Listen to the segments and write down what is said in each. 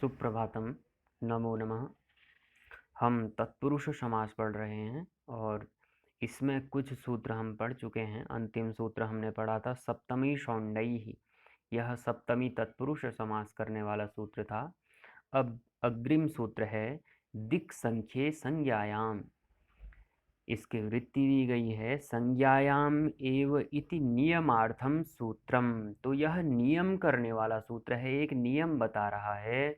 सुप्रभातम। नमो नमः। हम तत्पुरुष समास पढ़ रहे हैं और इसमें कुछ सूत्र हम पढ़ चुके हैं। अंतिम सूत्र हमने पढ़ा था सप्तमी शौंडैः। यह सप्तमी तत्पुरुष समास करने वाला सूत्र था। अब अग्रिम सूत्र है दिक् संख्ये संज्ञायाम। इसकी वृत्ति दी गई है संज्ञायाम एव इति नियमार्थम सूत्रम। तो यह नियम करने वाला सूत्र है, एक नियम बता रहा है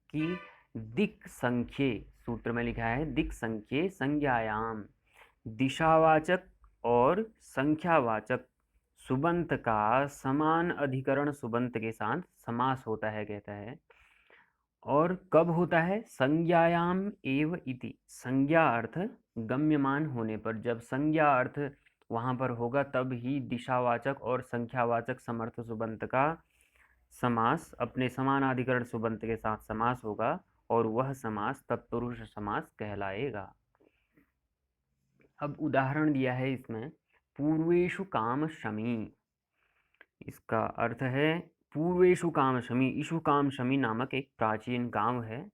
कि दिक् संख्ये, सूत्र में लिखा है दिक् संख्ये संज्ञायाम, दिशावाचक और संख्यावाचक सुबंत का समान अधिकरण सुबंत के साथ समास होता है, कहता है। और कब होता है? संज्ञायाम एव इति, संज्ञा अर्थ गम्यमान होने पर, जब संज्ञा अर्थ वहाँ पर होगा तब ही दिशावाचक और संख्यावाचक समर्थ सुबंत का समास अपने समानाधिकरण सुबंत के साथ समास होगा और वह समास तत्पुरुष समास कहलाएगा। अब उदाहरण दिया है इसमें पूर्वेषु काम शमी। इसका अर्थ है पूर्वेषु काम शमी, इषु काम शमी नामक एक प्राचीन गांव है,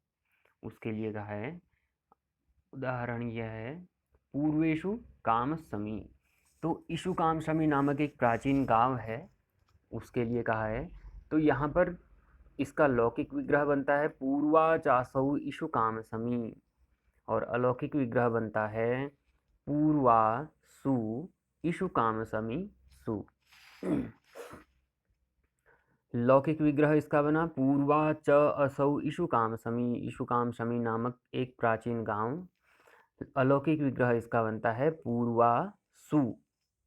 उसके लिए कहा है। उदाहरण यह है पूर्वेषु काम शमी, तो इषु काम शमी नामक एक प्राचीन गांव है, उसके लिए कहा है। तो यहाँ पर इसका लौकिक विग्रह बनता है पूर्वा चासौ इषु काम शमी, और अलौकिक विग्रह बनता है पूर्वा सु इषु काम शमी सु। लौकिक विग्रह इसका बना पूर्वा च असौ इषु काम शमी, इषु काम शमी नामक एक प्राचीन गांव। अलौकिक विग्रह इसका बनता है पूर्वा सु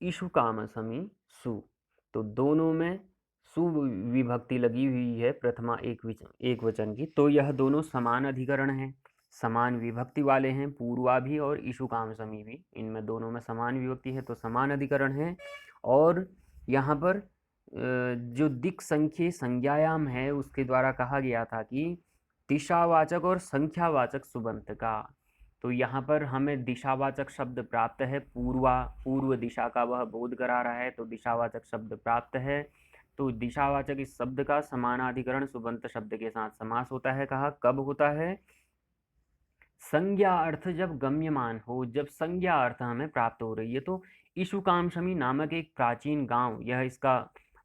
इषु काम शमी सु। तो दोनों में सु विभक्ति लगी हुई है, प्रथमा एक वचन की, तो यह दोनों समान अधिकरण हैं, समान विभक्ति वाले हैं, पूर्वा भी और इषु काम शमी भी, इनमें दोनों में समान विभक्ति है तो समान अधिकरण है। और यहाँ पर जो दिक् संख्ये संज्ञायाम है उसके द्वारा कहा गया था कि दिशावाचक और संख्यावाचक सुबंत का, तो यहाँ पर हमें दिशावाचक शब्द प्राप्त है पूर्वा, पूर्व दिशा का वह बोध करा रहा है, तो दिशावाचक शब्द प्राप्त है। तो दिशावाचक इस शब्द का समानाधिकरण सुबंत शब्द के साथ समास होता है। कहा कब होता है? संज्ञा अर्थ जब गम्यमान हो, जब संज्ञा अर्थ हमें प्राप्त हो रही है। तो इषु काम शमी नामक एक प्राचीन गांव, यह इसका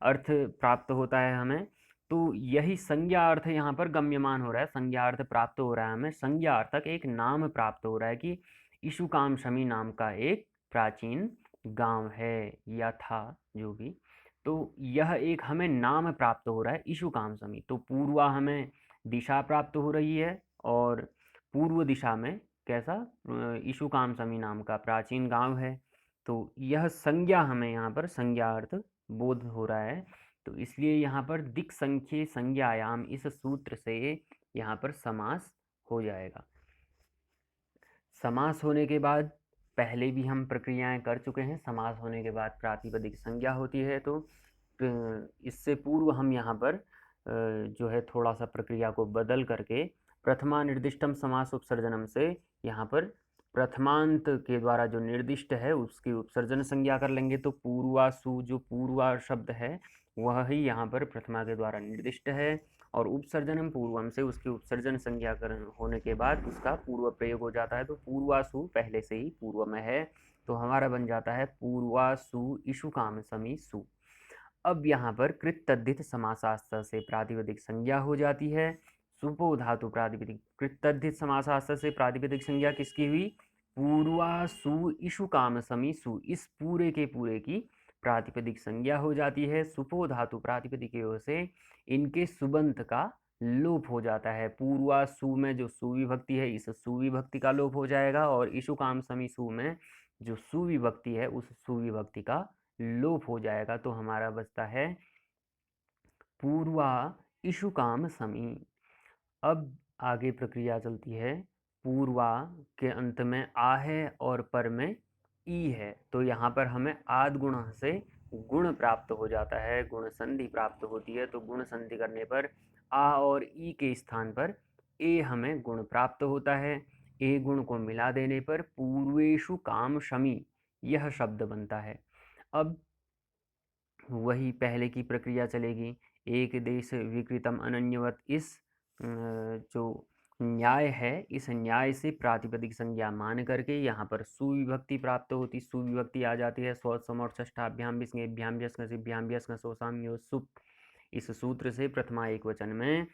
अर्थ प्राप्त होता है हमें। तो यही संज्ञा अर्थ यहाँ पर गम्यमान हो रहा है, संज्ञा अर्थ प्राप्त हो रहा है हमें, संज्ञा अर्थक एक नाम प्राप्त हो रहा है कि इषु काम शमी नाम का एक प्राचीन गांव है या था, जो भी। तो यह एक हमें नाम प्राप्त हो रहा है इषु काम शमी। तो पूर्वा हमें दिशा प्राप्त हो रही है और पूर्व दिशा में कैसा इषु काम शमी नाम का प्राचीन गांव है। तो यह संज्ञा हमें यहाँ पर संज्ञा अर्थ बोध हो रहा है, तो इसलिए यहाँ पर दिक् संख्ये संज्ञायाम इस सूत्र से यहाँ पर समास हो जाएगा। समास होने के बाद पहले भी हम प्रक्रियाएं कर चुके हैं। समास होने के बाद प्रातिपदिक संज्ञा होती है, तो इससे पूर्व हम यहाँ पर जो है थोड़ा सा प्रक्रिया को बदल करके प्रथमा निर्दिष्टम समास उपसर्जनम से यहाँ पर प्रथमांत के द्वारा जो निर्दिष्ट है उसकी उपसर्जन संज्ञा कर लेंगे। तो पूर्वा सु, जो पूर्वा शब्द है वह ही यहाँ पर प्रथमा के द्वारा निर्दिष्ट है, और उपसर्जनम पूर्वम से उसकी उपसर्जन संज्ञा होने के बाद उसका पूर्व प्रयोग हो जाता है। तो पूर्वासु पहले से ही पूर्व में है, तो हमारा बन जाता है पूर्वासु इषु काम शमी सु। अब यहाँ पर कृत तद्धित समासास्त्र से प्रातिपदिक संज्ञा हो जाती है। सुपो धातु प्रातिपदिक, कृत तद्धित समासास्त्र से प्रातिपदिक संज्ञा किसकी हुई? पूर्वासु इषु काम शमी सु, इस पूरे के पूरे की प्रातिपदिक संज्ञा हो जाती है। सुपो धातु प्रातिपदिक से इनके सुबंत का लोप हो जाता है। पूर्वासु में जो सुविभक्ति है इस सुविभक्ति का लोप हो जाएगा, और इषु काम शमी सु में जो सुविभक्ति है उस सुविभक्ति का लोप हो जाएगा। तो हमारा बचता है पूर्वा इषु काम शमी। अब आगे प्रक्रिया चलती है। पूर्वा के अंत में आ है और पर में ई है, तो यहाँ पर हमें आद गुण से गुण प्राप्त हो जाता है, गुण संधि प्राप्त होती है। तो गुण संधि करने पर आ और ई के स्थान पर ए हमें गुण प्राप्त होता है। ए गुण को मिला देने पर पूर्वेषु काम शमी यह शब्द बनता है। अब वही पहले की प्रक्रिया चलेगी। एक देश विकृतम अनन्यवत, इस जो न्याय है, इस न्याय से प्रातिपदिक संज्ञा मान करके यहाँ पर सुविभक्ति प्राप्त होती, सुविभक्ति आ जाती है। स्वसम और षष्ठाभ्याम विस्मयभ्याम व्यस्मसिभ्याम व्यस्मसोसाम्यो सुप। इस सूत्र से प्रथमा एक वचन में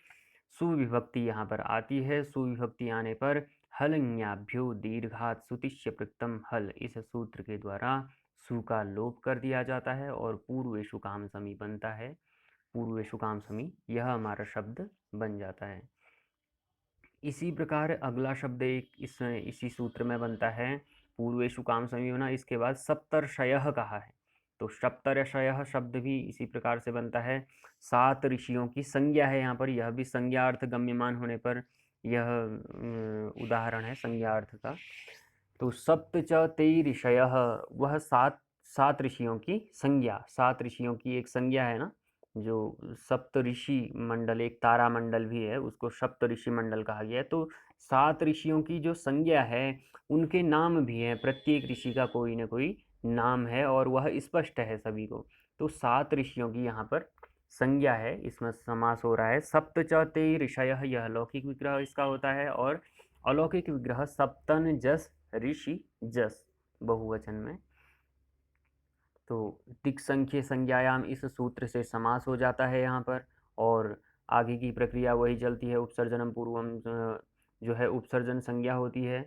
सुविभक्ति यहाँ पर आती है। सुविभक्ति आने पर हलन्याभ्यो दीर्घात सुतिष्य प्रक्तम हल, इस सूत्र के द्वारा सु का लोप कर दिया जाता है और पूर्वेषु काम समी बनता है। पूर्वेषु काम समी यह हमारा शब्द बन जाता है। इसी प्रकार अगला शब्द एक इसी सूत्र में बनता है, पूर्वेषु काम समी बना। इसके बाद सप्तर्षयः कहा है, तो सप्तर्षयः शब्द भी इसी प्रकार से बनता है। 7 ऋषियों की संज्ञा है यहाँ पर, यह भी संज्ञार्थ गम्यमान होने पर यह उदाहरण है संज्ञार्थ का। तो सप्त च ते ऋषयः, वह 7 ऋषियों की संज्ञा, 7 ऋषियों की एक संज्ञा है ना, जो सप्त ऋषि मंडल, एक तारा मंडल भी है, उसको सप्त ऋषि मंडल कहा गया है। तो 7 ऋषियों की जो संज्ञा है उनके नाम भी हैं, प्रत्येक ऋषि का कोई न कोई नाम है और वह स्पष्ट है सभी को। तो 7 ऋषियों की यहाँ पर संज्ञा है, इसमें समास हो रहा है। सप्त च ते ऋषयः, यह लौकिक विग्रह इसका होता है, और अलौकिक विग्रह सप्तन जस ऋषि जस बहुवचन में। तो तिक संख्य संज्ञायाम इस सूत्र से समास हो जाता है यहाँ पर, और आगे की प्रक्रिया वही चलती है। उपसर्जनम पूर्वम जो है उपसर्जन संज्ञा होती है।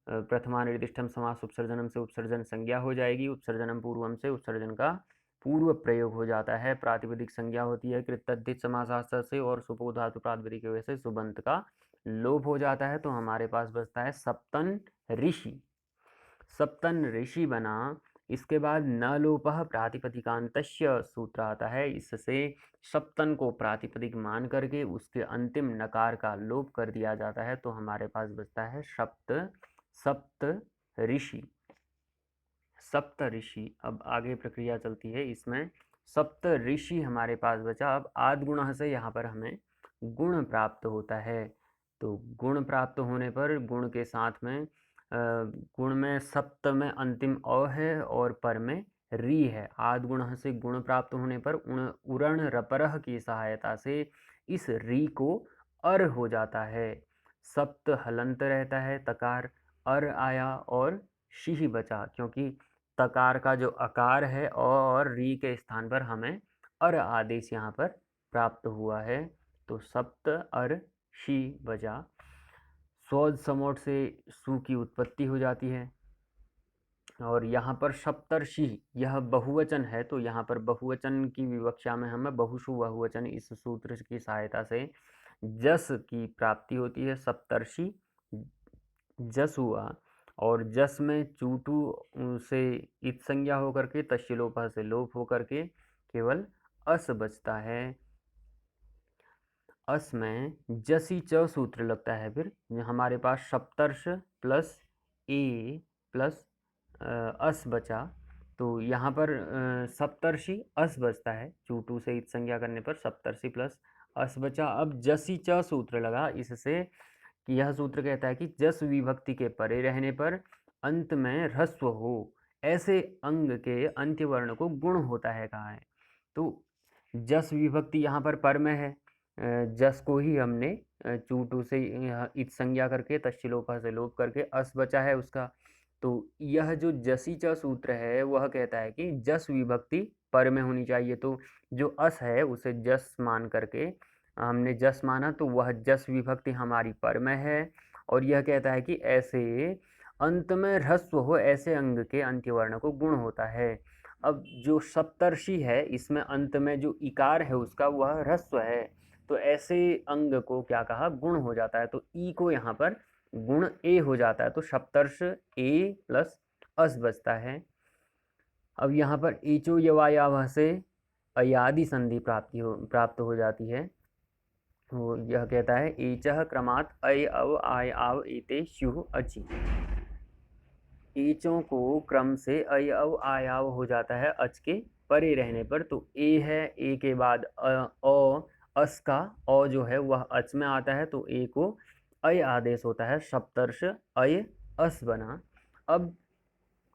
प्रथमा निर्दिष्टम समास उपसर्जनम से उपसर्जन संज्ञा हो जाएगी, उपसर्जनम पूर्वम से उपसर्जन का पूर्व प्रयोग हो जाता है। प्रातिपदिक संज्ञा होती है कृतद्धित समासास्त्र से, और सुपो धातु प्रातिपदिक की वजह से सुबंत का लोप हो जाता है। तो हमारे पास बचता है सप्तन ऋषि। सप्तन ऋषि बना। इसके बाद न लोपः प्रातिपदिकान्तस्य सूत्र आता है, इससे सप्तन को प्रातिपदिक मान करके उसके अंतिम नकार का लोप कर दिया जाता है। तो हमारे पास बचता है सप्त ऋषि। सप्त ऋषि, अब आगे प्रक्रिया चलती है इसमें। सप्त ऋषि हमारे पास बचा। अब आद्गुणः से यहाँ पर हमें गुण प्राप्त होता है। तो गुण प्राप्त होने पर गुण के साथ में गुण में सप्त में अंतिम अ है और पर में री है। आद्गुणः से गुण प्राप्त होने पर उरण रपरह की सहायता से इस री को अर हो जाता है। सप्त हलंत रहता है, तकार अर आया और शीह बचा, क्योंकि तकार का जो अकार है और री के स्थान पर हमें अर आदेश यहाँ पर प्राप्त हुआ है। तो सप्त अर शी बचा। स्वज समोट से सु की उत्पत्ति हो जाती है, और यहाँ पर सप्तर्षि यह बहुवचन है, तो यहाँ पर बहुवचन की विवक्षा में हमें बहुषु बहुवचन इस सूत्र की सहायता से जस की प्राप्ति होती है। सप्तर्षि जस हुआ, और जस में चूटू से इत संज्ञा होकर के तश्यलोपा से लोप होकर के केवल अस बचता है। अस में जसी च सूत्र लगता है। फिर हमारे पास सप्तर्ष प्लस ए प्लस अस बचा, तो यहाँ पर सप्तर्षि अस बचता है, चूटू से इत संज्ञा करने पर सप्तर्षि प्लस अस बचा। अब जसी च सूत्र लगा, इससे कि यह सूत्र कहता है कि जस विभक्ति के परे रहने पर अंत में ह्रस्व हो, ऐसे अंग के अंत्यवर्ण को गुण होता है कहा है। तो जस विभक्ति यहाँ पर में है, जस को ही हमने चूटू से इत संज्ञा करके तश्चिलोपा से लोप करके अस बचा है उसका। तो यह जो जसी च सूत्र है वह कहता है कि जस विभक्ति पर में होनी चाहिए। तो जो अस है उसे जस मान करके हमने जस माना, तो वह जस विभक्ति हमारी पर में है, और यह कहता है कि ऐसे अंत में ह्रस्व हो ऐसे अंग के अंत्यवर्ण को गुण होता है। अब जो सप्तर्षि है इसमें अंत में जो इकार है उसका वह ह्रस्व है, तो ऐसे अंग को क्या कहा, गुण हो जाता है। तो ई को यहाँ पर गुण ए हो जाता है, तो सप्तर्ष ए प्लस अस बचता है। अब यहाँ पर एचो यवायावह से अयादि संधि प्राप्त हो जाती है। वो यह कहता है एचः क्रमात् अय अव आय आव एते स्युः अचि। एचों को क्रम से अय अव आय आव हो जाता है अच के परे रहने पर। तो ए है, ए के बाद अस का अ जो है वह अच में आता है, तो ए को अय आदेश होता है, सप्तर्ष अय अस बना। अब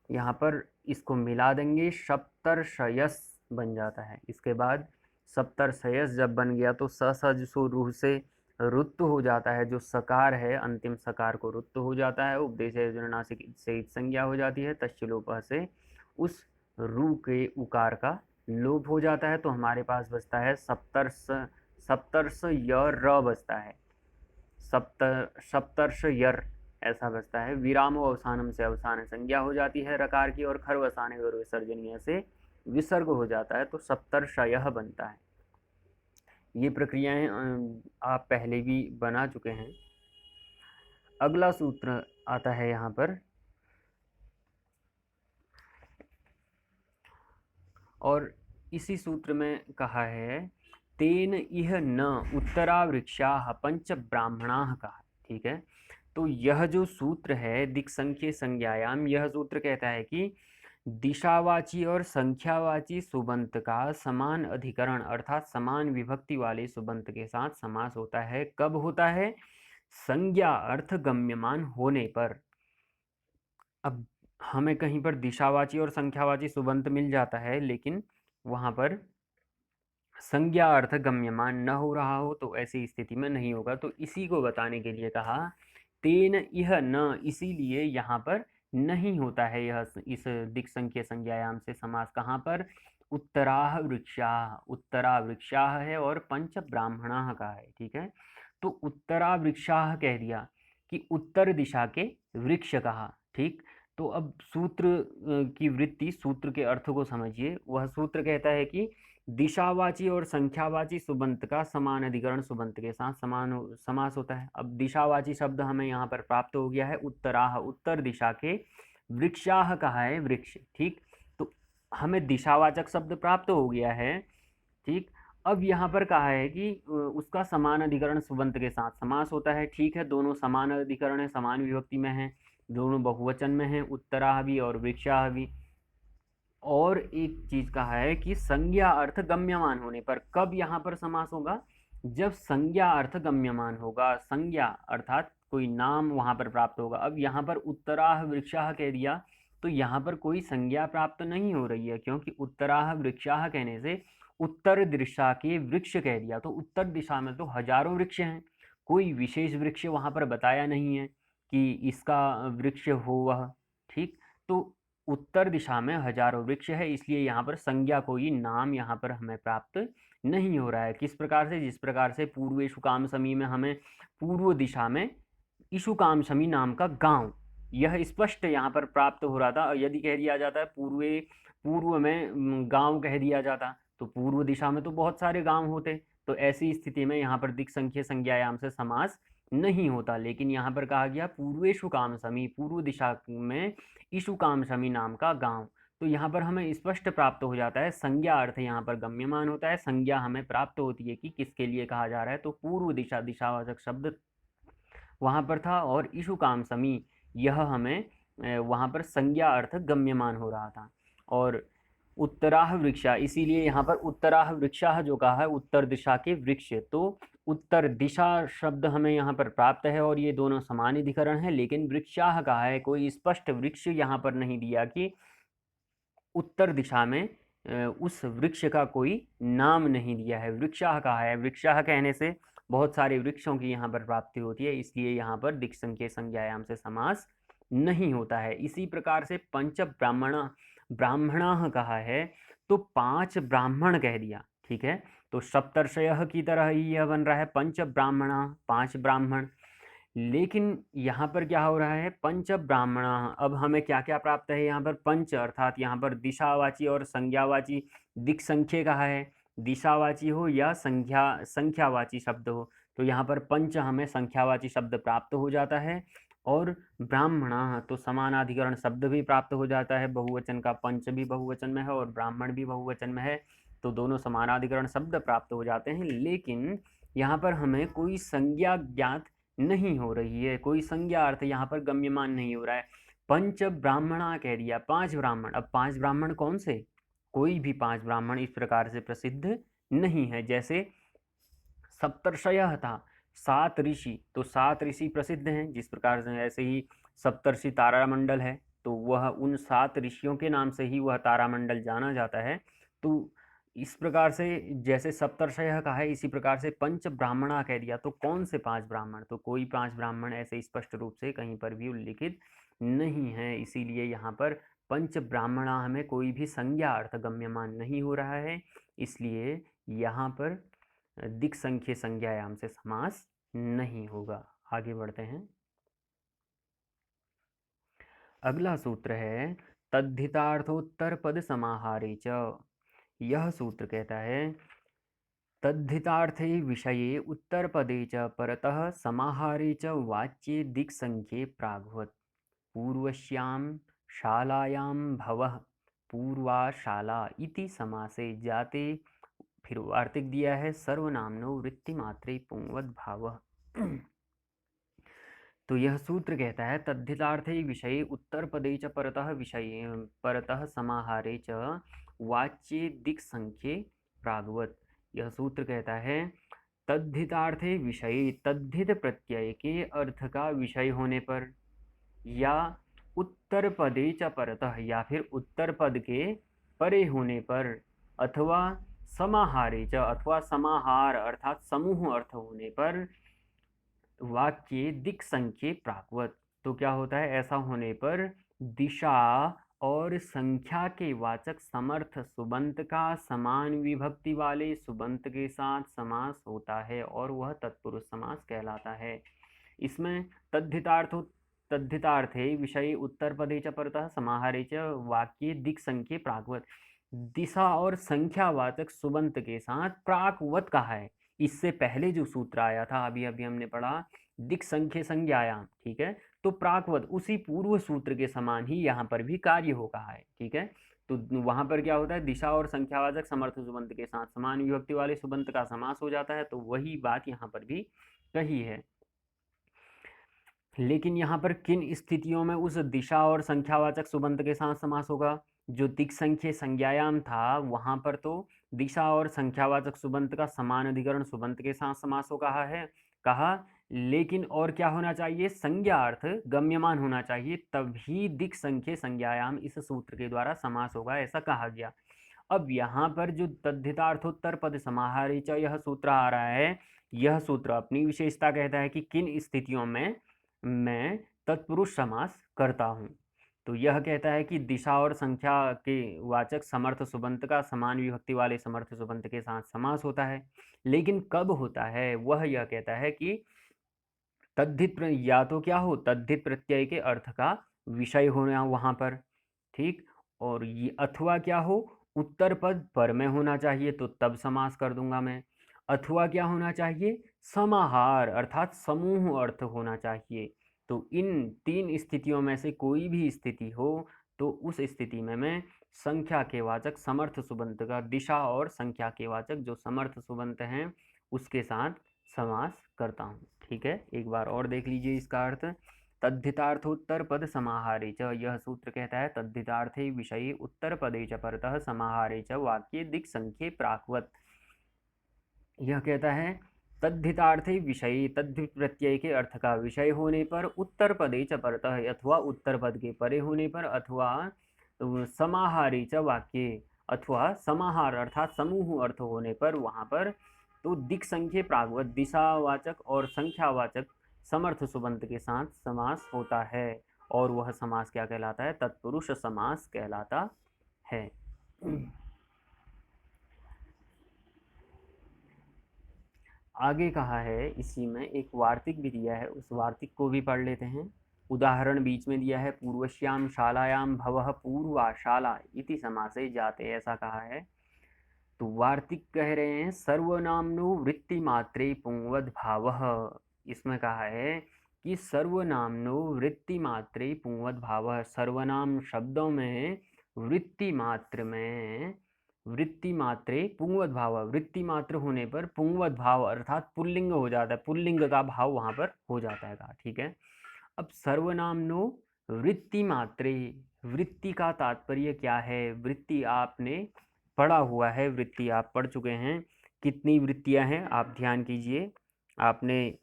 यहाँ पर इसको मिला देंगे, सप्तर्षयस बन जाता है। इसके बाद सप्तर्षयस जब बन गया तो स सज सु रूह से रुत्त हो जाता है, जो सकार है अंतिम सकार को रुत्त हो जाता है, उपदेश नासिक से इत संज्ञा हो जाती है, तस्य लोपः से उस रू के उकार का लोप हो जाता है। तो हमारे पास बचता है सप्तर्ष, सप्तर्ष य र बचता है, सप्तर्ष यर ऐसा बचता है। विरामो अवसानम से अवसान संज्ञा हो जाती है रकार की, और खरवसाने और विसर्जनीय से विसर्ग हो जाता है, तो सप्तर्षयः बनता है। ये प्रक्रियाएं आप पहले भी बना चुके हैं। अगला सूत्र आता है यहाँ पर, और इसी सूत्र में कहा है तेन इह न उत्तरावृक्षाः पंच ब्राह्मणाः कहा। ठीक है, तो यह जो सूत्र है दिक्संख्य संज्ञायाम, यह सूत्र कहता है कि दिशावाची और संख्यावाची सुबंत का समान अधिकरण अर्थात समान विभक्ति वाले सुबंत के साथ समास होता है। कब होता है? संज्ञा अर्थ गम्यमान होने पर। अब हमें कहीं पर दिशावाची और संख्यावाची सुबंत मिल जाता है, लेकिन वहां पर संज्ञा अर्थ गम्यमान न हो रहा हो, तो ऐसी स्थिति में नहीं होगा। तो इसी को बताने के लिए कहा तेन इह न, इसीलिए यहाँ पर नहीं होता है यह इस दिक्संख्य संज्ञायाम से समास। कहाँ पर? उत्तराह वृक्षाः, उत्तरा वृक्षाः है और पंच ब्राह्मणाः का है। ठीक है, तो उत्तरा वृक्षाः कह दिया कि उत्तर दिशा के वृक्ष कहा। ठीक, तो अब सूत्र की वृत्ति, सूत्र के अर्थ को समझिए। वह सूत्र कहता है कि दिशावाची और संख्यावाची सुबंत का समान अधिकरण सुबंत के साथ समास होता है। अब दिशावाची शब्द हमें यहाँ पर प्राप्त हो गया है उत्तराह, उत्तर दिशा के, वृक्षाह कहा है वृक्ष। ठीक, तो हमें दिशावाचक शब्द प्राप्त हो गया है। ठीक, अब यहाँ पर कहा है कि उसका समान अधिकरण सुबंत के साथ समास होता है। ठीक है, दोनों समान अधिकरण है, समान विभक्ति में है, दोनों बहुवचन में है, उत्तराह भी और वृक्षाह भी। और एक चीज कहा है कि संज्ञा अर्थ गम्यमान होने पर। कब यहाँ पर समास होगा? जब संज्ञा अर्थ गम्यमान होगा। संज्ञा अर्थात कोई नाम वहां पर प्राप्त होगा। अब यहाँ पर उत्तराह वृक्षाह कह दिया, तो यहाँ पर कोई संज्ञा प्राप्त नहीं हो रही है, क्योंकि उत्तराह वृक्षाह कहने से उत्तर दिशा के वृक्ष कह दिया। तो उत्तर दिशा में तो हजारों वृक्ष हैं, कोई विशेष वृक्ष वहां पर बताया नहीं है कि इसका वृक्ष हो वह। ठीक, तो उत्तर दिशा में हजारों वृक्ष है, इसलिए यहाँ पर संज्ञा कोई नाम यहाँ पर हमें प्राप्त नहीं हो रहा है। किस प्रकार से? जिस प्रकार से पूर्वेषु काम समी में हमें पूर्व दिशा में ईशु काम समी नाम का गांव, यह स्पष्ट यहाँ पर प्राप्त हो रहा था। यदि कह दिया जाता है पूर्व में गांव कह दिया जाता, तो पूर्व दिशा में तो बहुत सारे गांव होते, तो ऐसी स्थिति में यहाँ पर दिक् संख्य संज्ञायाम से समास नहीं होता। लेकिन यहाँ पर कहा गया पूर्वेषु काम समी, पूर्व दिशा में ईशु काम समी नाम का गांव, तो यहाँ पर हमें स्पष्ट प्राप्त हो जाता है। संज्ञा अर्थ यहाँ पर गम्यमान होता है, संज्ञा हमें प्राप्त होती है कि किसके लिए कहा जा रहा है, तो पूर्व दिशा, दिशावाचक शब्द वहाँ पर था, और ईशु काम समी यह हमें वहाँ पर संज्ञा अर्थ गम्यमान हो रहा था। और उत्तराह वृक्षा, इसीलिए यहाँ पर उत्तराह वृक्षाः जो कहा है उत्तर दिशा के वृक्ष, तो उत्तर दिशा शब्द हमें यहाँ पर प्राप्त है, और ये दोनों समान अधिकरण है। लेकिन वृक्षाः कहा है, कोई स्पष्ट वृक्ष यहाँ पर नहीं दिया कि उत्तर दिशा में उस वृक्ष का कोई नाम नहीं दिया है। वृक्षाः कहा है, वृक्षाः कहने से बहुत सारे वृक्षों की यहाँ पर प्राप्ति होती है, इसलिए यहाँ पर दिक् संख्य संज्ञायाम से समास नहीं होता है। इसी प्रकार से पंच ब्राह्मणाः कहा है, तो 5 ब्राह्मण कह दिया। ठीक है, तो सप्तर्षयः की तरह ही यह बन रहा है पंच ब्राह्मणाः, 5 ब्राह्मण। लेकिन यहाँ पर क्या हो रहा है? पंच ब्राह्मणाः। अब हमें क्या क्या प्राप्त है यहाँ पर? पंच अर्थात यहाँ पर दिशावाची और संज्ञावाची, दिक् संख्य कहा है, दिशावाची हो या संख्यावाची शब्द हो, तो यहाँ पर पंच हमें संख्यावाची शब्द प्राप्त हो जाता है। और ब्राह्मणाः तो समानाधिकरण शब्द भी प्राप्त हो जाता है, बहुवचन का पंच भी बहुवचन में है और ब्राह्मण भी बहुवचन में है, तो दोनों समानाधिकरण शब्द प्राप्त हो जाते हैं। लेकिन यहाँ पर हमें कोई संज्ञा ज्ञात नहीं हो रही है, कोई संज्ञा अर्थ यहाँ पर गम्यमान नहीं हो रहा है। पंच ब्राह्मणा कह दिया, 5 ब्राह्मण। अब 5 ब्राह्मण कौन से? कोई भी 5 ब्राह्मण इस प्रकार से प्रसिद्ध नहीं है। जैसे सप्तर्षयः था, 7 ऋषि, तो 7 ऋषि प्रसिद्ध हैं। जिस प्रकार से ऐसे ही सप्तर्षि तारामंडल है, तो वह उन 7 ऋषियों के नाम से ही वह तारामंडल जाना जाता है। तो इस प्रकार से जैसे सप्तर्षयः कहा है, इसी प्रकार से पंच ब्राह्मणा कह दिया, तो कौन से 5 ब्राह्मण? तो कोई 5 ब्राह्मण ऐसे स्पष्ट रूप से कहीं पर भी उल्लिखित नहीं है, इसीलिए यहाँ पर पंच ब्राह्मणा हमें कोई भी संज्ञा अर्थ गम्यमान नहीं हो रहा है, इसलिए यहाँ पर दिक् संख्य संज्ञायाम से समास नहीं होगा। आगे बढ़ते हैं। अगला सूत्र है तद्धितार्थोत्तर पद समाहारे च। यह सूत्र कहता है तद्धितार्थे विषये उत्तरपदे च परतः समाहारे च वाच्ये दिक्संख्ये प्राग्वत् पूर्वस्यां शालायां भवः पूर्वा शाला इति समासे जाते। फिर वार्तिक दिया है सर्वनामनो वृत्तिमात्रे पुंवद् भावः। तो यह सूत्र कहता है तद्धितार्थे विषये उत्तरपदे च परतः विषये परतः समाहारे च वाच्ये दिक्संख्ये प्राग्वत्। यह सूत्र कहता है तद्धितार्थे विषय, तद्धित प्रत्यय के अर्थ का विषय होने पर, या उत्तर पदे च परतः, या फिर उत्तर पद के परे होने पर, अथवा समाहारे च, अथवा समाहार अर्थात समूह अर्थ होने पर, वाक्य दिक् संख्ये प्राग्वत्। तो क्या होता है, ऐसा होने पर दिशा और संख्या के वाचक समर्थ सुबंत का समान विभक्ति वाले सुबंत के साथ समास होता है और वह तत्पुरुष समास कहलाता है। इसमें तद्धितार्थे विषय उत्तर पदे च परतः समाहारे च वाक्ये दिक् संख्ये प्राग्वत्, दिशा और संख्यावाचक सुबंत के साथ प्राग्वत् कहा है। इससे पहले जो सूत्र आया था, अभी अभी हमने पढ़ा दिक् संख्य संज्ञायाम, ठीक है, तो प्राग्वत् उसी पूर्व सूत्र के समान ही यहाँ पर भी कार्य हो कहा है, ठीक है। तो वहां पर क्या होता है, दिशा और संख्यावाचक समर्थ सुबंत के साथ समान विभक्ति वाले सुबंत का समास हो जाता है, तो वही बात यहाँ पर भी कही है। लेकिन यहाँ पर किन स्थितियों में उस दिशा और संख्यावाचक सुबंत के साथ समास होगा? जो दिक् संख्य संज्ञायाम था वहां पर तो दिशा और संख्यावाचक सुबंत का समान अधिकरण सुबंत के साथ समास हो कहा है, कहा, लेकिन और क्या होना चाहिए, संज्ञा अर्थ गम्यमान होना चाहिए, तभी दिक् संख्य संज्ञायाम इस सूत्र के द्वारा समास होगा, ऐसा कहा गया। अब यहाँ पर जो तद्धितार्थोत्तर पद समाहारे च यह सूत्र आ रहा है, यह सूत्र अपनी विशेषता कहता है कि किन स्थितियों में मैं तत्पुरुष समास करता हूँ। तो यह कहता है कि दिशा और संख्या के वाचक समर्थ सुबंत का समान विभक्ति वाले समर्थ सुबंत के साथ समास होता है, लेकिन कब होता है, वह यह कहता है कि तद्धित, या तो क्या हो, तद्धित प्रत्यय के अर्थ का विषय होना वहां पर, ठीक, और ये अथवा क्या हो, उत्तर पद पर में होना चाहिए, तो तब समास कर दूंगा मैं, अथवा क्या होना चाहिए, समाहार अर्थात समूह अर्थ होना चाहिए। तो इन 3 स्थितियों में से कोई भी स्थिति हो तो उस स्थिति में मैं संख्या के वाचक समर्थ सुबंत का दिशा और संख्या के वाचक जो समर्थ सुबंत हैं उसके साथ समास करता हूँ, ठीक है। एक बार और देख लीजिए इसका अर्थ। तद्धितार्थोत्तर पद समाहारे च, यह सूत्र कहता है तद्धितार्थे विषये उत्तर पदे च परतः समाहारे च वाक्ये दिक् संख्ये प्राग्वत्। यह कहता है तद्धितार्थे विषय, तद्धित प्रत्यय के अर्थ का विषय होने पर उत्तर पदे च परतः, अथवा उत्तर पद के परे होने पर, अथवा समाहारे च वाक्ये, अथवा समाहार अर्थात समूह अर्थ होने पर वहां पर, तो दिक् संख्ये प्राग्वत् दिशावाचक और संख्यावाचक समर्थ सुबंत के साथ समास होता है, और वह समास क्या कहलाता है, तत्पुरुष समास कहलाता है। आगे कहा है, इसी में एक वार्तिक भी दिया है, उस वार्तिक को भी पढ़ लेते हैं। उदाहरण बीच में दिया है पूर्वश्याम शालायाम भवः पूर्वा शाला इति समासे जाते, ऐसा कहा है। तो वार्तिक कह रहे हैं सर्वनामनो वृत्ति मात्रे पुंवद् भावः। इसमें कहा है कि सर्वनामनो वृत्ति मात्रे पुंवद् भावः, सर्वनाम शब्दों में वृत्ति मात्र में, वृत्ति मात्रे पुंवद् भाव, वृत्ति मात्र होने पर पुंवद् भाव अर्थात पुल्लिंग हो जाता है, पुल्लिंग का भाव वहां पर हो जाता है, ठीक है। अब सर्वनामनो वृत्ति मात्रे, वृत्ति का तात्पर्य क्या है, वृत्ति आपने पढ़ा हुआ है, वृत्ति आप पढ़ चुके हैं। कितनी वृत्तियां हैं आप ध्यान कीजिए, आपने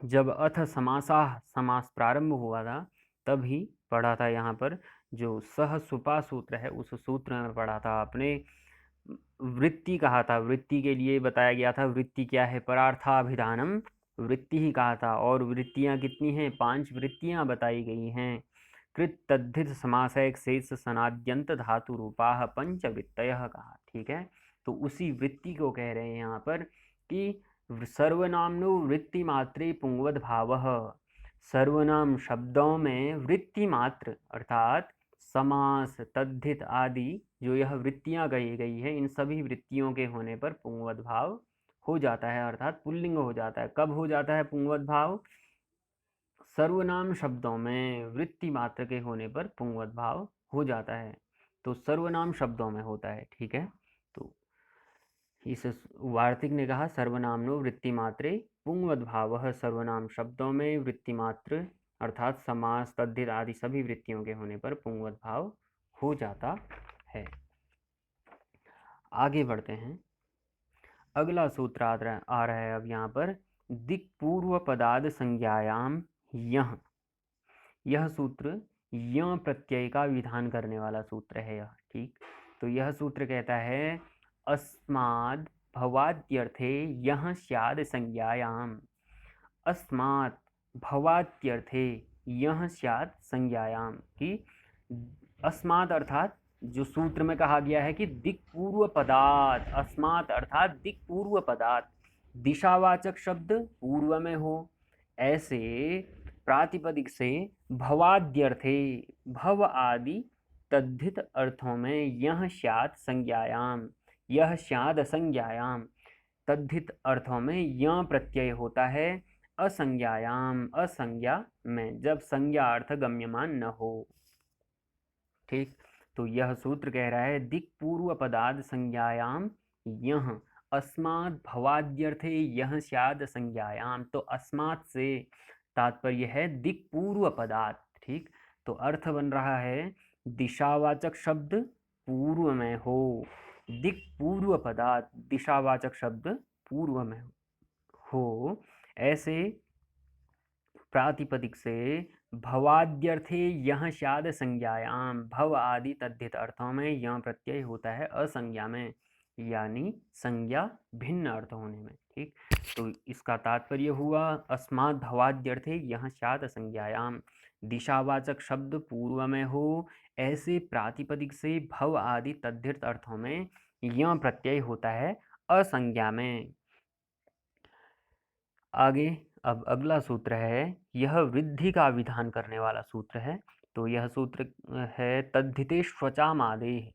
जब अथ समासाः समास प्रारंभ हुआ था तभी पढ़ा था। यहाँ पर जो सह सुपा सूत्र है उस सूत्र में पढ़ा था आपने, वृत्ति कहा था, वृत्ति के लिए बताया गया था। वृत्ति क्या है? परार्थाभिधानम वृत्ति ही कहा था। और वृत्तियां कितनी हैं? 5 वृत्तियां बताई गई हैं। कृत तद्धित समासैक शेष सनाद्यंत धातु रूपाः पंचवृत्तयः कहा। ठीक है, तो उसी वृत्ति को कह रहे हैं यहाँ पर कि सर्वनामनो वृत्ति मात्रे पुंगवद भावः। सर्वनाम शब्दों में वृत्ति मात्र अर्थात समास, तद्धित आदि जो यह वृत्तियां कही गई है, इन सभी वृत्तियों के होने पर पुंगवद भाव हो जाता है, अर्थात पुल्लिंग हो जाता है। कब हो जाता है पुंगवद भाव? सर्वनाम शब्दों में वृत्ति मात्र के होने पर पुंगवद भाव हो जाता है। तो सर्वनाम शब्दों में होता है। ठीक है, तो इस वार्तिक ने कहा सर्वनामनो वृत्ति मात्रे पुंगवद भावः। सर्वनाम शब्दों में वृत्ति मात्र अर्थात समास, तद्धित आदि सभी वृत्तियों के होने पर पुंगवद भाव हो जाता है। आगे बढ़ते हैं। अगला सूत्र आ रहा है अब यहाँ पर। दिक् पूर्व पदाद संज्ञायाम यह। यह सूत्र य प्रत्यय का विधान करने वाला सूत्र है यह। ठीक, तो यह सूत्र कहता है अस्माद् भवाद्यर्थे यह स्याद् संज्ञायाम। अस्मात् भवाद्यर्थे यह स्याद् संज्ञायाम कि अस्मात् अर्थात जो सूत्र में कहा गया है कि दिक् पूर्व पदात्, अस्मात् अर्थात दिक् पूर्व पदात्, दिशावाचक शब्द पूर्व में हो, ऐसे प्रातिपदिक से भवाद्यर्थे भव आदि तद्धित अर्थों में यह स्यात् संज्ञायाम, यह स्याद् संज्ञायाम, तद्धित अर्थों में यह प्रत्यय होता है असंज्ञायाम, असंज्ञा में, जब संज्ञा अर्थ गम्यमान न हो। ठीक, तो यह सूत्र कह रहा है दिक् पूर्व पदाद संज्ञायाम यह अस्मात् भवाद्यर्थे यह स्याद् संज्ञायाम। तो अस्मात् से तात्पर्य है दिक् पूर्व पदात्। ठीक, तो अर्थ बन रहा है दिशावाचक शब्द पूर्व में हो। दिक् पूर्व पदात्, दिशावाचक शब्द पूर्व में हो, ऐसे प्रातिपदिक से भवाद्यर्थे यह स्याद् संज्ञायाम, भव आदि तद्धित अर्थों में यह प्रत्यय होता है असंज्ञा में, यानी संज्ञा भिन्न अर्थ होने में। ठीक, तो इसका तात्पर्य हुआ अस्मात् भवाद्यर्थे यह स्याद् संज्ञायाम, दिशावाचक शब्द पूर्व में हो, ऐसे प्रातिपदिक से भव आदि तद्धित अर्थों में यह प्रत्यय होता है असंज्ञा में। आगे अब अगला सूत्र है, यह वृद्धि का विधान करने वाला सूत्र है। तो यह सूत्र है तद्धिते श्वचामादेः।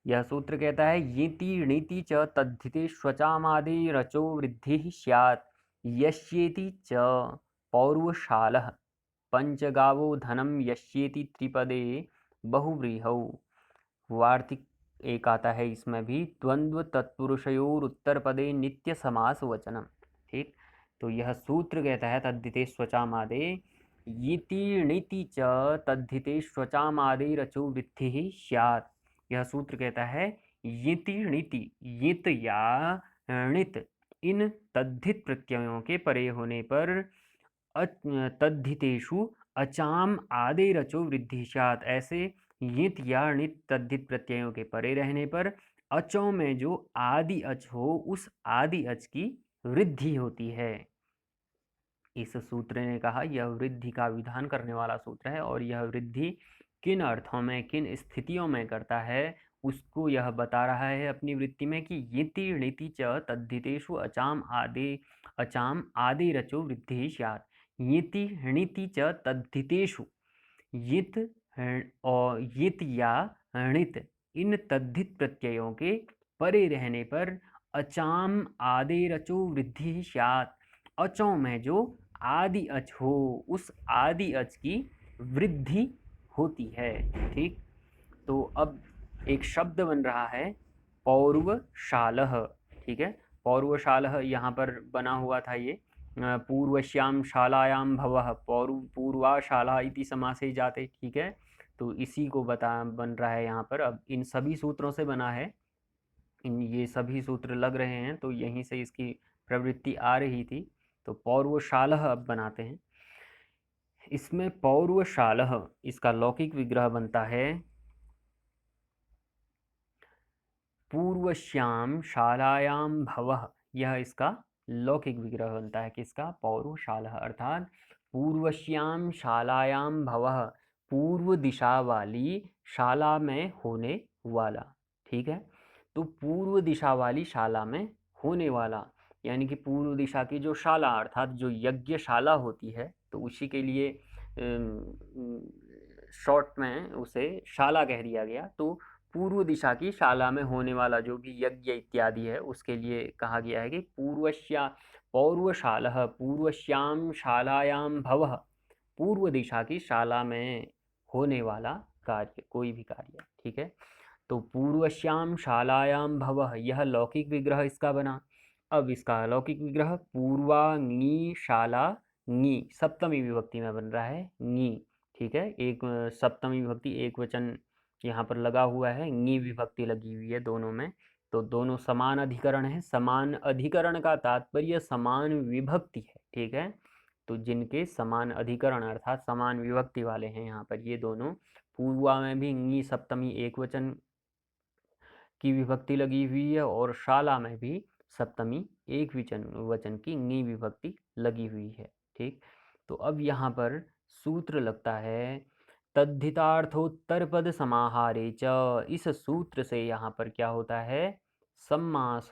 यह सूत्र कहता है येति णिति च तद्धिते श्वचामादे रचो वृद्धि स्यात् यस्येति च पौर्वशालः पंचगावो धनम यस्येति त्रिपदे बहुव्रीहौ। वार्तिक एक आता है, इसमें भी द्वंद्व तत्पुरुषयोर उत्तर पदे नित्य समास वचनम। ठीक, तो यह सूत्र कहता है तद्धिते स्वचामादे यिति णिति च तद्धिते स्वचामादे रचो वृद्धि स्यात्। यह सूत्र कहता है यिति णिति, यित या णित इन तद्धित प्रत्ययों के परे होने पर तद्धितेषु अचाम आदे रचो वृद्धि स्यात्। ऐसे यित या णित तद्धित प्रत्ययों के परे रहने पर अचों में जो आदि अच हो, उस आदि अच की वृद्धि होती है। इस सूत्र ने कहा यह वृद्धि का विधान करने वाला सूत्र है, और यह वृद्धि किन अर्थों में, किन स्थितियों में करता है, उसको यह बता रहा है अपनी वृत्ति में कि यिति णिति च तद्धितेषु अचाम आदि रचो वृद्धि स्यात्। यिति णिति च तद्धितेषु, यित और यित या णित इन तद्धित प्रत्ययों के परे रहने पर अचाम आदे रचो वृद्धि स्यात्। अचों में जो आदि अच हो, उस आदि अच की वृद्धि होती है। ठीक, तो अब एक शब्द बन रहा है पौर्वशालः। ठीक है, पौर्वशालः यहाँ पर बना हुआ था ये पूर्वश्याम शालायाम भवः पूर्वाशाला इति समासे जाते। ठीक है, तो इसी को बन रहा है यहाँ पर। अब इन सभी सूत्रों से बना है, ये सभी सूत्र लग रहे हैं, तो यहीं से इसकी प्रवृत्ति आ रही थी। तो पौर्वशालः अब बनाते हैं। इसमें पौर्वशालः इसका लौकिक विग्रह बनता है पूर्वश्याम शालायां भवः, यह इसका लौकिक विग्रह बनता है किसका? पौरुषालः, अर्थात पूर्वश्याम शालायां भवः, पूर्व दिशा वाली शाला में होने वाला। ठीक है, तो पूर्व दिशा वाली शाला में होने वाला, यानी कि पूर्व दिशा की जो शाला अर्थात जो यज्ञशाला होती है, तो उसी के लिए शॉर्ट में उसे शाला कह दिया गया। तो पूर्व दिशा की शाला में होने वाला जो भी यज्ञ इत्यादि है उसके लिए कहा गया है कि पौर्वशालः पूर्वश्याम शालायां भवः, पूर्व दिशा की शाला में होने वाला कार्य, कोई भी कार्य। ठीक है, तो पूर्वश्याम शालायां भवः, यह लौकिक विग्रह इसका बना। अब इसका अलौकिक विग्रह पूर्वांगी शाला ङी, सप्तमी विभक्ति में बन रहा है ङी। ठीक है, एक सप्तमी विभक्ति एक वचन यहाँ पर लगा हुआ है, ङी विभक्ति लगी हुई है दोनों में, तो दोनों समान अधिकरण है। समान अधिकरण का तात्पर्य समान विभक्ति है। ठीक है, तो जिनके समान अधिकरण अर्थात समान विभक्ति वाले हैं यहाँ पर ये दोनों, पूर्वा में भी ङी सप्तमी एक वचन की विभक्ति लगी हुई है और शाला में भी सप्तमी एक वचन की ङी विभक्ति लगी हुई है। ठीक, तो अब यहाँ पर सूत्र लगता है तद्धितार्थोत्तर पद समाहारे च, इस सूत्र से यहाँ पर क्या होता है? समास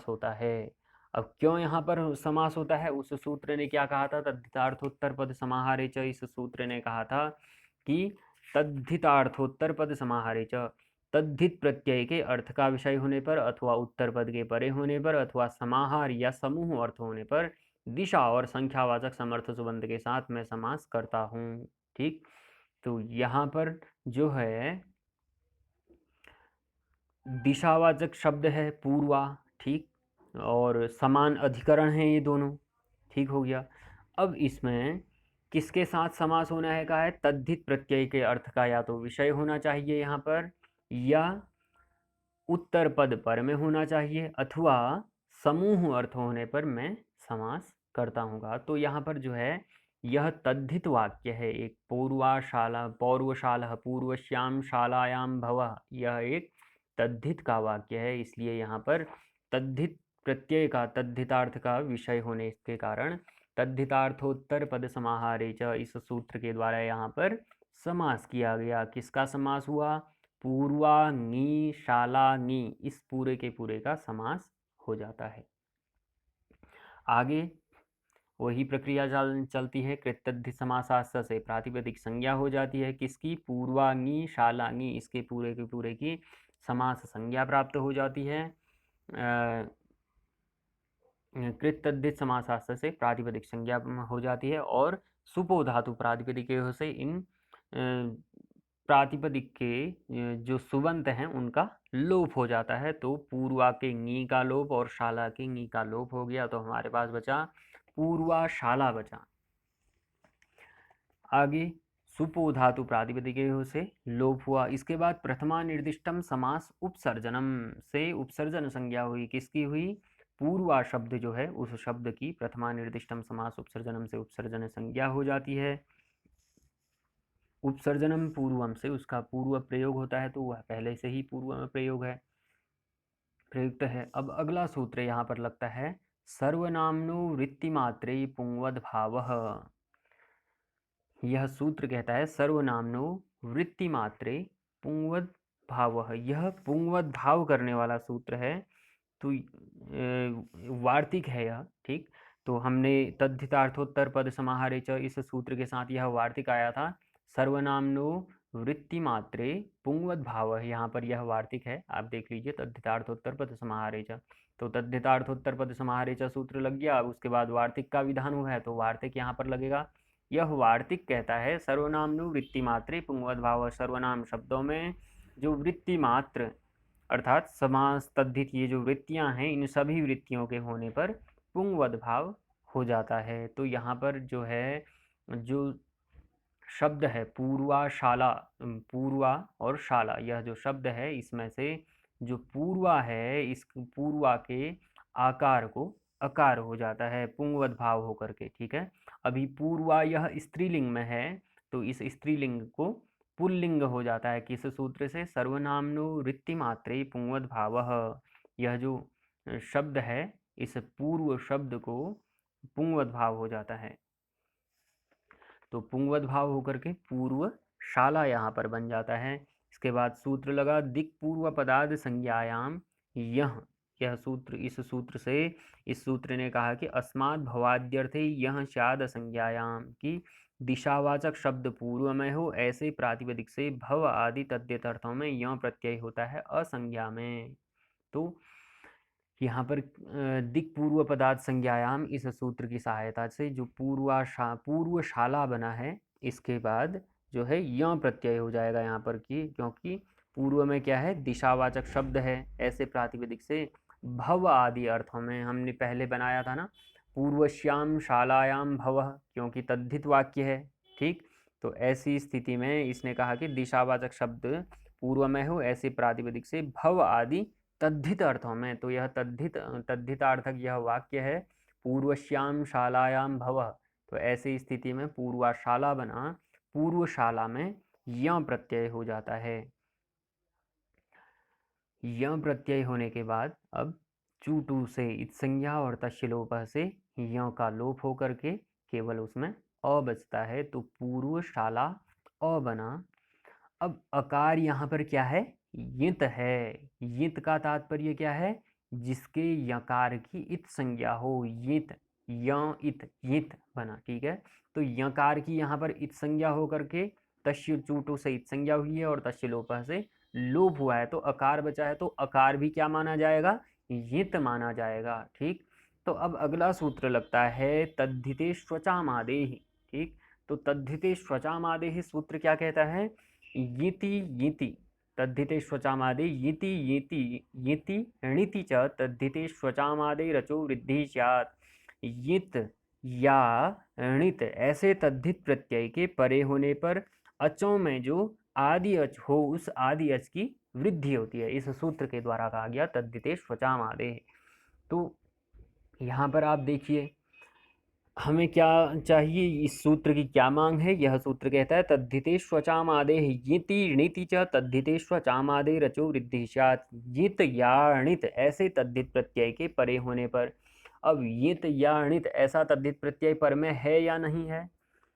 होता है। अब क्यों यहाँ पर समास होता है? उस सूत्र ने क्या कहा था? तद्धितार्थोत्तर पद समाहारे च, इस सूत्र ने कहा था कि तद्धितार्थोत्तर पद समाहारे च, तद्धित प्रत्यय के अर्थ का विषय होने पर अथवा उत्तर पद के परे होने पर अथवा समाहार या समूह अर्थ होने पर दिशा और संख्यावाचक समर्थ सुबंध के साथ मैं समास करता हूँ। ठीक, तो यहाँ पर जो है दिशावाचक शब्द है पूर्वा, ठीक, और समान अधिकरण है ये दोनों। ठीक हो गया। अब इसमें किसके साथ समास होना है कहा है? तद्धित प्रत्यय के अर्थ का या तो विषय होना चाहिए यहाँ पर, या उत्तर पद पर में होना चाहिए, अथवा समूह अर्थ होने पर मैं समास करता हूँगा। तो यहाँ पर जो है यह तद्धित वाक्य है, एक पौर्वशाला पूर्वश्याम शालायां भवः, यह एक तद्धित का वाक्य है। इसलिए यहाँ पर तद्धित प्रत्यय का तद्धितार्थ का विषय होने के कारण तद्धितार्थोत्तर पद समाहारे च, इस सूत्र के द्वारा यहाँ पर समास किया गया। किसका समास हुआ? पूर्वांगी शालांगी, इस पूरे के पूरे का समास हो जाता है। आगे वही प्रक्रिया चलती है। कृतद्धि समासास्य से प्रातिपदिक संज्ञा हो जाती है किसकी? पूर्वांगी शालांगी, इसके पूरे के पूरे की समास संज्ञा प्राप्त हो जाती है। कृतद्धित समासास्य से प्रातिपदिक संज्ञा हो जाती है और सुपो धातु प्रातिपदिक से इन प्रातिपदिक के जो सुबंत हैं उनका लोप हो जाता है। तो पूर्वा के ङी का लोप और शाला के ङी का लोप हो गया, तो हमारे पास बचा पूर्वा शाला बचा। आगे सुपो धातु प्रातिपदिक से लोप हुआ। इसके बाद प्रथमा निर्दिष्टम समास उपसर्जनम से उपसर्जन संज्ञा हुई। किसकी हुई? पूर्वा शब्द जो है उस शब्द की प्रथमा निर्दिष्टम समास उपसर्जनम से उपसर्जन संज्ञा हो जाती है। उपसर्जनम पूर्वम से उसका पूर्व प्रयोग होता है, तो वह पहले से ही पूर्व में प्रयुक्त है। अब अगला सूत्र यहाँ पर लगता है सर्वनाम्नो वृत्तिमात्रे पुंवद भावः। यह सूत्र कहता है सर्वनाम्नो वृत्तिमात्रे पुंवद भावः, यह पुंवद भाव करने वाला सूत्र है। तो वार्तिक है यह। ठीक, तो हमने तद्धितार्थोत्तर पद समाहारे च, इस सूत्र के साथ यह वार्तिक आया था। सर्वनाम्नो वृत्तिमात्रे पुंवद भाव, यहाँ पर यह वार्तिक है, आप देख लीजिए तद्धितार्थोत्तर पद समाहारे च। तो तद्धितार्थोत्तर पद समाहारे च सूत्र लग गया। उसके बाद वार्तिक का विधान हुआ है तो वार्तिक यहाँ पर लगेगा। यह वार्तिक कहता है सर्वनाम्नो वृत्तिमात्रे पुंवद भाव, सर्वनाम शब्दों में जो वृत्ति मात्र अर्थात समास तद्धित ये जो वृत्तियां हैं, इन सभी वृत्तियों के होने पर पुंवद भाव हो जाता है। तो यहाँ पर जो है जो शब्द है पूर्वा और शाला, यह जो शब्द है इसमें से जो पूर्वा है, इस पूर्वा के आकार को अकार हो जाता है पुंवद भाव होकर के। ठीक है, अभी पूर्वा यह स्त्रीलिंग में है, तो इस स्त्रीलिंग को पुल्लिंग हो जाता है। किस सूत्र से? सर्वनामनो वृत्ति मात्रे पुंवद भावः। यह जो शब्द है, इस पूर्व शब्द को पुंवद भाव हो जाता है। तो पुंवद भाव होकर के पूर्व शाला यहाँ पर बन जाता है। इसके बाद सूत्र लगा दिक् पूर्व पदार्थ संज्ञायाम यह सूत्र, इस सूत्र ने कहा कि अस्मात् भवाद्यर्थे यह स्याद संज्ञायाम की दिशावाचक शब्द पूर्व में हो, ऐसे प्रातिपदिक से भव आदि तद्धित अर्थों में यह प्रत्यय होता है असंज्ञा में। तो यहाँ पर दिक् पूर्व पदार्थ संज्ञायाम इस सूत्र की सहायता से जो पूर्व शाला बना है, इसके बाद जो है यह प्रत्यय हो जाएगा यहाँ पर कि, क्योंकि पूर्व में क्या है? दिशावाचक शब्द है। ऐसे प्रातिपदिक से भव आदि अर्थों में हमने पहले बनाया था ना, पूर्वश्याम शालायाम भवः, क्योंकि तद्धित वाक्य है। ठीक, तो ऐसी स्थिति में इसने कहा कि दिशावाचक शब्द पूर्व में हो, ऐसे प्रातिपदिक से भव आदि तद्धित अर्थों में। तो यह तद्धितार्थक यह वाक्य है, पूर्वश्याम शालायाम भवः। तो ऐसी स्थिति में पूर्वाशाला बना, पूर्वशाला में यं प्रत्यय हो जाता है। यं प्रत्यय होने के बाद अब चूटू से इत्संज्ञा और तश्लोपः से यं का लोप होकर के केवल उसमें अ बचता है। तो पूर्वशाला अ बना। अब अकार यहाँ पर क्या है? यित है। यित का तात्पर्य क्या है? जिसके यकार की इत संज्ञा हो। यित, य इत, यित बना। ठीक है, तो यकार की यहाँ पर इत संज्ञा हो करके तस्य चूटो से इत संज्ञा हुई है और तस्य लोपः से लोप हुआ है, तो अकार बचा है। तो अकार भी क्या माना जाएगा? यित माना जाएगा। ठीक, तो अब अगला सूत्र लगता है तद्धिते श्वचामादेः। ठीक, तो तद्धिते श्वचामादेः सूत्र क्या कहता है? यिति यिति तद्धिते श्वचामादे यिति यिति यिति णिति च तद्धिते श्वचामादे रचो वृद्धि स्यात्। यित या णित ऐसे तद्धित प्रत्यय के परे होने पर अचों में जो आदि अच हो, उस आदि अच की वृद्धि होती है। इस सूत्र के द्वारा कहा गया तद्धिते श्वचामादे। तो यहाँ पर आप देखिए हमें क्या चाहिए, इस सूत्र की क्या मांग है? यह सूत्र कहता है तद्धिते श्वचामादेः यिति णिति च तद्धिते श्वचामादे रचो वृद्धि स्यात्। यित या णित ऐसे तद्धित प्रत्यय के परे होने पर। अब यित या णित ऐसा तद्धित प्रत्यय पर में है या नहीं है?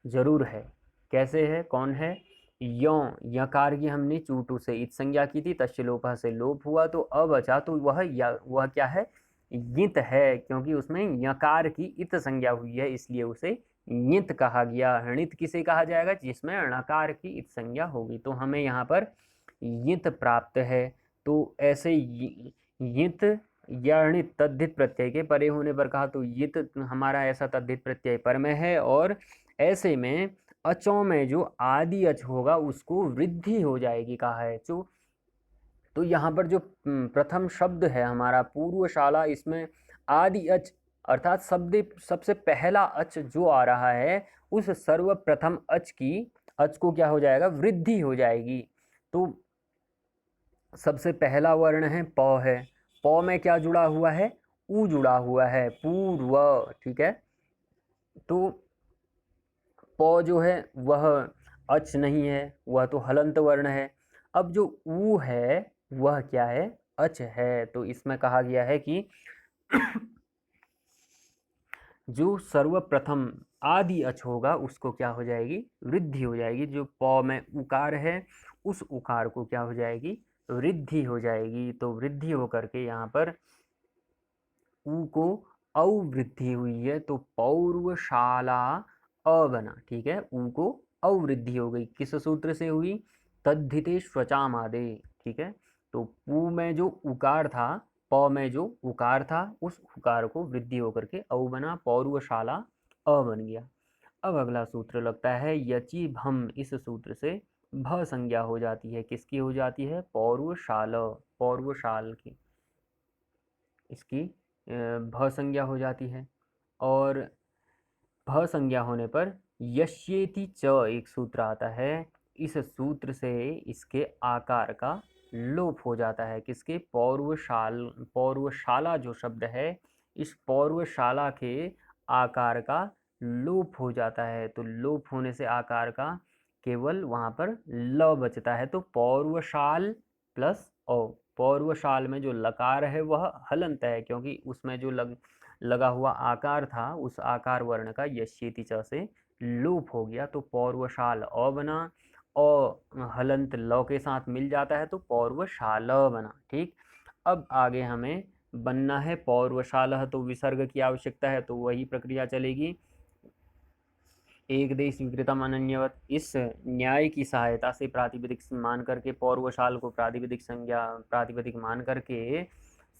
जरूर है। कैसे है? कौन है? यों, यकार की हमने चूटू से इत संज्ञा की थी, तस्य लोपः से लोप हुआ, तो अब बचा तो वह क्या है? यित है, क्योंकि उसमें यकार की इत संज्ञा हुई है, इसलिए उसे यित कहा गया। णित किसे कहा जाएगा? जिसमें णकार की इत संज्ञा होगी। तो हमें यहाँ पर यित प्राप्त है। तो ऐसे यित या णित तद्धित प्रत्यय के परे होने पर कहा, तो यित हमारा ऐसा तद्धित प्रत्यय पर में है, और ऐसे में अचों में जो आदि अच होगा उसको वृद्धि हो जाएगी कहा है। तो यहाँ पर जो प्रथम शब्द है हमारा पूर्वशाला, इसमें आदि अच अर्थात सबसे पहला अच जो आ रहा है, उस सर्वप्रथम अच को क्या हो जाएगा? वृद्धि हो जाएगी। तो सबसे पहला वर्ण है प है। प में क्या जुड़ा हुआ है? उ जुड़ा हुआ है, पूर्व। ठीक है, तो प जो है वह अच नहीं है, वह तो हलंत वर्ण है। अब जो ऊ है वह क्या है? अच है। तो इसमें कहा गया है कि जो सर्वप्रथम आदि अच होगा उसको क्या हो जाएगी? वृद्धि हो जाएगी। जो प में उकार है, उस उकार को क्या हो जाएगी? वृद्धि हो जाएगी। तो वृद्धि होकर के यहाँ पर ऊ को अवृद्धि हुई है, तो पौर्वशाला अ बना। ठीक है, ऊ को अवृद्धि हो गई। किस सूत्र से हुई? तद्धिते श्वचामादे। ठीक है, तो पू में जो उकार था, प में जो उकार था, उस उकार को वृद्धि होकर के अ बना, पौर्वशाला अ बन गया। अब अगला सूत्र लगता है यचि भम। इस सूत्र से भ संज्ञा हो जाती है। किसकी हो जाती है? पौर्वशाल, पौर्वशाल की, इसकी भ संज्ञा हो जाती है। और भ संज्ञा होने पर यश्येति च एक सूत्र आता है। इस सूत्र से इसके आकार का लोप हो जाता है। किसके? पौर्वशाला जो शब्द है, इस पौर्वशाला के आकार का लोप हो जाता है। तो लोप होने से आकार का केवल वहाँ पर ल बचता है, तो पौर्वशाल प्लस औ। पौर्वशाल में जो लकार है वह हलंत है, क्योंकि उसमें जो लगा हुआ आकार था उस आकार वर्ण का यश्येति च से लोप हो गया, तो पौर्वशाल अ बना, और हलंत लौ के साथ मिल जाता है तो पौर्वशाल बना। ठीक, अब आगे हमें बनना है पौर्वशाल, तो विसर्ग की आवश्यकता है, तो वही प्रक्रिया चलेगी। एक देश विकृतम अनन्यवत, इस न्याय की सहायता से प्रातिपदिक मान करके पौर्वशाल को प्रातिपदिक संज्ञा प्रातिपदिक मान करके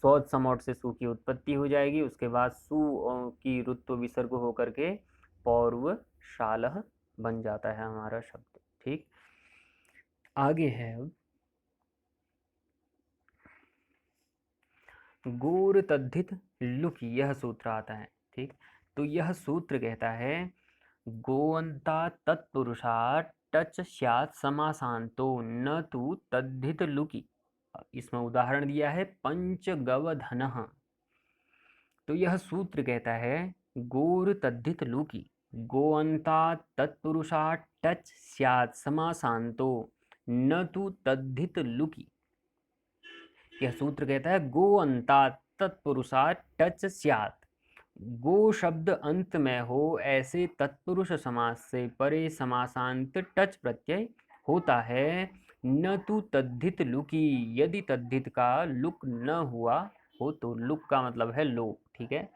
सौत समोट से सु की उत्पत्ति हो जाएगी। उसके बाद सु की रुत्व विसर्ग होकर के पौर्वशाल बन जाता है हमारा शब्द। ठीक, आगे है अब गोर तद्धित लुक, यह सूत्र आता है। ठीक, तो यह सूत्र कहता है गोअंता तत्पुरुषा टच स्यात् समासांतो न तु तद्धित लुकी। इसमें उदाहरण दिया है पंचगवधनः। तो यह सूत्र कहता है गोर तद्धित लुकी, गोअंता तत्पुरुषा टच स्यात् समासांतो न तु तद्धित लुकी। यह सूत्र कहता है गोअंता तत्पुरुषा टच स्यात्, गो शब्द अंत में हो ऐसे तत्पुरुष समास से परे समासांत टच प्रत्यय होता है। न तु तद्धित लुकी, यदि तद्धित का लुक न हुआ हो तो लुक का मतलब है लोप। ठीक है,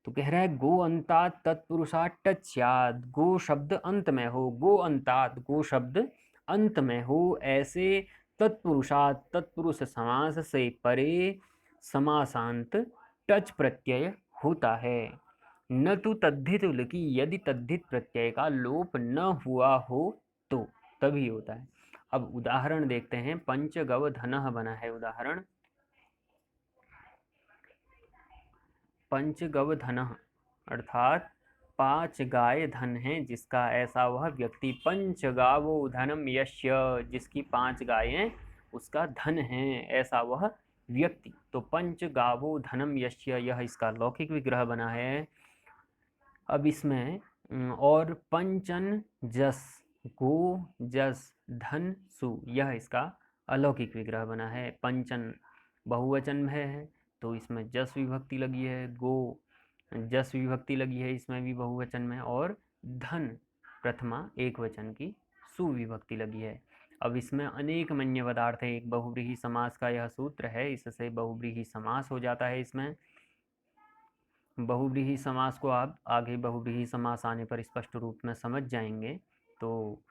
तो कह रहा है गो अंतात तत्पुरुषात् टच्याद, गो शब्द अंत में हो, गो अंतात गो शब्द अंत में हो ऐसे तत्पुरुषात् तत्पुरुष समास से परे समासांत टच प्रत्यय होता है। न तो तद्धित लुकी, यदि तद्धित प्रत्यय का लोप न हुआ हो तो तभी होता है। अब उदाहरण देखते हैं, पंचगवधनः बना है उदाहरण। पंचगवधनः अर्थात 5 गाय धन है जिसका ऐसा वह व्यक्ति, पंचगावो धनम यस्य, जिसकी 5 गायें उसका धन है ऐसा वह व्यक्ति। तो पंचगावो धनम यस्य, यह इसका लौकिक विग्रह बना है। अब इसमें और पंचन जस, गो जस धन सु, यह इसका अलौकिक विग्रह बना है। पंचन बहुवचन में है तो इसमें जस विभक्ति लगी है, गो जस विभक्ति लगी है इसमें भी बहुवचन में, और धन प्रथमा एक वचन की सु विभक्ति लगी है। अब इसमें अनेक मन्य पदार्थ है, एक बहुव्रीहि समास का यह सूत्र है, इससे बहुव्रीहि समास हो जाता है। इसमें बहुव्रीहि समास को आप आगे बहुव्रीहि समास आने पर स्पष्ट रूप में समझ जाएंगे। तो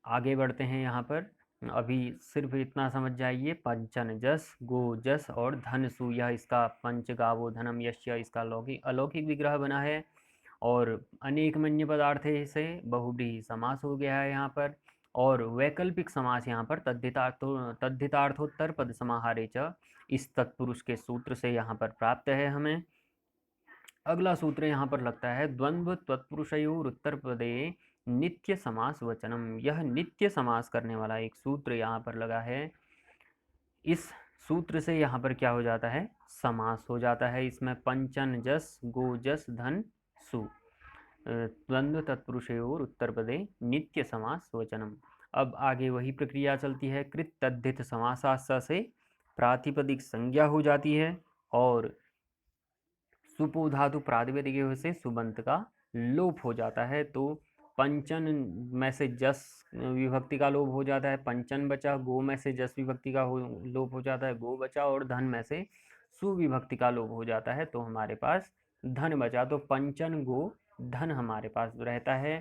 आगे बढ़ते हैं, यहाँ पर अभी सिर्फ इतना समझ जाइए, पंचन जस, गो जस और धन सु, यह इसका पंचगावो धनम यश्य इसका अलौकिक विग्रह बना है। और अनेक मन्य पदार्थ है, इसे बहुव्रीहि समास हो गया है यहाँ पर। और वैकल्पिक समास यहाँ पर तद्धितार्थोत्तर पद समाहारे च, इस तत्पुरुष के सूत्र से यहाँ पर प्राप्त है हमें। अगला सूत्र यहाँ पर लगता है द्वंद्व तत्पुरुषयोर उत्तर पदे नित्य समास वचनम, यह नित्य समास करने वाला एक सूत्र यहाँ पर लगा है। इस सूत्र से यहाँ पर क्या हो जाता है, समास हो जाता है। इसमें पंचन जस, गो जस, धन सु, द्वंद्व तत्पुरुषयोर उत्तर पदे नित्य समास वचनम। अब आगे वही प्रक्रिया चलती है, कृत तद्धित समासास्या से प्रातिपदिक संज्ञा हो जाती है, और सुपो धातु प्रातिपदिक से सुबंत का लोप हो जाता है। तो पंचन में से जस विभक्ति का लोप हो जाता है, पंचन बचा, गो में से जस विभक्ति का लोप हो जाता है, गो बचा, और धन में से सु विभक्ति का लोप हो जाता है, तो हमारे पास धन बचा। तो पंचन गो धन हमारे पास रहता है।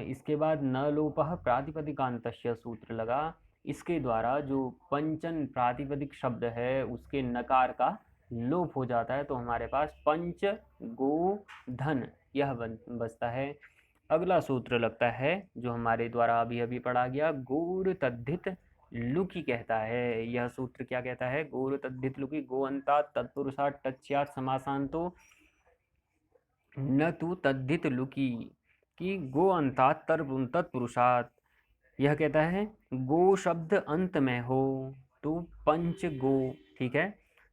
इसके बाद न लोपः प्रातिपदिकान्तस्य सूत्र लगा, इसके द्वारा जो पंचन प्रातिपदिक शब्द है उसके नकार का लोप हो जाता है, तो हमारे पास पंच गो धन यह बचता है। अगला सूत्र लगता है जो हमारे द्वारा अभी अभी पढ़ा गया, गोर तद्धित लुकी कहता है। यह सूत्र क्या कहता है, गोर तद्धित लुकी, गोअंतात् तत्पुरुषात् टच्यात् समासांतो न तु तद्धित लुकी, कि गो अंतात तत्पुरुषात्, यह कहता है गो शब्द अंत में हो तो पंच गो। ठीक है,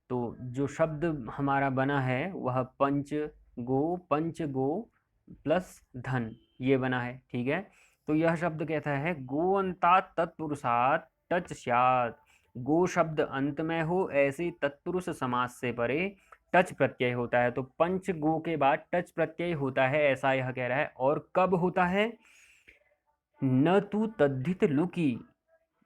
तो जो शब्द हमारा बना है वह पंच गो प्लस धन ये बना है। ठीक है, तो यह शब्द कहता है गोअंतात् तत्पुरुषात् टच स्यात्। गो शब्द अंत में हो ऐसे तत्पुरुष समास से परे टच प्रत्यय होता है। तो पंच गो के बाद टच प्रत्यय होता है, ऐसा यह कह रहा है। और कब होता है? न तू तद्धित लुकी,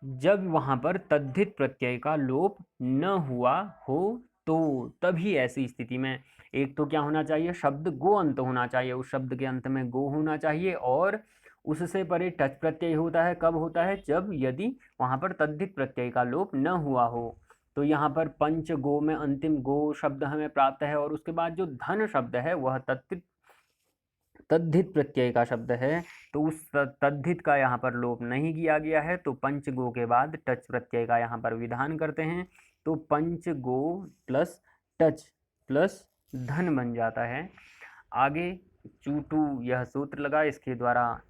जब वहां पर तद्धित प्रत्यय का लोप न हुआ हो तो तभी ऐसी स्थिति में। एक तो क्या होना चाहिए? शब्द गो अंत होना चाहिए, उस शब्द के अंत में गो होना चाहिए, और उससे परे टच प्रत्यय होता है। कब होता है? जब यदि वहां पर तद्धित प्रत्यय का लोप न हुआ हो। तो यहाँ पर पंच गो में अंतिम गो शब्द हमें प्राप्त है, और उसके बाद जो धन शब्द है वह तद्धित प्रत्यय का शब्द है। तो उस तद्धित का यहाँ पर लोप नहीं किया गया है, तो पंच गो के बाद टच प्रत्यय का यहाँ पर विधान करते हैं। तो पंच गो प्लस टच प्लस धन बन जाता है। आगे चूटू यह सूत्र लगा, इसके द्वारा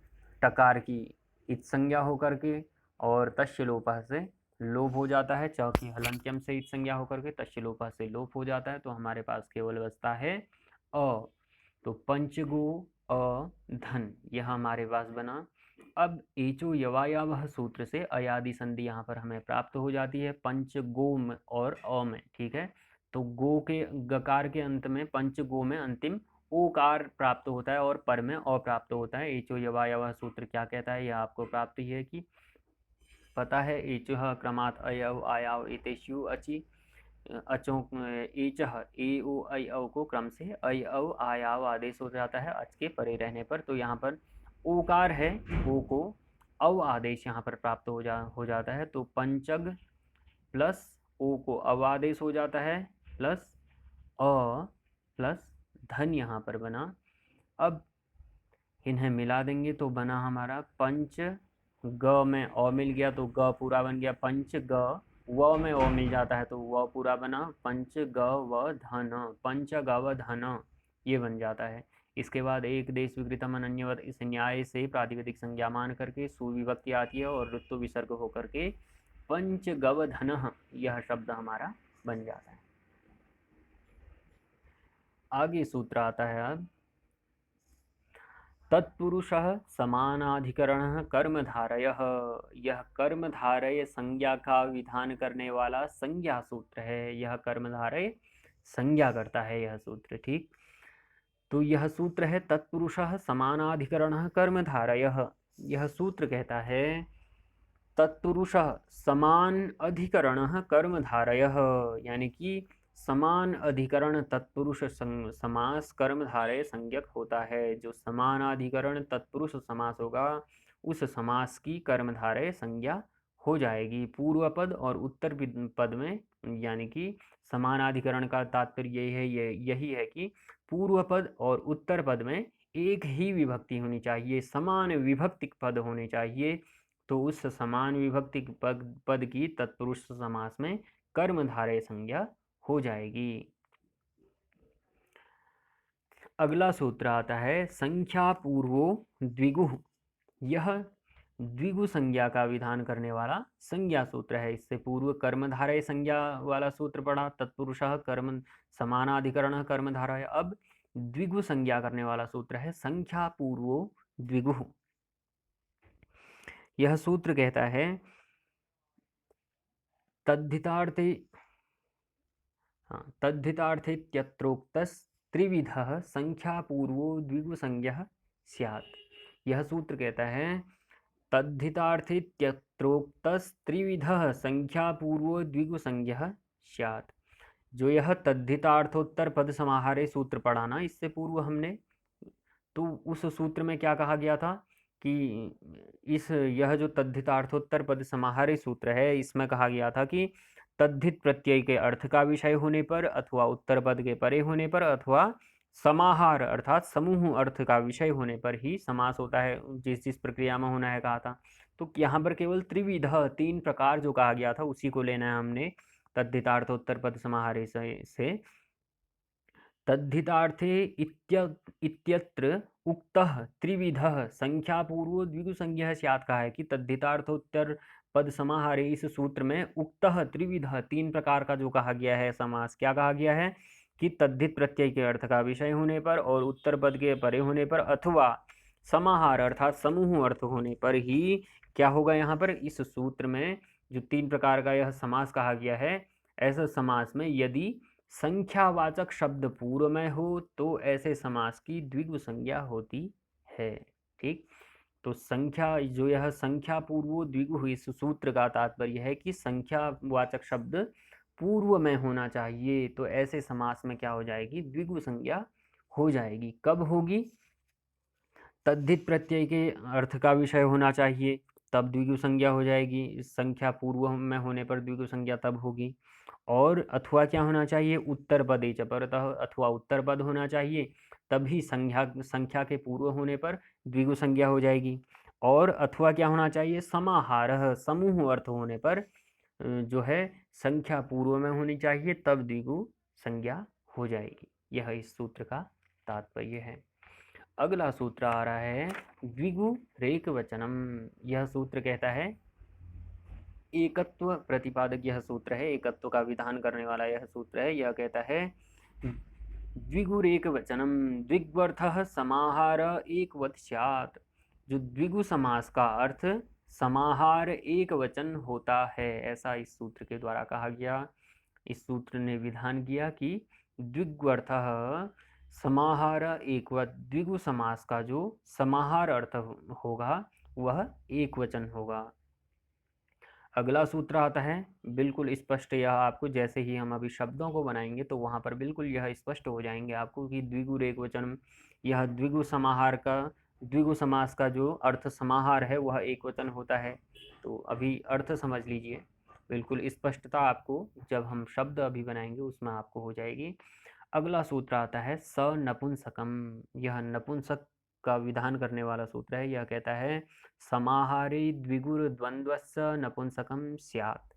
टकार की इत संज्ञा होकर के और तस्य लोपः से लोप हो जाता है। चौकी हलंत्यम से इत संज्ञा होकर के तस्य लोपः से लोप हो जाता है। तो हमारे पास केवल बचता है अ। तो पंचगो अ धन, यह हमारे पास बना। अब एचो यवायावह सूत्र से अयादि संधि यहाँ पर हमें प्राप्त हो जाती है पंच गो में और अ में। ठीक है, तो गो के गकार के अंत में पंच गो में अंतिम ओकार प्राप्त होता है और पर में अ प्राप्त होता है। एचो यवायावह सूत्र क्या कहता है, यह आपको प्राप्त ही है कि पता है। एचो क्रमात् अयव आयाव एतेषु अचि अचों एचह ए ओ ऐ औ को क्रम से ऐ औ आयाव आदेश हो जाता है अच के परे रहने पर। तो यहाँ पर ओकार है, ओ को औ आदेश यहाँ पर प्राप्त हो जाता है। तो पंचग प्लस ओ को अव आदेश हो जाता है प्लस अ प्लस धन यहाँ पर बना। अब इन्हें मिला देंगे तो बना हमारा पंच ग में अ मिल गया तो ग पूरा बन गया। पंच ग व में ओ मिल जाता है तो व पूरा बना। पंच ग व धन, पंच गव धन, ये बन जाता है। इसके बाद एक देश विकृतम अनन्यवत, इस न्याय से प्रातिपदिक संज्ञा मान करके सुविभक्ति आती है और ऋतु विसर्ग होकर के पंच गव धन यह शब्द हमारा बन जाता है। आगे सूत्र आता है अब तत्पुरुषः समानाधिकरणः कर्मधारयः। यह कर्मधारय संज्ञा का विधान करने वाला संज्ञा सूत्र है। यह कर्मधारय संज्ञा करता है यह सूत्र। ठीक, तो यह सूत्र है तत्पुरुषः समानाधिकरणः कर्मधारयः। यह सूत्र कहता है तत्पुरुषः समान अधिकरणः कर्मधारयः, यानी कि समान अधिकरण तत्पुरुष समास कर्मधारय संज्ञक होता है। जो समानाधिकरण तत्पुरुष समास होगा उस समास की कर्मधारय संज्ञा हो जाएगी पूर्व पद और उत्तर पद में। यानी कि समानाधिकरण का तात्पर्य यही है कि पूर्व पद और उत्तर पद में एक ही विभक्ति होनी चाहिए, समान विभक्ति पद होने चाहिए। तो उस समान विभक्ति पद की तत्पुरुष समास में कर्मधारय संज्ञा हो जाएगी। अगला सूत्र आता है संख्या पूर्वो द्विगुः। यह द्विगु संज्ञा का विधान करने वाला संज्ञा सूत्र है। इससे पूर्व कर्मधारय संज्ञा वाला सूत्र पढ़ा, तत्पुरुषः कर्म समानाधिकरण कर्मधारय। अब द्विगु संज्ञा करने वाला सूत्र है संख्या पूर्वो द्विगुः। यह सूत्र कहता है तद्धितार्थेत्यत्रोक्तस्त्रिविधः संख्यापूर्वो द्विगुसंज्ञः स्यात्। यह सूत्र कहता है तद्धितार्थेत्यत्रोक्तस्त्रिविधः संख्यापूर्वो द्विगुसंज्ञः स्यात्। जो यह तद्धितार्थोत्तर पद समाहारे सूत्र पढ़ा ना इससे पूर्व हमने, तो उस सूत्र में क्या कहा गया था कि यह जो तद्धितार्थोत्तर पद समाहारे सूत्र है इसमें कहा गया था कि तद्धित प्रत्यय के अर्थ का विषय होने पर अथवा उत्तर पद के परे होने पर अथवा समाहार अर्थात समूह अर्थ का विषय होने पर ही समास होता है, जिस जिस प्रक्रिया में होना है कहा था। तो यहाँ पर केवल त्रिविध तीन प्रकार जो कहा गया था उसी को लेना है हमने तद्धितार्थोत्तर पद समाहारे से। तद्धितार्थे इत्यत्र उक्तः त्रिविधः संख्यापूर्वो द्विगुसंज्ञः स्यात् कहा है कि तद्धितार्थोत्तर पद समाहारे इस सूत्र में उक्तः त्रिविधः तीन प्रकार का जो कहा गया है समास, क्या कहा गया है कि तद्धित प्रत्यय के अर्थ का विषय होने पर और उत्तर पद के परे होने पर अथवा समाहार अर्थात समूह अर्थ होने पर ही क्या होगा, यहाँ पर इस सूत्र में जो 3 प्रकार का यह समास कहा गया है, ऐसे समास में यदि संख्यावाचक शब्द पूर्व में हो तो ऐसे समास की द्विगु संज्ञा होती है। ठीक, तो संख्या जो यह संख्या पूर्व द्विगु हुई, इस सूत्र का तात्पर्य है कि संख्यावाचक शब्द पूर्व में होना चाहिए, तो ऐसे समास में क्या हो जाएगी, द्विगु संज्ञा हो जाएगी। कब होगी, तद्धित प्रत्यय के अर्थ का विषय होना चाहिए, तब द्विगु संज्ञा हो जाएगी। संख्या पूर्व में होने पर द्विगु संज्ञा तब होगी। और अथवा क्या होना चाहिए, उत्तर पद एच परतः, अथवा उत्तर पद होना चाहिए, तभी संख्या के पूर्व होने पर द्विगु संज्ञा हो जाएगी। और अथवा क्या होना चाहिए, समाहारः, समूह अर्थ होने पर जो है संख्या पूर्व में होनी चाहिए, तब द्विगु संज्ञा हो जाएगी। यह इस सूत्र का तात्पर्य है। अगला सूत्र आ रहा है द्विगु रेक वचनम। यह सूत्र कहता है, एकत्व प्रतिपादक यह सूत्र है, एकत्व का विधान करने वाला यह सूत्र है। यह कहता है द्विगुरेक वचनम द्विग्वर्थः समाहार एकवत स्यात्। जो द्विगु समास का अर्थ समाहार एक वचन होता है, ऐसा इस सूत्र के द्वारा कहा गया। इस सूत्र ने विधान किया कि द्विग्वर्थः समाहार एकवत, द्विगु समास का जो समाहार अर्थ होगा वह एक वचन होगा। अगला सूत्र आता है, बिल्कुल स्पष्ट, यह आपको जैसे ही हम अभी शब्दों को बनाएंगे तो वहाँ पर बिल्कुल यह स्पष्ट हो जाएंगे आपको कि द्विगु एक वचन, यह द्विगु समाहार का, द्विगु समास का जो अर्थ समाहार है वह एक वचन होता है। तो अभी अर्थ समझ लीजिए, बिल्कुल स्पष्टता आपको जब हम शब्द अभी बनाएंगे उसमें आपको हो जाएगी। अगला सूत्र आता है सनपुंसकम। यह नपुंसक का विधान करने वाला सूत्र है। यह कहता है समाहारे द्विगुर द्वंद्वस्य नपुंसकम स्यात्।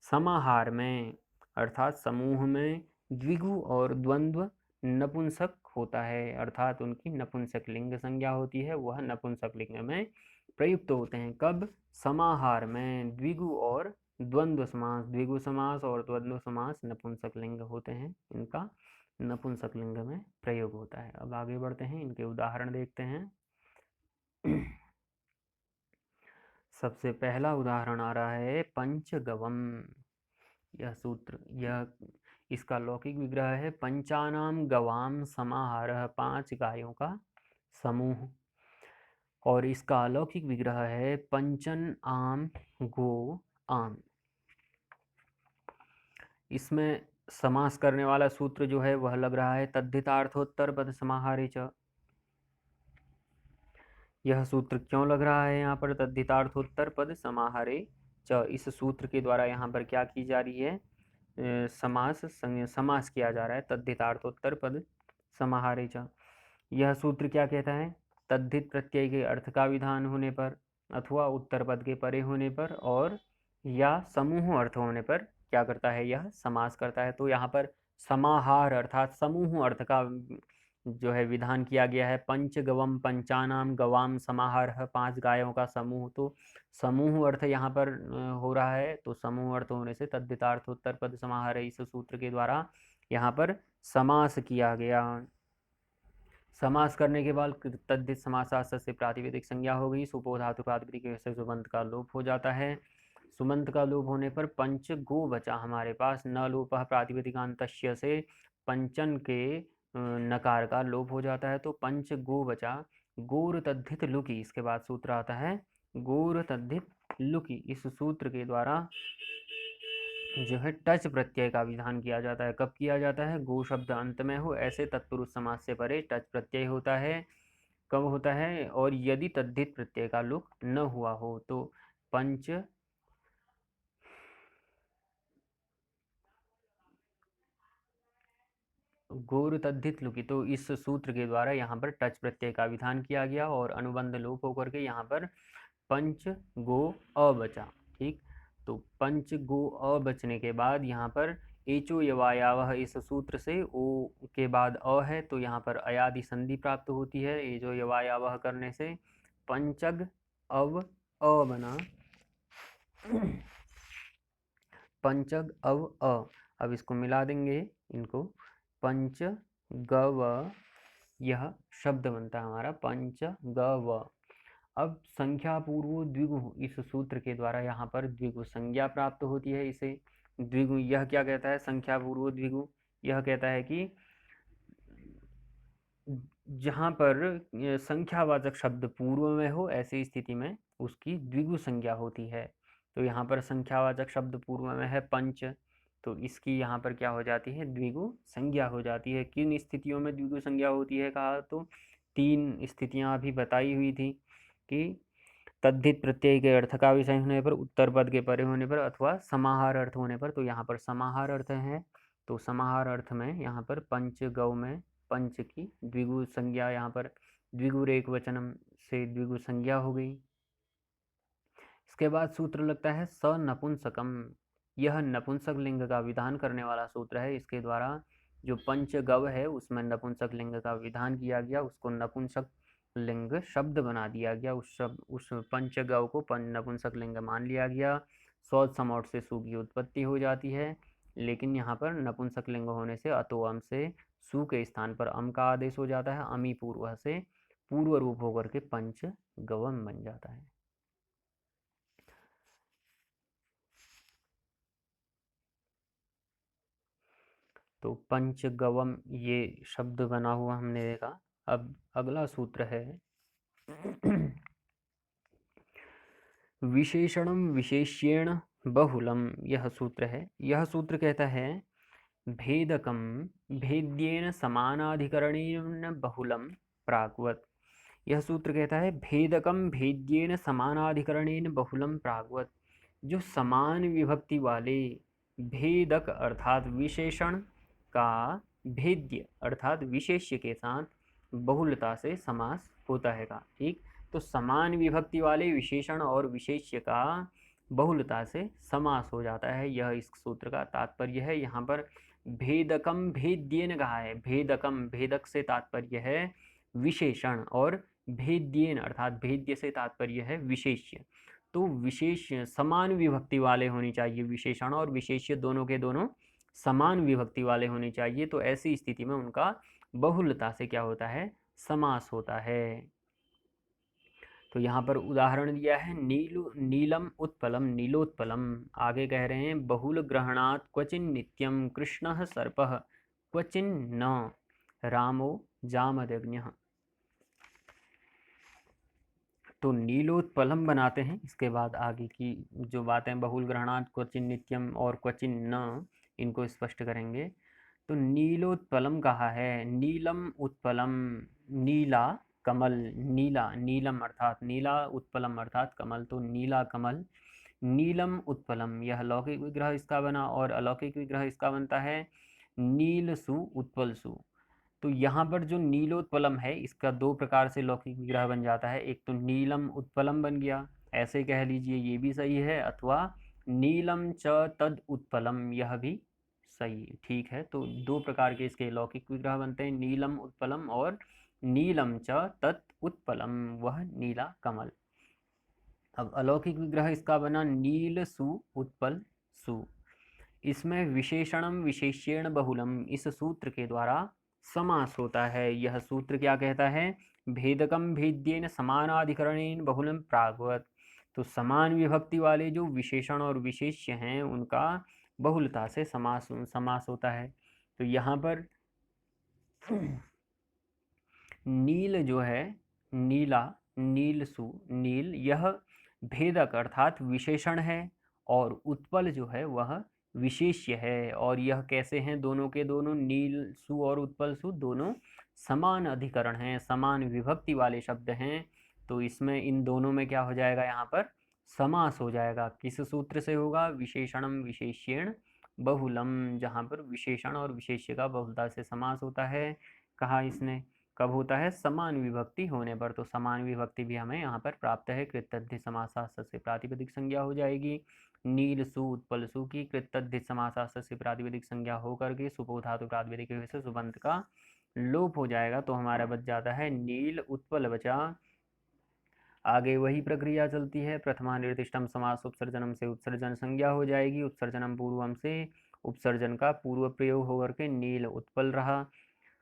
समाहार में अर्थात समूह में द्विगु और द्वंद्व नपुंसक होता है, अर्थात उनकी नपुंसक लिंग संज्ञा होती है, वह नपुंसक लिंग में प्रयुक्त होते हैं। कब, समाहार में द्विगु और द्वंद्व समास, द्विगु समास और द्वंद्व समास नपुंसक लिंग होते हैं, इनका नपुंसक लिंग में प्रयोग होता है। अब आगे बढ़ते हैं, इनके उदाहरण देखते हैं। सबसे पहला उदाहरण आ रहा है पंचगवम। यह सूत्र, यह इसका लौकिक विग्रह है पंचानाम गवाम समाहारः, 5 गायों का समूह। और इसका अलौकिक विग्रह है पंचन आम गो आम। इसमें समास करने वाला सूत्र जो है वह लग रहा है तद्धितार्थोत्तर पद समाहारे च। यह सूत्र क्यों लग रहा है यहाँ पर, तद्धितार्थोत्तर पद समाहारे च, इस सूत्र के द्वारा यहाँ पर क्या की जा रही है, समास किया जा रहा है तद्धितार्थोत्तर पद समाहारे च। यह सूत्र क्या कहता है, तद्धित प्रत्यय के अर्थ का विधान होने पर अथवा उत्तर पद के परे होने पर और या समूह अर्थ होने पर क्या करता है, यह समास करता है। तो यहाँ पर समाहार अर्थात समूह अर्थ का जो है विधान किया गया है। पंचगवम पंचानाम गवाम समाहार, 5 गायों का समूह। तो समूह अर्थ यहाँ पर हो रहा है, तो समूह अर्थ होने से तद्धितार्थ उत्तर पद समाहार, इस सूत्र के द्वारा यहाँ पर समास किया गया। समास करने के बाद तद्धित समासार्थ से प्रातिपदिक संज्ञा हो गई, सुपो धातु प्रातिपदिक से सुबंत का लोप हो जाता है। सुमंत का लोप होने पर पंच गो बचा हमारे पास, न लोप प्रातिपदिकांतस्य से पंचन के नकार का लोप हो जाता है, तो पंच गो बचा। गोर तद्धित लुकी, इसके बाद सूत्र आता है गोर तद्धित लुकी। इस सूत्र के द्वारा जो है टच प्रत्यय का विधान किया जाता है। कब किया जाता है, गो शब्द अंत में हो ऐसे तत्पुरुष समास से परे टच प्रत्यय होता है। कब होता है, और यदि तद्धित प्रत्यय का लुक न हुआ हो तो पंच गोर तद्धित लुकी। तो इस सूत्र के द्वारा यहाँ पर टच प्रत्यय का विधान किया गया और अनुबंध लोप होकर के यहाँ पर पंच गो अ बचा। ठीक, तो पंच गो अ बचने के बाद यहाँ पर एचो यवायावह, इस सूत्र से ओ के बाद अ है तो यहाँ पर अयादि संधि प्राप्त होती है। एचो यवायावह करने से पंचग अव अ बना, पंचग अव अ। अब इसको मिला देंगे इनको, पंच गव यह शब्द बनता है हमारा पंचगव। अब संख्या पूर्व द्विगु, इस सूत्र के द्वारा यहाँ पर द्विगु संज्ञा प्राप्त होती है। इसे द्विगु, यह क्या कहता है, संख्या पूर्व द्विगु, यह कहता है कि जहाँ पर संख्यावाचक शब्द पूर्व में हो, ऐसी स्थिति में उसकी द्विगु संज्ञा होती है। तो यहाँ पर संख्यावाचक शब्द पूर्व में है पंच, तो इसकी यहाँ पर क्या हो जाती है, द्विगु संज्ञा हो जाती है। किन स्थितियों में द्विगु संज्ञा होती है कहा, तो 3 स्थितियाँ अभी बताई हुई थी कि तद्धित प्रत्यय के अर्थ का विषय होने पर, उत्तर पद के परे होने पर, अथवा समाहार अर्थ होने पर। तो यहाँ पर समाहार अर्थ है, तो समाहार अर्थ में यहाँ पर पंचगव में पंच की द्विगु संज्ञा, यहाँ पर द्विगुर एक वचनम से द्विगु संज्ञा हो गई। इसके बाद सूत्र लगता है स नपुंसकम। यह नपुंसक लिंग का विधान करने वाला सूत्र है। इसके द्वारा जो पंचगव है उसमें नपुंसक लिंग का विधान किया गया, उसको नपुंसक लिंग शब्द बना दिया गया। उस पंचगव को नपुंसक लिंग मान लिया गया। सौत समौट से सु की उत्पत्ति हो जाती है, लेकिन यहाँ पर नपुंसक लिंग होने से अतो अम से सु के स्थान पर अम का आदेश हो जाता है। अमी पूर्व से पूर्व रूप होकर के पंचगवम बन जाता है। तो पंचगवम ये शब्द बना हुआ हमने देखा। अब अगला सूत्र है विशेषणम विशेष्येण बहुलम। यह सूत्र है। यह सूत्र कहता है भेदकम भेद्येन समानाधिकरणेन बहुलम प्राग्वत। यह सूत्र कहता है भेदकम भेद्येन समानाधिकरणेन बहुलम प्राग्वत। जो समान विभक्ति वाले भेदक अर्थात विशेषण का भेद्य अर्थात विशेष्य के साथ बहुलता से समास होता है का, ठीक। तो समान विभक्ति वाले विशेषण और विशेष्य का बहुलता से समास हो जाता है, यह इस सूत्र का तात्पर्य है। यहाँ पर भेदकम भेद्येन कहा है। भेदकम, भेदक से तात्पर्य है विशेषण, और भेद्येन अर्थात भेद्य से तात्पर्य है विशेष्य। तो विशेष समान विभक्ति वाले होनी चाहिए, विशेषण और विशेष्य दोनों के दोनों समान विभक्ति वाले होने चाहिए। तो ऐसी स्थिति में उनका बहुलता से क्या होता है, समास होता है। तो यहाँ पर उदाहरण दिया है नीलम उत्पलम, नीलोत्पलम। आगे कह रहे हैं बहुल ग्रहणात् क्वचिन नित्यम कृष्णः सर्पः क्वचिन न रामो जामदग्न्यः। तो नीलोत्पलम बनाते हैं। इसके बाद आगे की जो बातें बहुल ग्रहणात् क्वचिन नित्यम और क्वचिन न, इनको स्पष्ट करेंगे। तो नीलोत्पलम कहा है, नीलम उत्पलम, नीला कमल, नीला नीलम अर्थात नीला, उत्पलम अर्थात कमल, तो नीला कमल, नीलम उत्पलम। यह लौकिक विग्रह इसका बना, और अलौकिक विग्रह इसका बनता है नील सु उत्पल सु। तो यहाँ पर जो नीलोत्पलम है इसका 2 प्रकार से लौकिक विग्रह बन जाता है। एक तो नीलम उत्पलम बन गया, ऐसे कह लीजिए, ये भी सही है, अथवा नीलम च तद उत्पलम, यह भी सही, ठीक है। तो 2 प्रकार के इसके लौकिक विग्रह बनते हैं, नीलम उत्पलम और नीलम च तत् उत्पलम, वह नीला कमल। अब अलौकिक विग्रह इसका बना नील सु उत्पल सु। इसमें विशेषणम विशेष्येण बहुलम, इस सूत्र के द्वारा समास होता है। यह सूत्र क्या कहता है, भेदकम भेद्येन समानाधिकरणेन बहुलम प्राग्वत। तो समान विभक्ति वाले जो विशेषण और विशेष्य हैं उनका बहुलता से समास होता है। तो यहाँ पर नील जो है, नीला, नील सु, नील, यह भेदक अर्थात विशेषण है, और उत्पल जो है वह विशेष्य है। और यह कैसे हैं, दोनों के दोनों, नील सु और उत्पल सु दोनों समान अधिकरण हैं, समान विभक्ति वाले शब्द हैं। तो इसमें इन दोनों में क्या हो जाएगा, यहाँ पर समास हो जाएगा। किस सूत्र से होगा, विशेषणम विशेष्येण बहुलम, जहाँ पर विशेषण और विशेष्य का बहुलता से समास होता है। कहा इसने, कब होता है, समान विभक्ति होने पर। तो समान विभक्ति भी हमें यहाँ पर प्राप्त है। कृतद्धित समासास्थ से प्रातिपदिक संज्ञा हो जाएगी। नील सु उत्पल सु की कृतद्धित समासास्थ से प्रातिपदिक संज्ञा होकर के सुपो धातु प्रातिपदिक से सुबंत का लोप हो जाएगा। तो हमारा बच जाता है नील उत्पल बचा। आगे वही प्रक्रिया चलती है, प्रथमा निर्दिष्टम समास उपसर्जनम से उत्सर्जन संज्ञा हो जाएगी। उत्सर्जनम पूर्वम से उपसर्जन का पूर्व प्रयोग होकर के नील उत्पल रहा।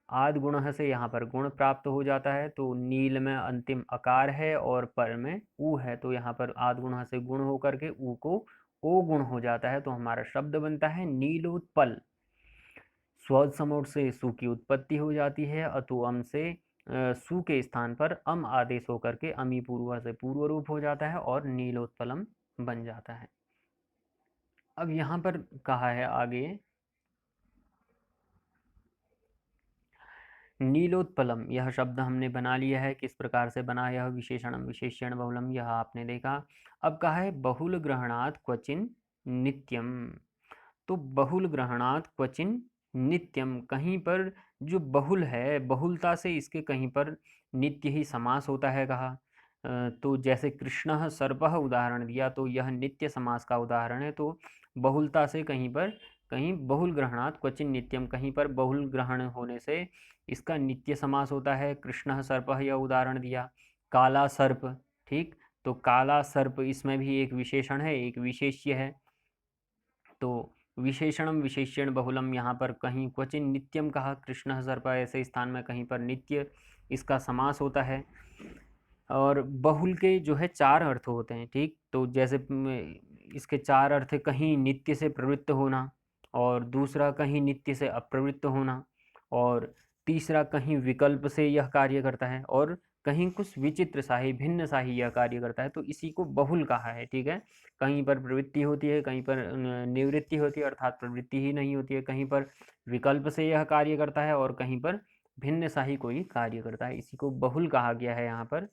आद गुण से यहाँ पर गुण प्राप्त हो जाता है, तो नील में अंतिम अकार है और पर में ऊ है, तो यहाँ पर आद गुण से गुण होकर के ऊ को ओ गुण हो जाता है, तो हमारा शब्द बनता है नीलोत्पल। स्व समोट से सु की उत्पत्ति हो जाती है, अतु अम से सु के स्थान पर अम आदेश होकर के अमी पूर्व से पूर्व रूप हो जाता है और नीलोत्पलम बन जाता है। अब यहाँ पर कहा है आगे, नीलोत्पलम, यह शब्द हमने बना लिया है। किस प्रकार से बना, यह विशेषणम विशेष्यण बहुलम, यह आपने देखा। अब कहा है बहुल ग्रहणात् क्वचिन नित्यम, तो बहुल ग्रहणात् क्वचिन नित्यम, कहीं पर जो बहुल है, बहुलता से इसके कहीं पर नित्य ही समास होता है कहा। तो जैसे कृष्णः सर्पः उदाहरण दिया, तो यह नित्य समास का उदाहरण है। तो बहुलता से कहीं पर, कहीं बहुल ग्रहणात् क्वचिन नित्यम, कहीं पर बहुल ग्रहण होने से इसका नित्य समास होता है। कृष्णः सर्पः यह उदाहरण दिया। काला सर्प, ठीक, तो काला सर्प इसमें भी एक विशेषण है, एक विशेष्य है। तो विशेषणम विशेष्यण बहुलम, यहाँ पर कहीं क्वचिन नित्यम कहा, कृष्णः सर्प ऐसे स्थान में कहीं पर नित्य इसका समास होता है। और बहुल के जो है चार अर्थ होते हैं, ठीक, तो जैसे इसके चार अर्थ, कहीं नित्य से प्रवृत्त होना, और दूसरा कहीं नित्य से अप्रवृत्त होना, और तीसरा कहीं विकल्प से यह कार्य करता है, और कहीं कुछ विचित्र सा ही, भिन्न सा ही यह कार्य करता है, तो इसी को बहुल कहा है। ठीक है, कहीं पर प्रवृत्ति होती है, कहीं पर निवृत्ति होती है, अर्थात प्रवृत्ति ही नहीं होती है, कहीं पर विकल्प से यह कार्य करता है, और कहीं पर भिन्न सा ही कोई कार्य करता है, इसी को बहुल कहा गया है यहाँ पर।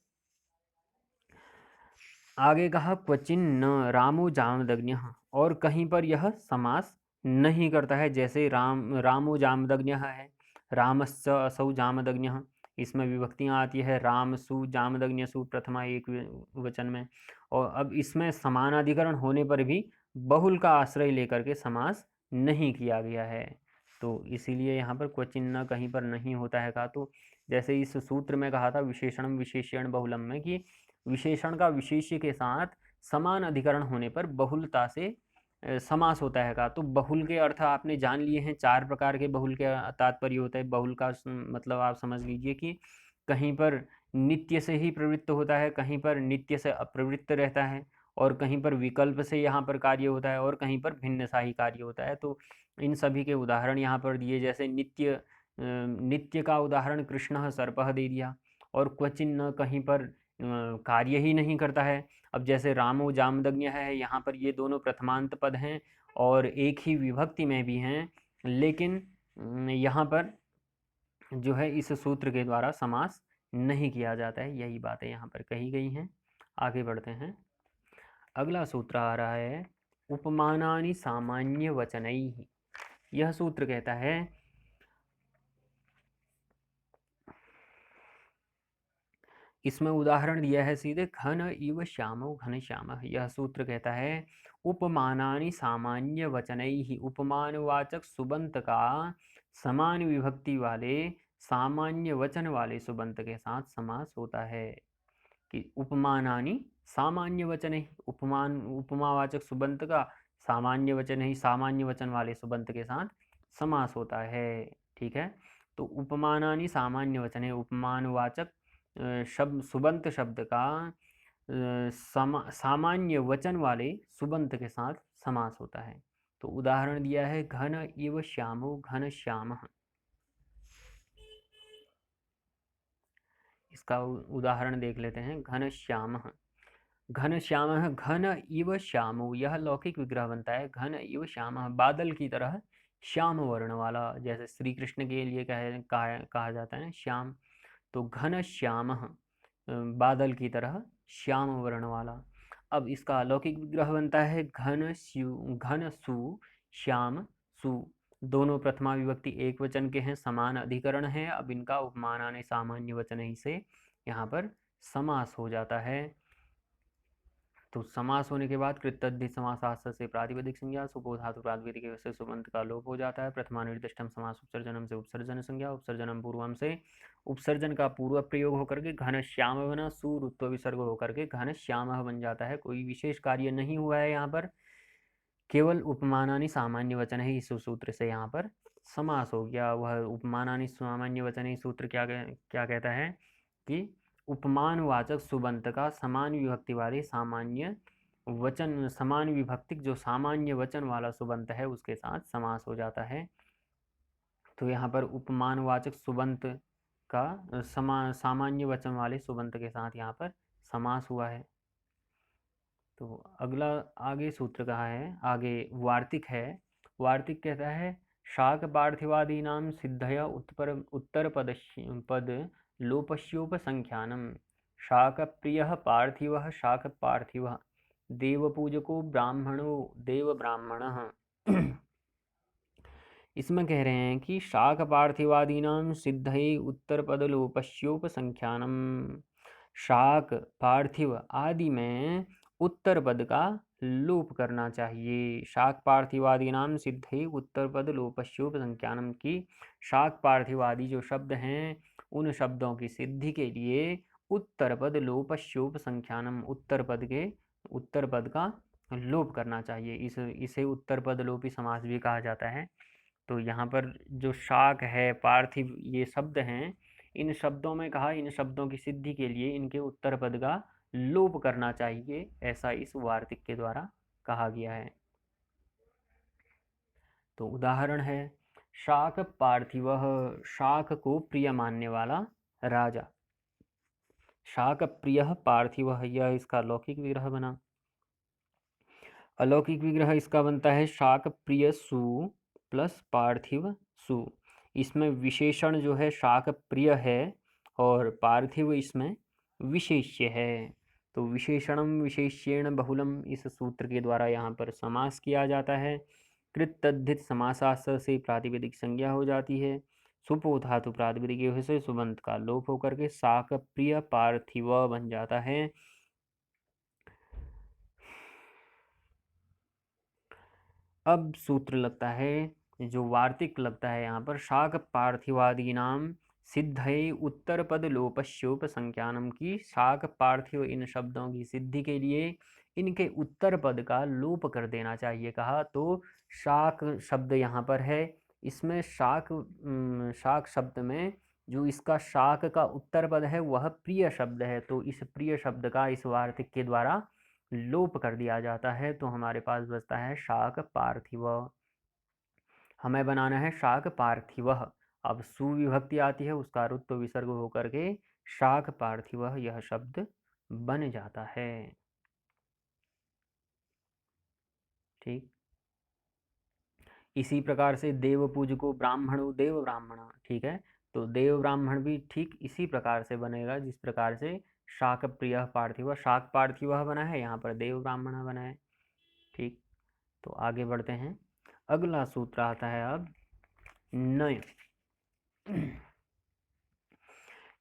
आगे कहा क्वचिन न रामो जामदग्न्यः, और कहीं पर यह समास नहीं करता है, जैसे रामो जामदग्न्यः है, रामश्च असौ जामदग्न्यः, इसमें विभक्तियाँ आती है, राम सु जामदग्न्य सु प्रथमा एक वचन में। और अब इसमें समानाधिकरण होने पर भी बहुल का आश्रय लेकर के समास नहीं किया गया है, तो इसीलिए यहाँ पर क्वचिन न कहीं पर नहीं होता है कहा। तो जैसे इस सूत्र में कहा था विशेषणम विशेष्यण बहुलम में, कि विशेषण का विशेष्य के साथ समान अधिकरण होने पर बहुलता से समास होता है का। तो बहुल के अर्थ आपने जान लिए हैं, चार प्रकार के बहुल के तात्पर्य होता है। बहुल का मतलब आप समझ लीजिए कि कहीं पर नित्य से ही प्रवृत्त होता है, कहीं पर नित्य से अप्रवृत्त रहता है, और कहीं पर विकल्प से यहाँ पर कार्य होता है, और कहीं पर भिन्न सा ही कार्य होता है। तो इन सभी के उदाहरण यहाँ पर दिए, जैसे नित्य का उदाहरण कृष्णः सर्पः दे दिया, और क्वचिन न कहीं पर कार्य ही नहीं करता है। अब जैसे रामो जामदग्न्य है, यहाँ पर ये दोनों प्रथमांत पद हैं और एक ही विभक्ति में भी हैं, लेकिन यहाँ पर जो है इस सूत्र के द्वारा समास नहीं किया जाता है, यही बातें यहाँ पर कही गई हैं। आगे बढ़ते हैं, अगला सूत्र आ रहा है उपमानानि सामान्य वचनैः। यह सूत्र कहता है, इसमें उदाहरण दिया है सीधे, घन इव श्यामो घन श्याम। यह सूत्र कहता है उपमानानि सामान्य वचनैः, उपमानवाचक सुबंत का समान विभक्ति वाले सामान्य वचन वाले सुबंत के साथ समास होता है। कि उपमानानि सामान्य वचन है, उपमान उपमावाचक सुबंत का सामान्य वचन ही सामान्य वचन वाले सुबंत के साथ समास होता है। ठीक है, तो उपमानानि सामान्य वचन है, उपमानवाचक शब्द सुबंत शब्द का सामान्य वचन वाले सुबंत के साथ समास होता है। तो उदाहरण दिया है घन इव श्यामो घन श्यामः। इसका उदाहरण देख लेते हैं, घन श्यामः। घन श्यामः, घन इव श्यामो, यह लौकिक विग्रह बनता है। घन इव श्यामः, बादल की तरह श्याम वर्ण वाला, जैसे श्री कृष्ण के लिए कहा जाता है श्याम। तो घन श्यामः, बादल की तरह श्याम वर्ण वाला। अब इसका अलौकिक विग्रह बनता है घन सु श्याम सु, दोनों प्रथमा विभक्ति एक वचन के हैं, समान अधिकरण है। अब इनका उपमानानि सामान्य वचन ही से यहाँ पर समास हो जाता है। तो समास होने के बाद कृतद्धि समासास्त्र से प्रातिपदिक संज्ञा, सुपो धातु प्रातिपदिक से सुबंत का लोप हो जाता है। प्रथमा निर्दिष्टम समास उपसर्जनम से उपसर्जन संज्ञा, उपसर्जनम पूर्वम से उपसर्जन का पूर्व प्रयोग होकर के घन श्याम बना, सुरुत्व विसर्ग होकर के घन श्याम बन जाता है। कोई विशेष कार्य नहीं हुआ है यहाँ पर, केवल उपमानानि सामान्य वचन है इस सूत्र से यहाँ पर समास हो गया। वह उपमानानि सामान्यवचने सूत्र क्या कहता है कि उपमानवाचक सुबंत का समान विभक्ति वाले सामान्य वचन, समान विभक्तिक जो सामान्य वचन वाला सुबंत है उसके साथ समास हो जाता है। तो यहाँ पर उपमानवाचक सुबंत का सामान्य वचन वाले सुबंत के साथ यहाँ पर समास हुआ है। तो अगला आगे सूत्र कहा है, आगे वार्तिक है। वार्तिक कहता है शाक पार्थिवादीनां सिद्धया उत्तर पद लोपस्योपसंख्यानम शाक प्रियः पार्थिवः शाक पार्थिवः देवपूजको ब्राह्मणो देव ब्राह्मणः। इसमें कह रहे हैं कि शाक पार्थिवादीनां सिद्धये उत्तर पद लोपस्योपसंख्यानम, शाक पार्थिव आदि में उत्तर पद का लोप करना चाहिए। शाक पार्थिवादीनां सिद्धये उत्तर पद लोपस्योपसंख्यानम की शाक पार्थिवादी जो शब्द हैं उन शब्दों की सिद्धि के लिए उत्तर पद लोपस्योपसंख्यानम, उत्तर पद का लोप करना चाहिए। इसे उत्तर पद लोपी समास भी कहा जाता है। तो यहाँ पर जो शाक है, पार्थिव, ये शब्द हैं, इन शब्दों में कहा इन शब्दों की सिद्धि के लिए इनके उत्तर पद का लोप करना चाहिए, ऐसा इस वार्तिक के द्वारा कहा गया है। तो उदाहरण है शाक पार्थिवः, शाक को प्रिय मानने वाला राजा। शाक प्रियः पार्थिवः, यह इसका लौकिक विग्रह बना। अलौकिक विग्रह इसका बनता है शाक प्रिय सु प्लस पार्थिव सु। इसमें विशेषण जो है शाक प्रिय है और पार्थिव इसमें विशेष्य है। तो विशेषणम विशेष्येण बहुलम इस सूत्र के द्वारा यहाँ पर समास किया जाता है। कृत तद्धित समासास्त्र से प्रातिपदिक संज्ञा हो जाती है। सुपो धातु प्रातिपदिक से सुबंत का लोप होकर के शाक प्रिय पार्थिव बन जाता है। अब सूत्र लगता है, जो वार्तिक लगता है यहाँ पर, शाक पार्थिवादीनाम सिद्धये उत्तर पद लोपस्योपसंख्यानम की शाक पार्थिव इन शब्दों की सिद्धि के लिए इनके उत्तर पद का लोप कर देना चाहिए कहा। तो शाक शब्द यहाँ पर है, इसमें शाक शब्द में जो इसका शाक का उत्तर पद है वह प्रिय शब्द है। तो इस प्रिय शब्द का इस वार्तिक के द्वारा लोप कर दिया जाता है। तो हमारे पास बचता है शाक पार्थिव। हमें बनाना है शाक पार्थिव। अब सुविभक्ति आती है, उसका रुत्व विसर्ग होकर के शाक पार्थिव यह शब्द बन जाता है। ठीक, इसी प्रकार से देव पूजको ब्राह्मणो देव ब्राह्मण, ठीक है। तो देव ब्राह्मण भी ठीक इसी प्रकार से बनेगा जिस प्रकार से शाक प्रिय पार्थिव, शाक पार्थिव बना है, यहाँ पर देव ब्राह्मण बना है। ठीक, तो आगे बढ़ते हैं। अगला सूत्र आता है अब नय।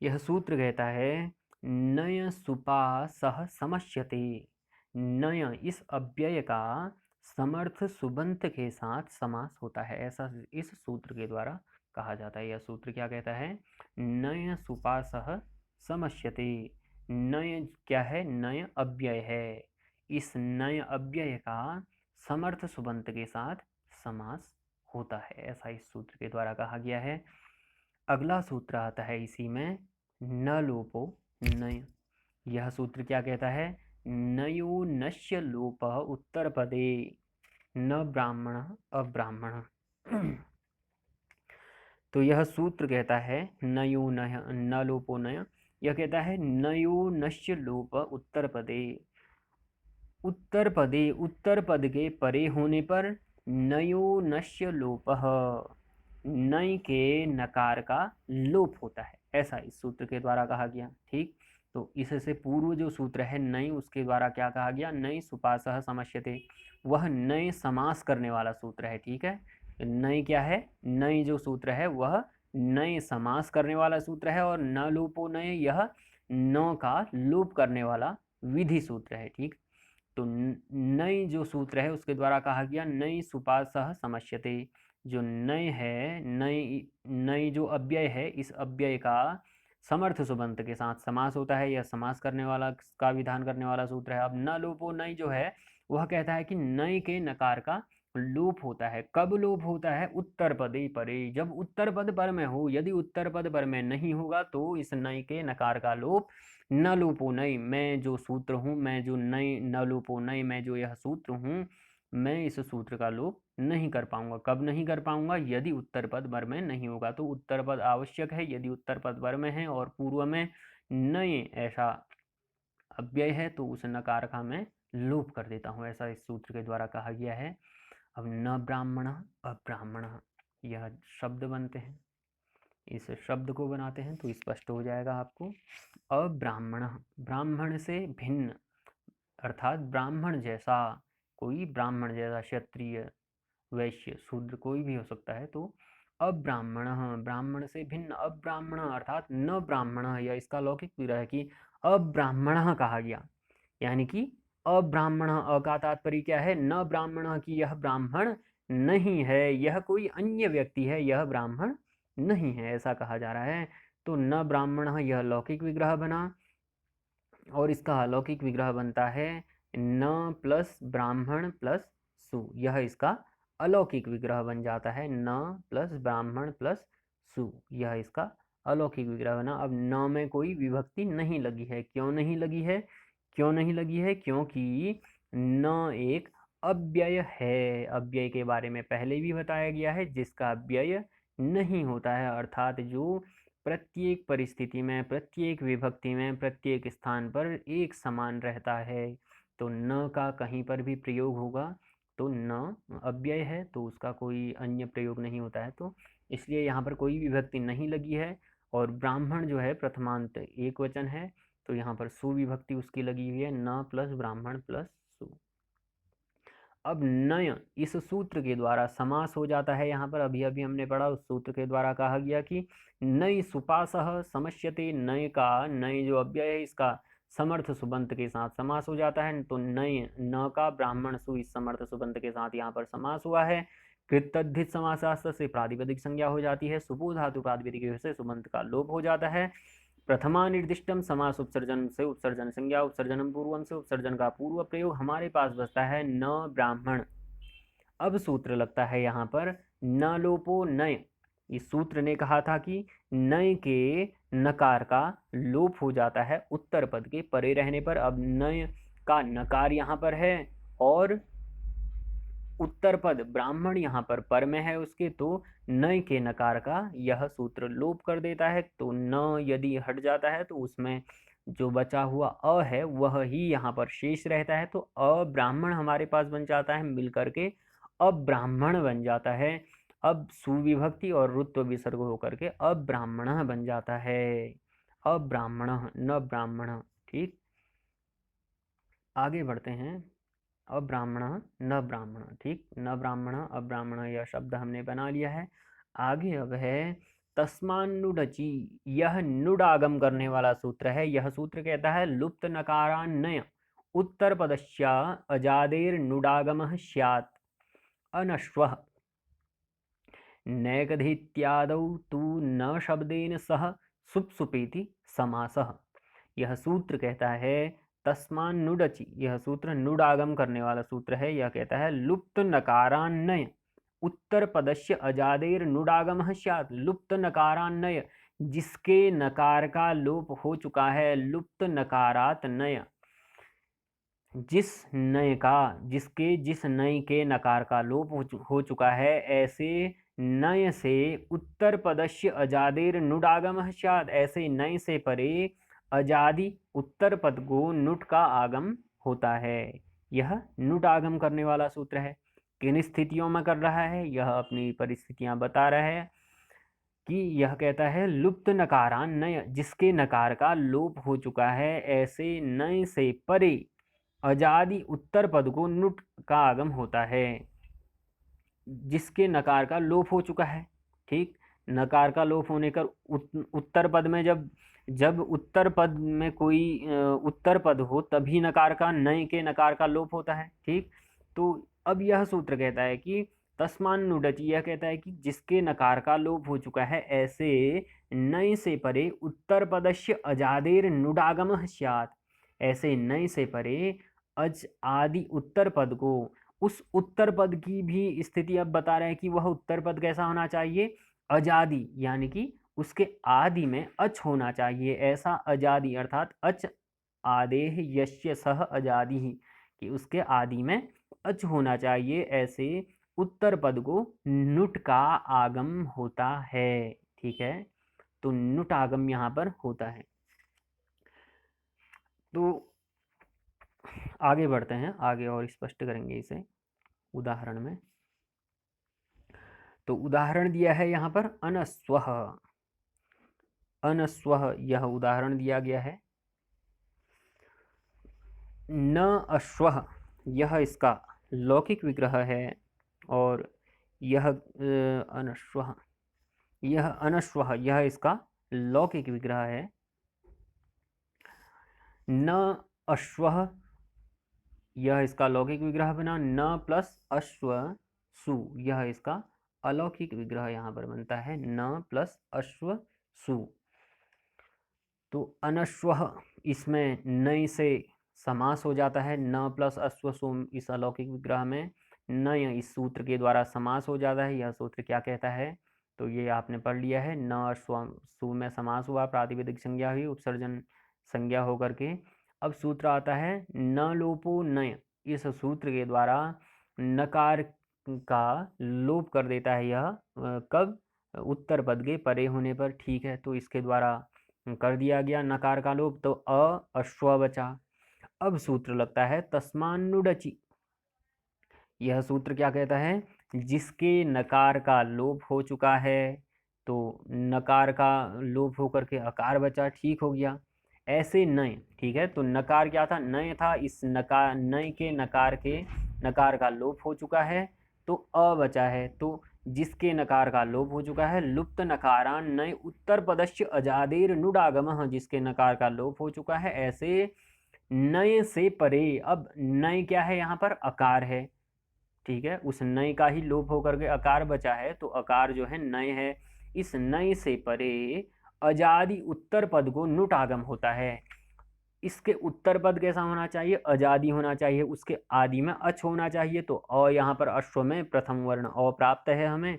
यह सूत्र कहता है नय सुपा सह समश्यते। नय इस अव्यय का समर्थ सुबंत के साथ समास होता है, ऐसा इस सूत्र के द्वारा कहा जाता है। यह सूत्र क्या कहता है, नय सुपा सह समश्यते। नय क्या है, नय अव्यय है। इस नय अव्यय का समर्थ सुबंत के साथ समास होता है, ऐसा इस सूत्र के द्वारा कहा गया है। अगला सूत्र आता है इसी में न लोपो नय। यह सूत्र क्या कहता है, नयो नश्य लोप उत्तर पदे न ब्राह्मण अब्राह्मण। तो यह सूत्र कहता है नयो न लोपो नय, यह कहता है नयो नश्य लोप उत्तर पदे। उत्तर पद के परे होने पर नयो नश्य लोप, नय के नकार का लोप होता है, ऐसा इस सूत्र के द्वारा कहा गया। ठीक, तो इससे पूर्व जो सूत्र है नय, उसके द्वारा क्या कहा गया, नय सुपासः समश्यते, वह नय समास करने वाला सूत्र है। ठीक है, नय क्या है, नय जो सूत्र है वह नय समास करने वाला सूत्र है, और न लोपो नय यह न का लोप करने वाला विधि सूत्र है। ठीक, तो नय जो सूत्र है उसके द्वारा कहा गया नय सुपासः समश्यते। जो नय है, नय जो अव्यय है, इस अव्यय का समर्थ सुबंत के साथ समास होता है, यह समास करने वाला का विधान करने वाला सूत्र है। अब न लोपो नय जो है वह कहता है कि नय के नकार का लोप होता है। कब लोप होता है? उत्तर पदे परे, जब उत्तर पद पर में हो। यदि उत्तर पद पर में नहीं होगा तो इस नय के नकार का लोप न लोपो नय, मैं जो सूत्र हूँ, मैं जो नय, न लोपो नय, मैं जो यह सूत्र हूँ, मैं इस सूत्र का लोप नहीं कर पाऊंगा। कब नहीं कर पाऊंगा? यदि उत्तर पद वर में नहीं होगा। तो उत्तर पद आवश्यक है। यदि उत्तर पद वर में है और पूर्व में नय ऐसा अव्यय है तो उस नकार का मैं लोप कर देता हूँ, ऐसा इस सूत्र के द्वारा कहा गया है। अब न ब्राह्मण अब्राह्मण, यह शब्द बनते हैं। इस शब्द को बनाते हैं तो स्पष्ट हो जाएगा आपको। अब्राह्मण, ब्राह्मण से भिन्न, अर्थात ब्राह्मण जैसा, कोई ब्राह्मण जैसा, क्षत्रिय, वैश्य, शूद्र कोई भी हो सकता है। तो अब्राह्मण, ब्राह्मण से भिन्न। अब्राह्मण अर्थात न ब्राह्मण, या इसका लौकिक विग्रह है कि अब्राह्मण कहा गया, यानी कि अब्राह्मण, अ का तात्पर्य क्या है? न ब्राह्मण, की यह ब्राह्मण नहीं है, यह कोई अन्य व्यक्ति है, यह ब्राह्मण नहीं है, ऐसा कहा जा रहा है। तो न ब्राह्मण यह लौकिक विग्रह बना, और इसका अलौकिक विग्रह बनता है न प्लस ब्राह्मण प्लस सु, यह इसका अलौकिक विग्रह बन जाता है। न प्लस ब्राह्मण प्लस सु, यह इसका अलौकिक विग्रह बना। अब न में कोई विभक्ति नहीं लगी है। क्यों नहीं लगी है? क्यों नहीं लगी है? क्योंकि न एक अव्यय है। अव्यय के बारे में पहले भी बताया गया है, जिसका अव्यय नहीं होता है, अर्थात जो प्रत्येक परिस्थिति में, प्रत्येक विभक्ति में, प्रत्येक स्थान पर एक समान रहता है। तो न का कहीं पर भी प्रयोग होगा तो न अव्यय है, तो उसका कोई अन्य प्रयोग नहीं होता है। तो इसलिए यहाँ पर कोई विभक्ति नहीं लगी है। और ब्राह्मण जो है प्रथमांत एक वचन है, तो यहाँ पर सुविभक्ति उसकी लगी हुई है, न प्लस ब्राह्मण प्लस सु। अब नय इस सूत्र के द्वारा समास हो जाता है। यहाँ पर अभी अभी हमने पढ़ा, उस सूत्र के द्वारा कहा गया कि नय सुपासः समस्यते, नय का, नय जो अव्यय है इसका समर्थ सुबंत के साथ समास हो जाता है। तो नय, न का ब्राह्मण सु, इस समर्थ सुबंत के साथ यहाँ पर समास हुआ है। कृतद्धित समासास्त्र से प्रातिपदिक संज्ञा हो जाती है। सुपो धातु प्रातिपदिक से सुबंत का लोप हो जाता है। प्रथमा निर्दिष्टम समास उपसर्जन से उपसर्जन संज्ञा, उपसर्जनम पूर्वम से उपसर्जन का पूर्व प्रयोग। हमारे पास बचता है न ब्राह्मण। अब सूत्र लगता है यहाँ पर न लोपो नय। इस सूत्र ने कहा था कि नय के नकार का लोप हो जाता है उत्तर पद के परे रहने पर। अब नय का नकार यहाँ पर है और उत्तर पद ब्राह्मण यहाँ पर में है उसके, तो न के नकार का यह सूत्र लोप कर देता है। तो न यदि हट जाता है तो उसमें जो बचा हुआ अ है वह ही यहाँ पर शेष रहता है। तो अब्राह्मण हमारे पास बन जाता है, मिलकर के अब्राह्मण बन जाता है। अब सुविभक्ति और रुत्व विसर्ग होकर के अब्राह्मण बन जाता है। अब्राह्मण, न ब्राह्मण। ठीक, आगे बढ़ते हैं। अब्राह्मण न ब्राह्मण, ठीक, न ब्राह्मण अब्राह्मण, यह शब्द हमने बना लिया है। आगे अब है तस्मान्नुडचि, यह नुड आगम करने वाला सूत्र है। यह सूत्र कहता है लुप्त नकारान्नय उत्तर पदस्या अजादेर नुडागमः स्यात् अनश्वः नैकधीत्यादौ तु न शब्देन सह सुप्सुपेति समासः। यह सूत्र कहता है तस्मान्नुडचि, यह सूत्र नुड आगम करने वाला सूत्र है। यह कहता है लुप्त नकारान्नय उत्तर पदस्य अजादेर नुडागमः स्यात्। लुप्त नकारान्नय, जिसके नकार का लोप हो चुका है। लुप्त नकारात नय, जिस नय का, जिसके, जिस नय के नकार का लोप हो चुका है, ऐसे नय से उत्तर पदस्य अजादेर नुडागमः स्यात्। ऐसे नय से परे अजादि उत्तर पद को नुट का आगम होता है। यह नुट आगम करने वाला सूत्र है। किन स्थितियों में कर रहा है? यह अपनी परिस्थितियां बता रहा है कि यह कहता है लुप्त नकारान नय, जिसके नकार का लोप हो चुका है, ऐसे नय से परे अजादि उत्तर पद को नुट का आगम होता है। जिसके नकार का लोप हो चुका है, ठीक, नकार का लोप होने कर उत्तर पद में जब उत्तर पद में कोई उत्तर पद हो तभी नकार का, नय के नकार का लोप होता है। ठीक, तो अब यह सूत्र कहता है कि तस्मान्नुडचि, यह कहता है कि जिसके नकार का लोप हो चुका है, ऐसे नय से परे उत्तर पदस्य अजादेर नुडागमः स्यात्। ऐसे नय से परे अज आदि उत्तर पद को उस उत्तर पद की भी स्थिति अब बता रहे हैं कि वह उत्तर पद कैसा होना चाहिए, अजादि, यानी कि उसके आदि में अच होना चाहिए, ऐसा अजादि अर्थात अच आदेह यस्य सह अजादि, कि उसके आदि में अच होना चाहिए, ऐसे उत्तर पद को नुट का आगम होता है। ठीक है, तो नुट आगम यहाँ पर होता है। तो आगे बढ़ते हैं, आगे और स्पष्ट करेंगे इसे उदाहरण में। तो उदाहरण दिया है यहाँ पर अनस्वः, अनस्वः यह उदाहरण दिया गया है। न अश्वः यह इसका लौकिक विग्रह है, और यह अनश्वः, यह अनश्वः यह इसका लौकिक विग्रह है। न अश्वः यह इसका लौकिक विग्रह बना, न प्लस अश्व सु यह इसका अलौकिक विग्रह यहाँ पर बनता है, न प्लस अश्व सु। तो अनश्वः इसमें नय से समास हो जाता है, न प्लस अश्व सु इस अलौकिक विग्रह में नय इस सूत्र के द्वारा समास हो जाता है। यह सूत्र क्या कहता है, तो ये आपने पढ़ लिया है, न अश्व सु में समास हुआ, प्रातिपदिक संज्ञा हुई, उपसर्जन संज्ञा होकर के। अब सूत्र आता है न लोपो नय, इस सूत्र के द्वारा नकार का लोप कर देता है यह, कब, उत्तर पद के परे होने पर। ठीक है, तो इसके द्वारा कर दिया गया नकार का लोप, तो अश्व बचा। अब सूत्र लगता है तस्मान्नुडचि, यह सूत्र क्या कहता है, जिसके नकार का लोप हो चुका है, तो नकार का लोप होकर के अकार बचा, ठीक हो गया। ऐसे नय, ठीक है, तो नकार क्या था, नय था, इस नकार नय के नकार का लोप हो चुका है, तो अ बचा है। तो जिसके नकार का लोप हो चुका है, लुप्त नकारान नय उत्तर पदस्य अजादेर नुडागमः, जिसके नकार का लोप हो चुका है, ऐसे नय से परे। अब नय क्या है, यहाँ पर अकार है, ठीक है, उस नय का ही लोप होकर के अकार बचा है, तो अकार जो है नय है। इस नय से परे अजादि उत्तर पद को नुट आगम होता है। इसके उत्तर पद कैसा होना चाहिए, अजादि होना चाहिए, उसके आदि में अच होना चाहिए। तो अ यहाँ पर अश्व में प्रथम वर्ण अ प्राप्त है हमें,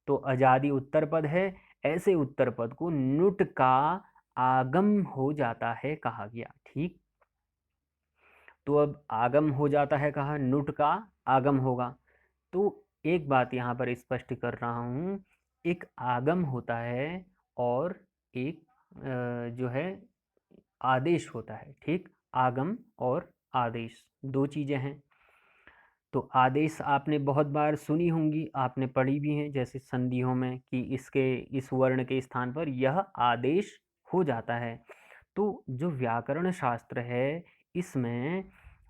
तो अजादि उत्तर पद है, ऐसे उत्तर पद को नुट का आगम हो जाता है कहा गया। ठीक, तो अब आगम हो जाता है कहा, नुट का आगम होगा। तो एक बात यहाँ पर स्पष्ट कर रहा हूँ, एक आगम होता है और एक जो है आदेश होता है। ठीक, आगम और आदेश दो चीज़ें हैं। तो आदेश आपने बहुत बार सुनी होंगी, आपने पढ़ी भी हैं, जैसे संधियों में कि इसके इस वर्ण के स्थान पर यह आदेश हो जाता है। तो जो व्याकरण शास्त्र है, इसमें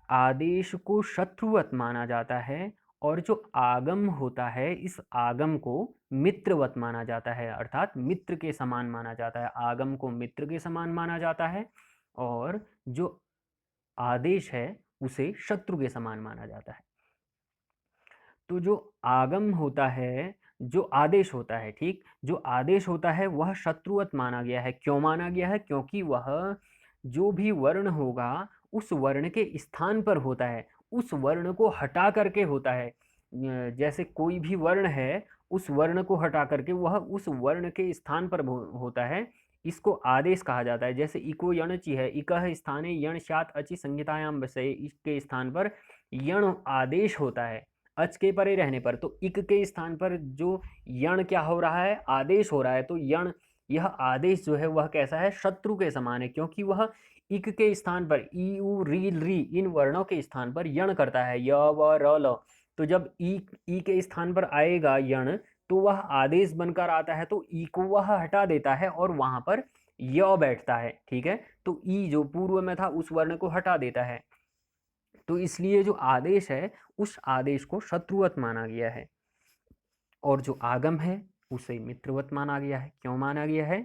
आदेश को शत्रुवत माना जाता है, और जो आगम होता है, इस आगम को मित्रवत माना जाता है, अर्थात मित्र के समान माना जाता है। आगम को मित्र के समान माना जाता है, और जो आदेश है उसे शत्रु के समान माना जाता है। तो जो आगम होता है, जो आदेश होता है, ठीक, जो आदेश होता है वह शत्रुवत माना गया है। क्यों माना गया है, क्योंकि वह जो भी वर्ण होगा उस वर्ण के स्थान पर होता है, उस वर्ण को हटा करके होता है। जैसे कोई भी वर्ण है, उस वर्ण को हटा करके वह उस वर्ण के स्थान पर होता है, इसको आदेश कहा जाता है। जैसे इको यणचि है, इकः स्थाने यण स्यात् अचि संहितायां बसे, इसके स्थान पर यण आदेश होता है अच के परे रहने पर। तो इक के स्थान पर जो यण क्या हो रहा है, आदेश हो रहा है। तो यण, यह आदेश जो है वह कैसा है, शत्रु के समान है, क्योंकि वह इक के स्थान पर ई उ री री इन वर्णों के स्थान पर यण करता है, य व र ल। तो जब ई के स्थान पर आएगा यण, तो वह आदेश बनकर आता है, तो ई को वह हटा देता है और वहां पर य बैठता है। ठीक है, तो ई जो पूर्व में था उस वर्ण को हटा देता है, तो इसलिए जो आदेश है उस आदेश को शत्रुवत माना गया है, और जो आगम है उसे मित्रवत माना गया है। क्यों माना गया है,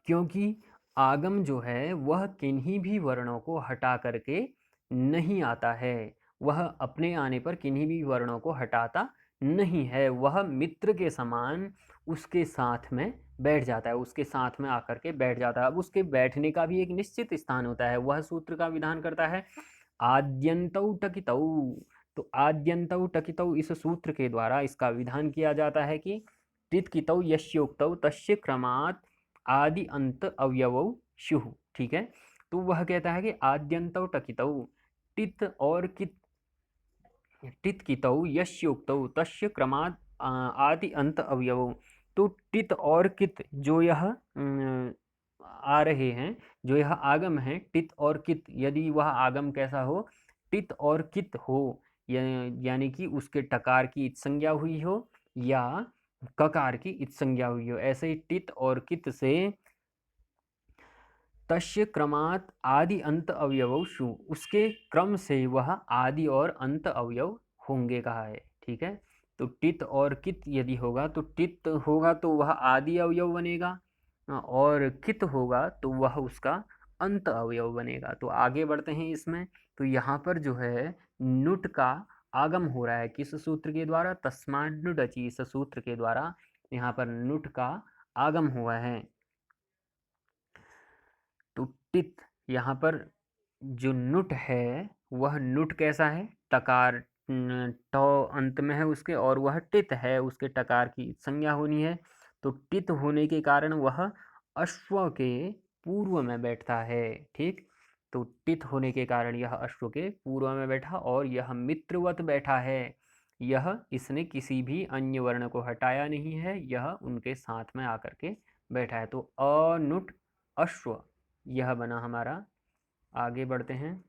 क्योंकि आगम जो है वह किन्हीं भी वर्णों को हटा करके नहीं आता है, वह अपने आने पर किन्हीं भी वर्णों को हटाता नहीं है, वह मित्र के समान उसके साथ में बैठ जाता है, उसके साथ में आकर के बैठ जाता है। अब उसके बैठने का भी एक निश्चित स्थान होता है, वह सूत्र का विधान करता है आद्यंतौ टकितौ, तो आद्यन्तौ टकितौ इस सूत्र के द्वारा इसका विधान किया जाता है कि टित कितौ यस्योक्तौ तस्य क्रमात् आदि अंत अवयवौ स्युः। ठीक है, तो वह कहता है कि आद्यन्तौ टकितौ, टित और कित, टित कितौ यस्योक्तौ तस्य क्रमात् आदि अंत अवयवौ। तो टित और कित जो यह आ रहे हैं, जो यह आगम है टित और कित, यदि वह आगम कैसा हो, टित और कित हो, यानी कि उसके टकार की इत संज्ञा हुई हो या ककार की इत संज्ञा हुई हो, ऐसे ही टित और कित से तस्य क्रमात् आदि अंत अवयव शु, उसके क्रम से वह आदि और अंत अवयव होंगे कहा है। ठीक है, तो टित और कित यदि होगा तो टित होगा तो वह आदि अवयव बनेगा और कित होगा तो वह उसका अंत अवयव बनेगा। तो आगे बढ़ते हैं इसमें। तो यहाँ पर जो है नुट का आगम हो रहा है किस सूत्र के द्वारा, तस्मात् नुडचि, इस सूत्र के द्वारा यहाँ पर नुट का आगम हुआ है। तो टित यहाँ पर जो नुट है वह नुट कैसा है, टकार ट अंत में है उसके, और वह टित है, उसके टकार की संज्ञा होनी है। तो टित होने के कारण वह अश्व के पूर्व में बैठता है। ठीक, तो टित होने के कारण यह अश्व के पूर्व में बैठा और यह मित्रवत बैठा है। यह इसने किसी भी अन्य वर्ण को हटाया नहीं है, यह उनके साथ में आकर के बैठा है। तो अनुट अश्व यह बना हमारा। आगे बढ़ते हैं।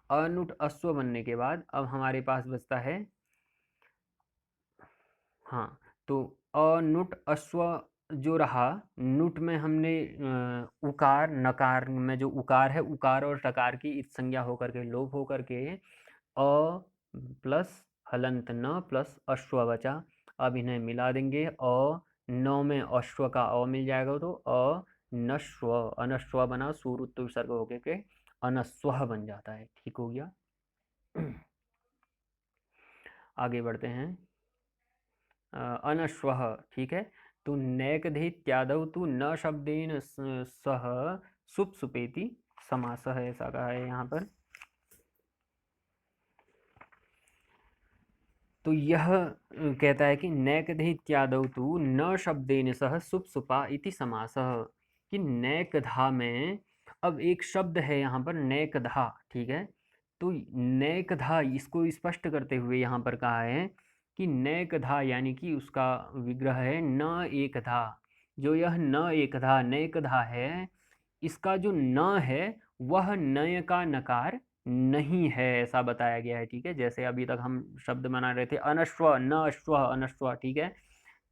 अनुट अश्व बनने के बाद अब हमारे पास बचता है, हाँ, तो अनुट अश्व जो रहा, नुट में हमने उकार नकार में जो उकार है, उकार और टकार की इत संज्ञा होकर के लोप होकर के अ प्लस हलंत न प्लस अश्व बचा। अब इन्हें मिला देंगे, अ नौ में अश्व का अ मिल जाएगा तो अ नश्व, अनश्व बना, सूरुत्व विसर्ग होकर के अनस्वह बन जाता है। ठीक हो गया। आगे बढ़ते हैं। अनश्वः, ठीक है, तो नैकधेत्यादौ तु न शब्देन सह सुप सुपेति समासः, ऐसा कहा है यहाँ पर। तो यह कहता है कि नैकधेत्यादौ तु न शब्देन सह सुप सुपा इति समासः, कि नैकधा में अब एक शब्द है यहाँ पर नैकधा। ठीक है, तो नैकधा इसको स्पष्ट करते हुए यहाँ पर कहा है कि नैकधा यानी कि उसका विग्रह है न एकधा। जो यह न एकधा नैकधा है, इसका जो न है वह नय का नकार नहीं है, ऐसा बताया गया है। ठीक है, जैसे अभी तक हम शब्द बना रहे थे अनश्व न अश्व अनश्व। ठीक है,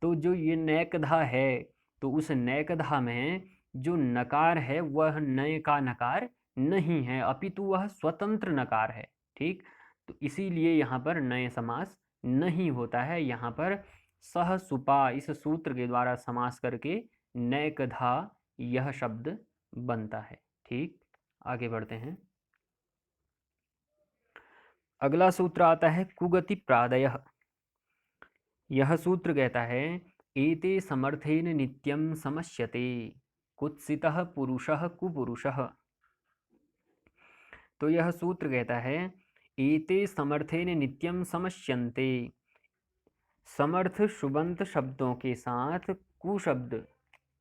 तो जो ये नैकधा है, तो उस नैकधा में जो नकार है वह नय का नकार नहीं है, अपितु वह स्वतंत्र नकार है। ठीक, तो इसीलिए यहाँ पर नय समास नहीं होता है। यहाँ पर सह सुपा इस सूत्र के द्वारा समास करके नैकधा यह शब्द बनता है। ठीक, आगे बढ़ते हैं। अगला सूत्र आता है कुगति प्रादयः। यह सूत्र कहता है एते समर्थेन नित्यं समस्यते कुत्सितः पुरुषः कुपुरुषः। तो यह सूत्र कहता है एते समर्थेन नित्यं समस्यन्ते, समर्थ शुबंत शब्दों के साथ कुशब्द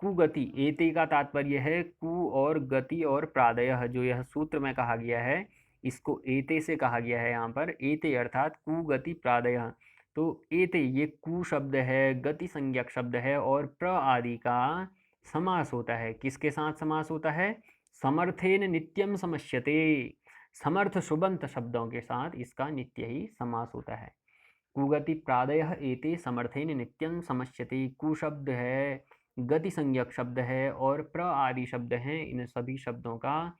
कुगति, एते का तात्पर्य है कु और गति और प्रादयः, जो यह सूत्र में कहा गया है इसको एते से कहा गया है। यहाँ पर एते अर्थात कुगति प्रादयः। तो एते ये कु शब्द है, गति संज्ञक शब्द है और प्र आदि का समास होता है। किसके साथ समास होता है? समर्थेन नित्यम समस्यते, समर्थ शुबंत शब्दों के साथ इसका नित्य ही समास होता है। कुगति प्रादयः एते समर्थेन नित्यं समस्यते, कु शब्द है, गति संज्ञक शब्द है और प्र आदि शब्द हैं। इन सभी शब्दों का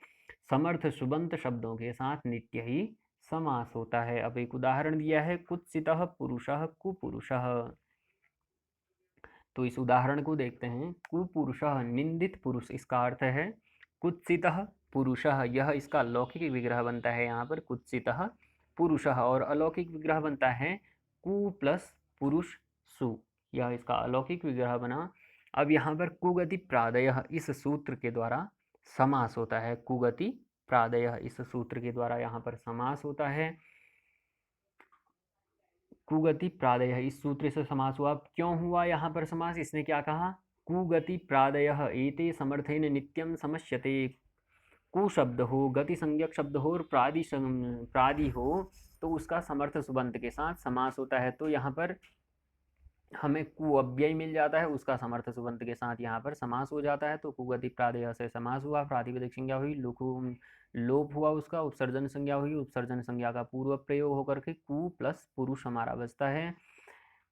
समर्थ सुबंत शब्दों के साथ नित्य ही समास होता है। अब एक उदाहरण दिया है कुत्सितः पुरुषः कुपुरुषः। तो इस उदाहरण को देखते हैं। कुपुरुषः निंदित पुरुष, इसका अर्थ है कुत्सितः पुरुषः, यह इसका लौकिक विग्रह बनता है यहाँ पर कुत्सितः पुरुषः, और अलौकिक विग्रह बनता है कु प्लस पुरुष सु, यह इसका अलौकिक विग्रह बना। अब यहाँ पर कुगति प्रादयः इस सूत्र के द्वारा समास होता है। कुगति प्रादयः इस सूत्र के द्वारा यहाँ पर समास होता है। कुगति प्रादयः, इस सूत्र से समास हुआ। क्यों हुआ यहाँ पर समास? इसने क्या कहा? कुगति प्रादयः एते समर्थेन नित्यम समस्यते। कु शब्द हो, गति संज्ञक शब्द हो और प्रादि हो तो उसका समर्थ सुबंत के साथ समास होता है। तो यहाँ पर हमें कु अव्यय मिल जाता है, उसका समर्थ सुबंत के साथ यहाँ पर समास हो जाता है। तो कुगति प्रादेय से समास हुआ, प्रातिपदिक संज्ञा हुई, लोप हुआ, उसका उपसर्जन संज्ञा हुई, उपसर्जन संज्ञा का पूर्व प्रयोग होकर के कु प्लस पुरुष हमारा बचता है।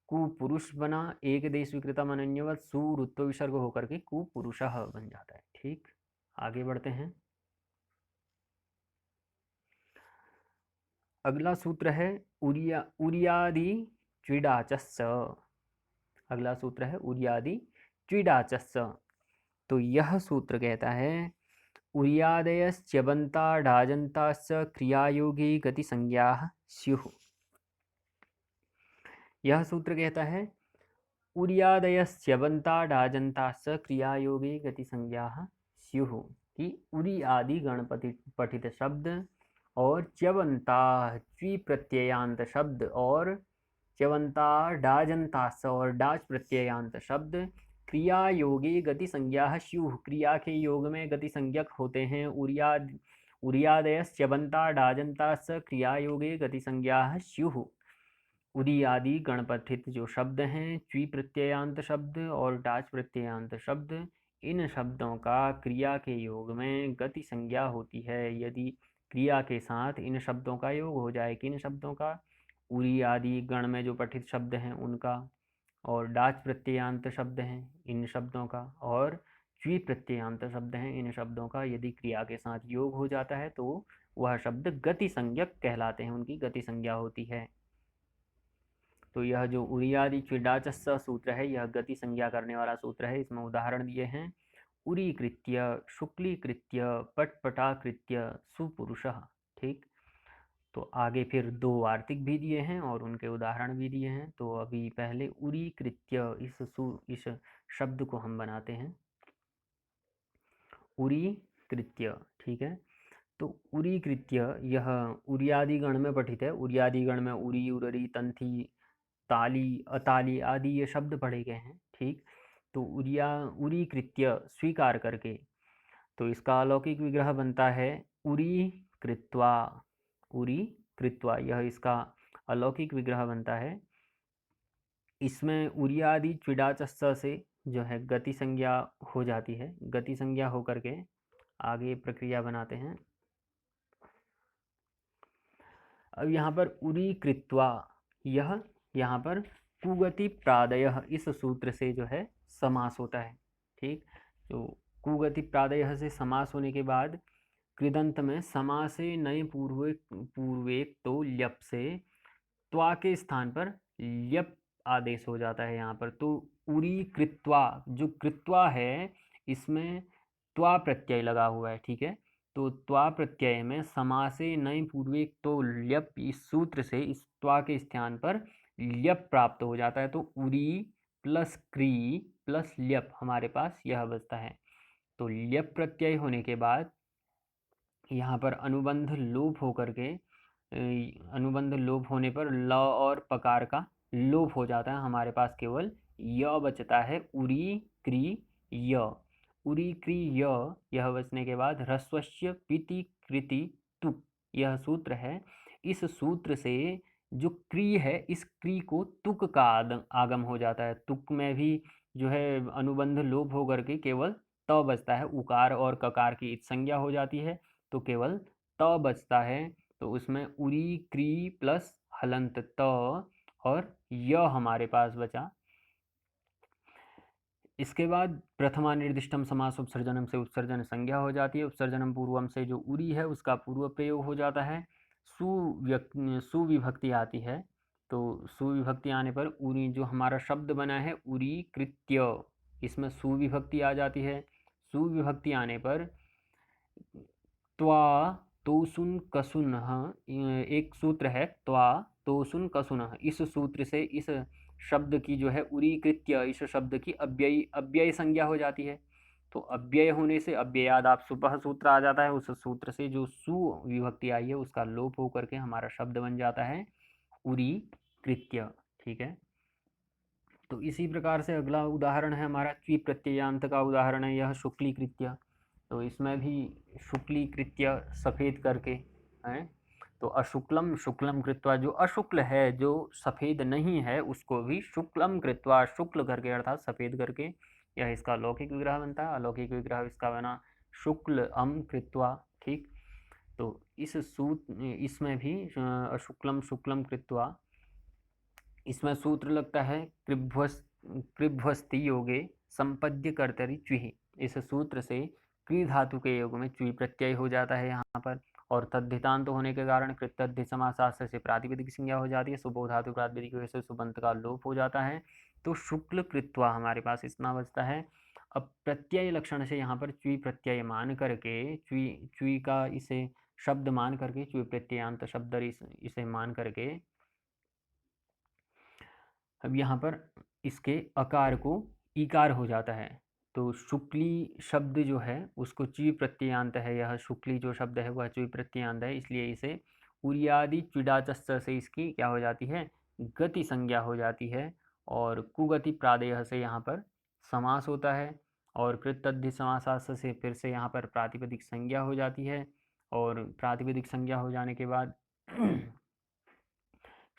कु पुरुष बना, एक देश विकृतम अनन्यवत, सु रुत्व विसर्ग होकर के कु पुरुषः बन जाता है। ठीक, आगे बढ़ते हैं। अगला सूत्र है उरियादि च्विडाचस्स। अगला सूत्र है उरियादि च्विडाचस्स। तो यह सूत्र कहता है उरियादयश्च्यबन्ता डाजन्ताश्च क्रियायोगी गति संज्ञाः स्युः। यह सूत्र कहता है उरियादयश्च्यबन्ता डाजन्ताश्च क्रियायोगी गति संज्ञाः स्युः कि उरी आदि गण पठित शब्द और च्यवंता च्वी प्रत्ययांत शब्द और च्यवंता डाजंतास और डाज प्रत्ययांत शब्द क्रिया योगी गति संज्ञा स्युः, क्रिया के योग में गति संज्ञक होते हैं। उरियादयस च्यवंता डाजंतास क्रिया योगे गति संज्ञा स्युः। उरी आदि गणपठित जो शब्द हैं, च्वी प्रत्ययांत शब्द और डाच प्रत्ययांत शब्द, इन शब्दों का क्रिया के योग में गति संज्ञा होती है। यदि क्रिया के साथ इन शब्दों का योग हो जाए, किन शब्दों का? उरी आदि गण में जो पठित शब्द हैं उनका, और डाच प्रत्ययांत शब्द हैं इन शब्दों का, और च्वी प्रत्ययांत शब्द हैं इन शब्दों का, यदि क्रिया के साथ योग हो जाता है तो वह शब्द गति संज्ञक कहलाते हैं, उनकी गति संज्ञा होती है। तो यह जो उरियादि च्विडाचस्स सूत्र है, यह गति संज्ञा करने वाला सूत्र है। इसमें उदाहरण दिए हैं उरीकृत्य, शुक्लीकृत्य, पटपटाकृत्य, सुपुरुषः। ठीक, तो आगे फिर दो वार्तिक भी दिए हैं और उनके उदाहरण भी दिए हैं। तो अभी पहले उरीकृत्य इस शब्द को हम बनाते हैं, उरीकृत्य। ठीक है, तो उरीकृत्य यह उरियादि गण में पठित है। उरियादि गण में उरी, उररी, तंथी, ताली, अताली आदि ये शब्द पढ़े गए हैं। ठीक, तो उरीकृत्य स्वीकार करके, तो इसका अलौकिक विग्रह बनता है उरी कृत्वा। उरी कृत्वा, यह इसका अलौकिक विग्रह बनता है। इसमें उरियादि च्विडाचस्स से जो है गति संज्ञा हो जाती है। गति संज्ञा होकर के आगे प्रक्रिया बनाते हैं। अब यहाँ पर उरी कृत्वा, यह यहाँ पर कुगति प्रादयः इस सूत्र से जो है समास होता है। ठीक, तो कुगति प्रादयः से समास होने के बाद कृदंत में समासे नए पूर्वेक तो ल्यप से त्वा के स्थान पर ल्यप आदेश हो जाता है यहाँ पर। तो उरी कृत्वा, जो कृत्वा है इसमें त्वा प्रत्यय लगा हुआ है। ठीक है, तो त्वा प्रत्यय में समासे नए पूर्वेक तो ल्यप, इस सूत्र से इस त्वा के स्थान पर ल्यप प्राप्त हो जाता है। तो उरी प्लस क्री प्लस ल्यप हमारे पास यह बचता है। तो ल्यप प्रत्यय होने के बाद यहाँ पर अनुबंध लोप होकर के, अनुबंध लोप होने पर ल और पकार का लोप हो जाता है। हमारे पास केवल य बचता है, उरी क्री य। उरी क्री य, यह बचने के बाद ह्रस्वस्य पिति कृति तुक, यह सूत्र है। इस सूत्र से जो क्री है, इस क्री को तुक का आगम हो जाता है। तुक में भी जो है अनुबंध लोप होकर के केवल त बचता है, उकार और ककार की इत संज्ञा हो जाती है, तो केवल त बचता है। तो उसमें उरी क्री प्लस हलंत त और य हमारे पास बचा। इसके बाद प्रथमा निर्दिष्टम समास उपसर्जनम से उपसर्जन संज्ञा हो जाती है। उपसर्जनम पूर्वम से जो उरी है उसका पूर्व प्रयोग हो जाता है। सुविभक्ति आती है, तो सुविभक्ति आने पर उरी, जो हमारा शब्द बना है उरी कृत्य, इसमें सुविभक्ति आ जाती है। सुविभक्ति आने पर त्वा तोसुन कसुनः, एक सूत्र है त्वा तोसुन कसुनः, इस सूत्र से इस शब्द की जो है उरी कृत्य, इस शब्द की अव्यय संज्ञा हो जाती है। तो अव्यय होने से अव्ययाद आप सुपह सूत्र आ जाता है। उस सूत्र से जो सु विभक्ति आई है उसका लोप होकर के हमारा शब्द बन जाता है उरी कृत्य। ठीक है, तो इसी प्रकार से अगला उदाहरण है हमारा च्वी प्रत्ययांत का उदाहरण है यह शुक्लीकृत्य। तो इसमें भी शुक्लीकृत्य सफ़ेद करके है, तो अशुक्लम शुक्लम कृत्वा, जो अशुक्ल है जो सफ़ेद नहीं है उसको भी शुक्लम कृत्वा, शुक्ल करके अर्थात सफ़ेद करके, यह इसका लौकिक विग्रह बनता है। अलौकिक विग्रह इसका बना शुक्ल अम कृत्वा। ठीक, तो इस सूत्र इसमें भी अशुक्लम शुक्लम कृत्वा, इसमें सूत्र लगता है कृभ्वस्ति योगे संपद्य कर्तरि च्विः। इस सूत्र से क्री धातु के योग में च्वी प्रत्यय हो जाता है यहाँ पर, और तद्धितांत होने के कारण कृतद्धित समासास्त्र से प्रातिपदिक संज्ञा हो जाती है। सुबोध धातु प्रातिपदिक की वजह से सुबंत का लोप हो जाता है। तो शुक्ल कृत्वा हमारे पास इतना बचता है। अब प्रत्यय लक्षण से यहाँ पर च्वी प्रत्यय मान करके, च्वी का इसे शब्द मान करके, च्वी प्रत्ययांत शब्द इसे मान करके, अब यहाँ पर इसके अकार को ईकार हो जाता है। तो शुक्ली शब्द जो है उसको च्वी प्रत्ययांत है, यह शुक्ली जो शब्द है वह च्वी प्रत्ययांत है, इसलिए इसे उरियादि च्विडाचस् से इसकी क्या हो जाती है, गति संज्ञा हो जाती है। और कुगति प्रादेय से यहाँ पर समास होता है, और कृतद्धि समासास से फिर से यहाँ पर प्रातिपदिक संज्ञा हो जाती है। और प्रातिपदिक संज्ञा हो जाने के बाद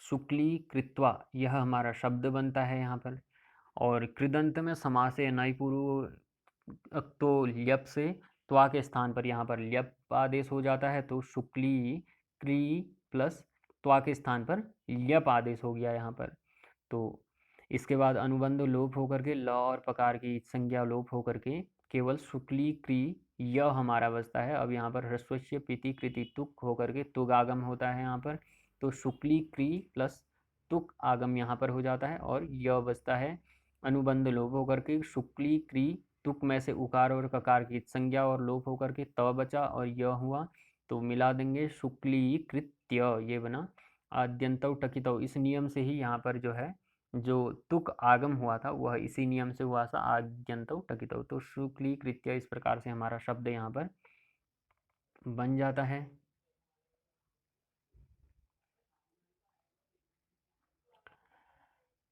शुक्ली कृत्वा यह हमारा शब्द बनता है यहाँ पर। और कृदंत में समासे नैपुरु तो ल्यप से त्वा के स्थान पर यहाँ पर ल्यप आदेश हो जाता है, तो शुक्ली क्री प्लस त्वा के स्थान पर ल्यप आदेश हो गया यहाँ पर। तो इसके बाद अनुबंध लोप होकर के ल और पकार की संज्ञा लोप होकर के केवल शुक्ली क्री यह हमारा बचता है। अब यहाँ पर ह्रस्वस्य पिति कृति तुक होकर के तुगागम होता है यहाँ पर, तो शुक्ली क्री प्लस तुक आगम यहाँ पर हो जाता है, और यह बचता है अनुबंध लोप होकर के शुक्ली क्री तुक में से उकार और ककार की संज्ञा और लोप होकर के त बचा और यह हुआ, तो मिला देंगे शुक्ली कृत्य, ये बना आद्यंतौ टकितौ। इस नियम से ही यहाँ पर जो है जो तुक आगम हुआ था वह इसी नियम से हुआ था, आद्यंतौ टकितौ। तो शुक्ली कृत्य इस प्रकार से हमारा शब्द यहाँ पर बन जाता है।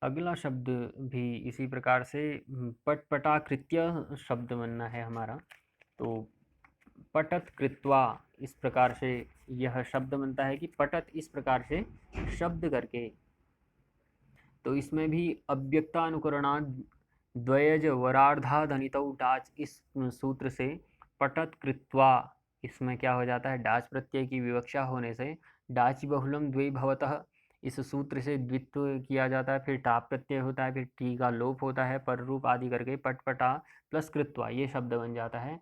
अगला शब्द भी इसी प्रकार से पटपटाकृत्य शब्द बनना है हमारा। तो पटत कृत्वा इस प्रकार से यह शब्द बनता है कि पटत इस प्रकार से शब्द करके, तो इसमें भी अव्यक्तानुकरणात् द्वयज वरार्धाधनितौ डाच, इस सूत्र से पटत कृत्वा इसमें क्या हो जाता है, डाच प्रत्यय की विवक्षा होने से डाच बहुलम द्वि भवतः, इस सूत्र से द्वित्व किया जाता है, फिर टाप प्रत्यय होता है, फिर टी का लोप होता है, पर रूप आदि करके पटपटा प्लस कृत्वा ये शब्द बन जाता है।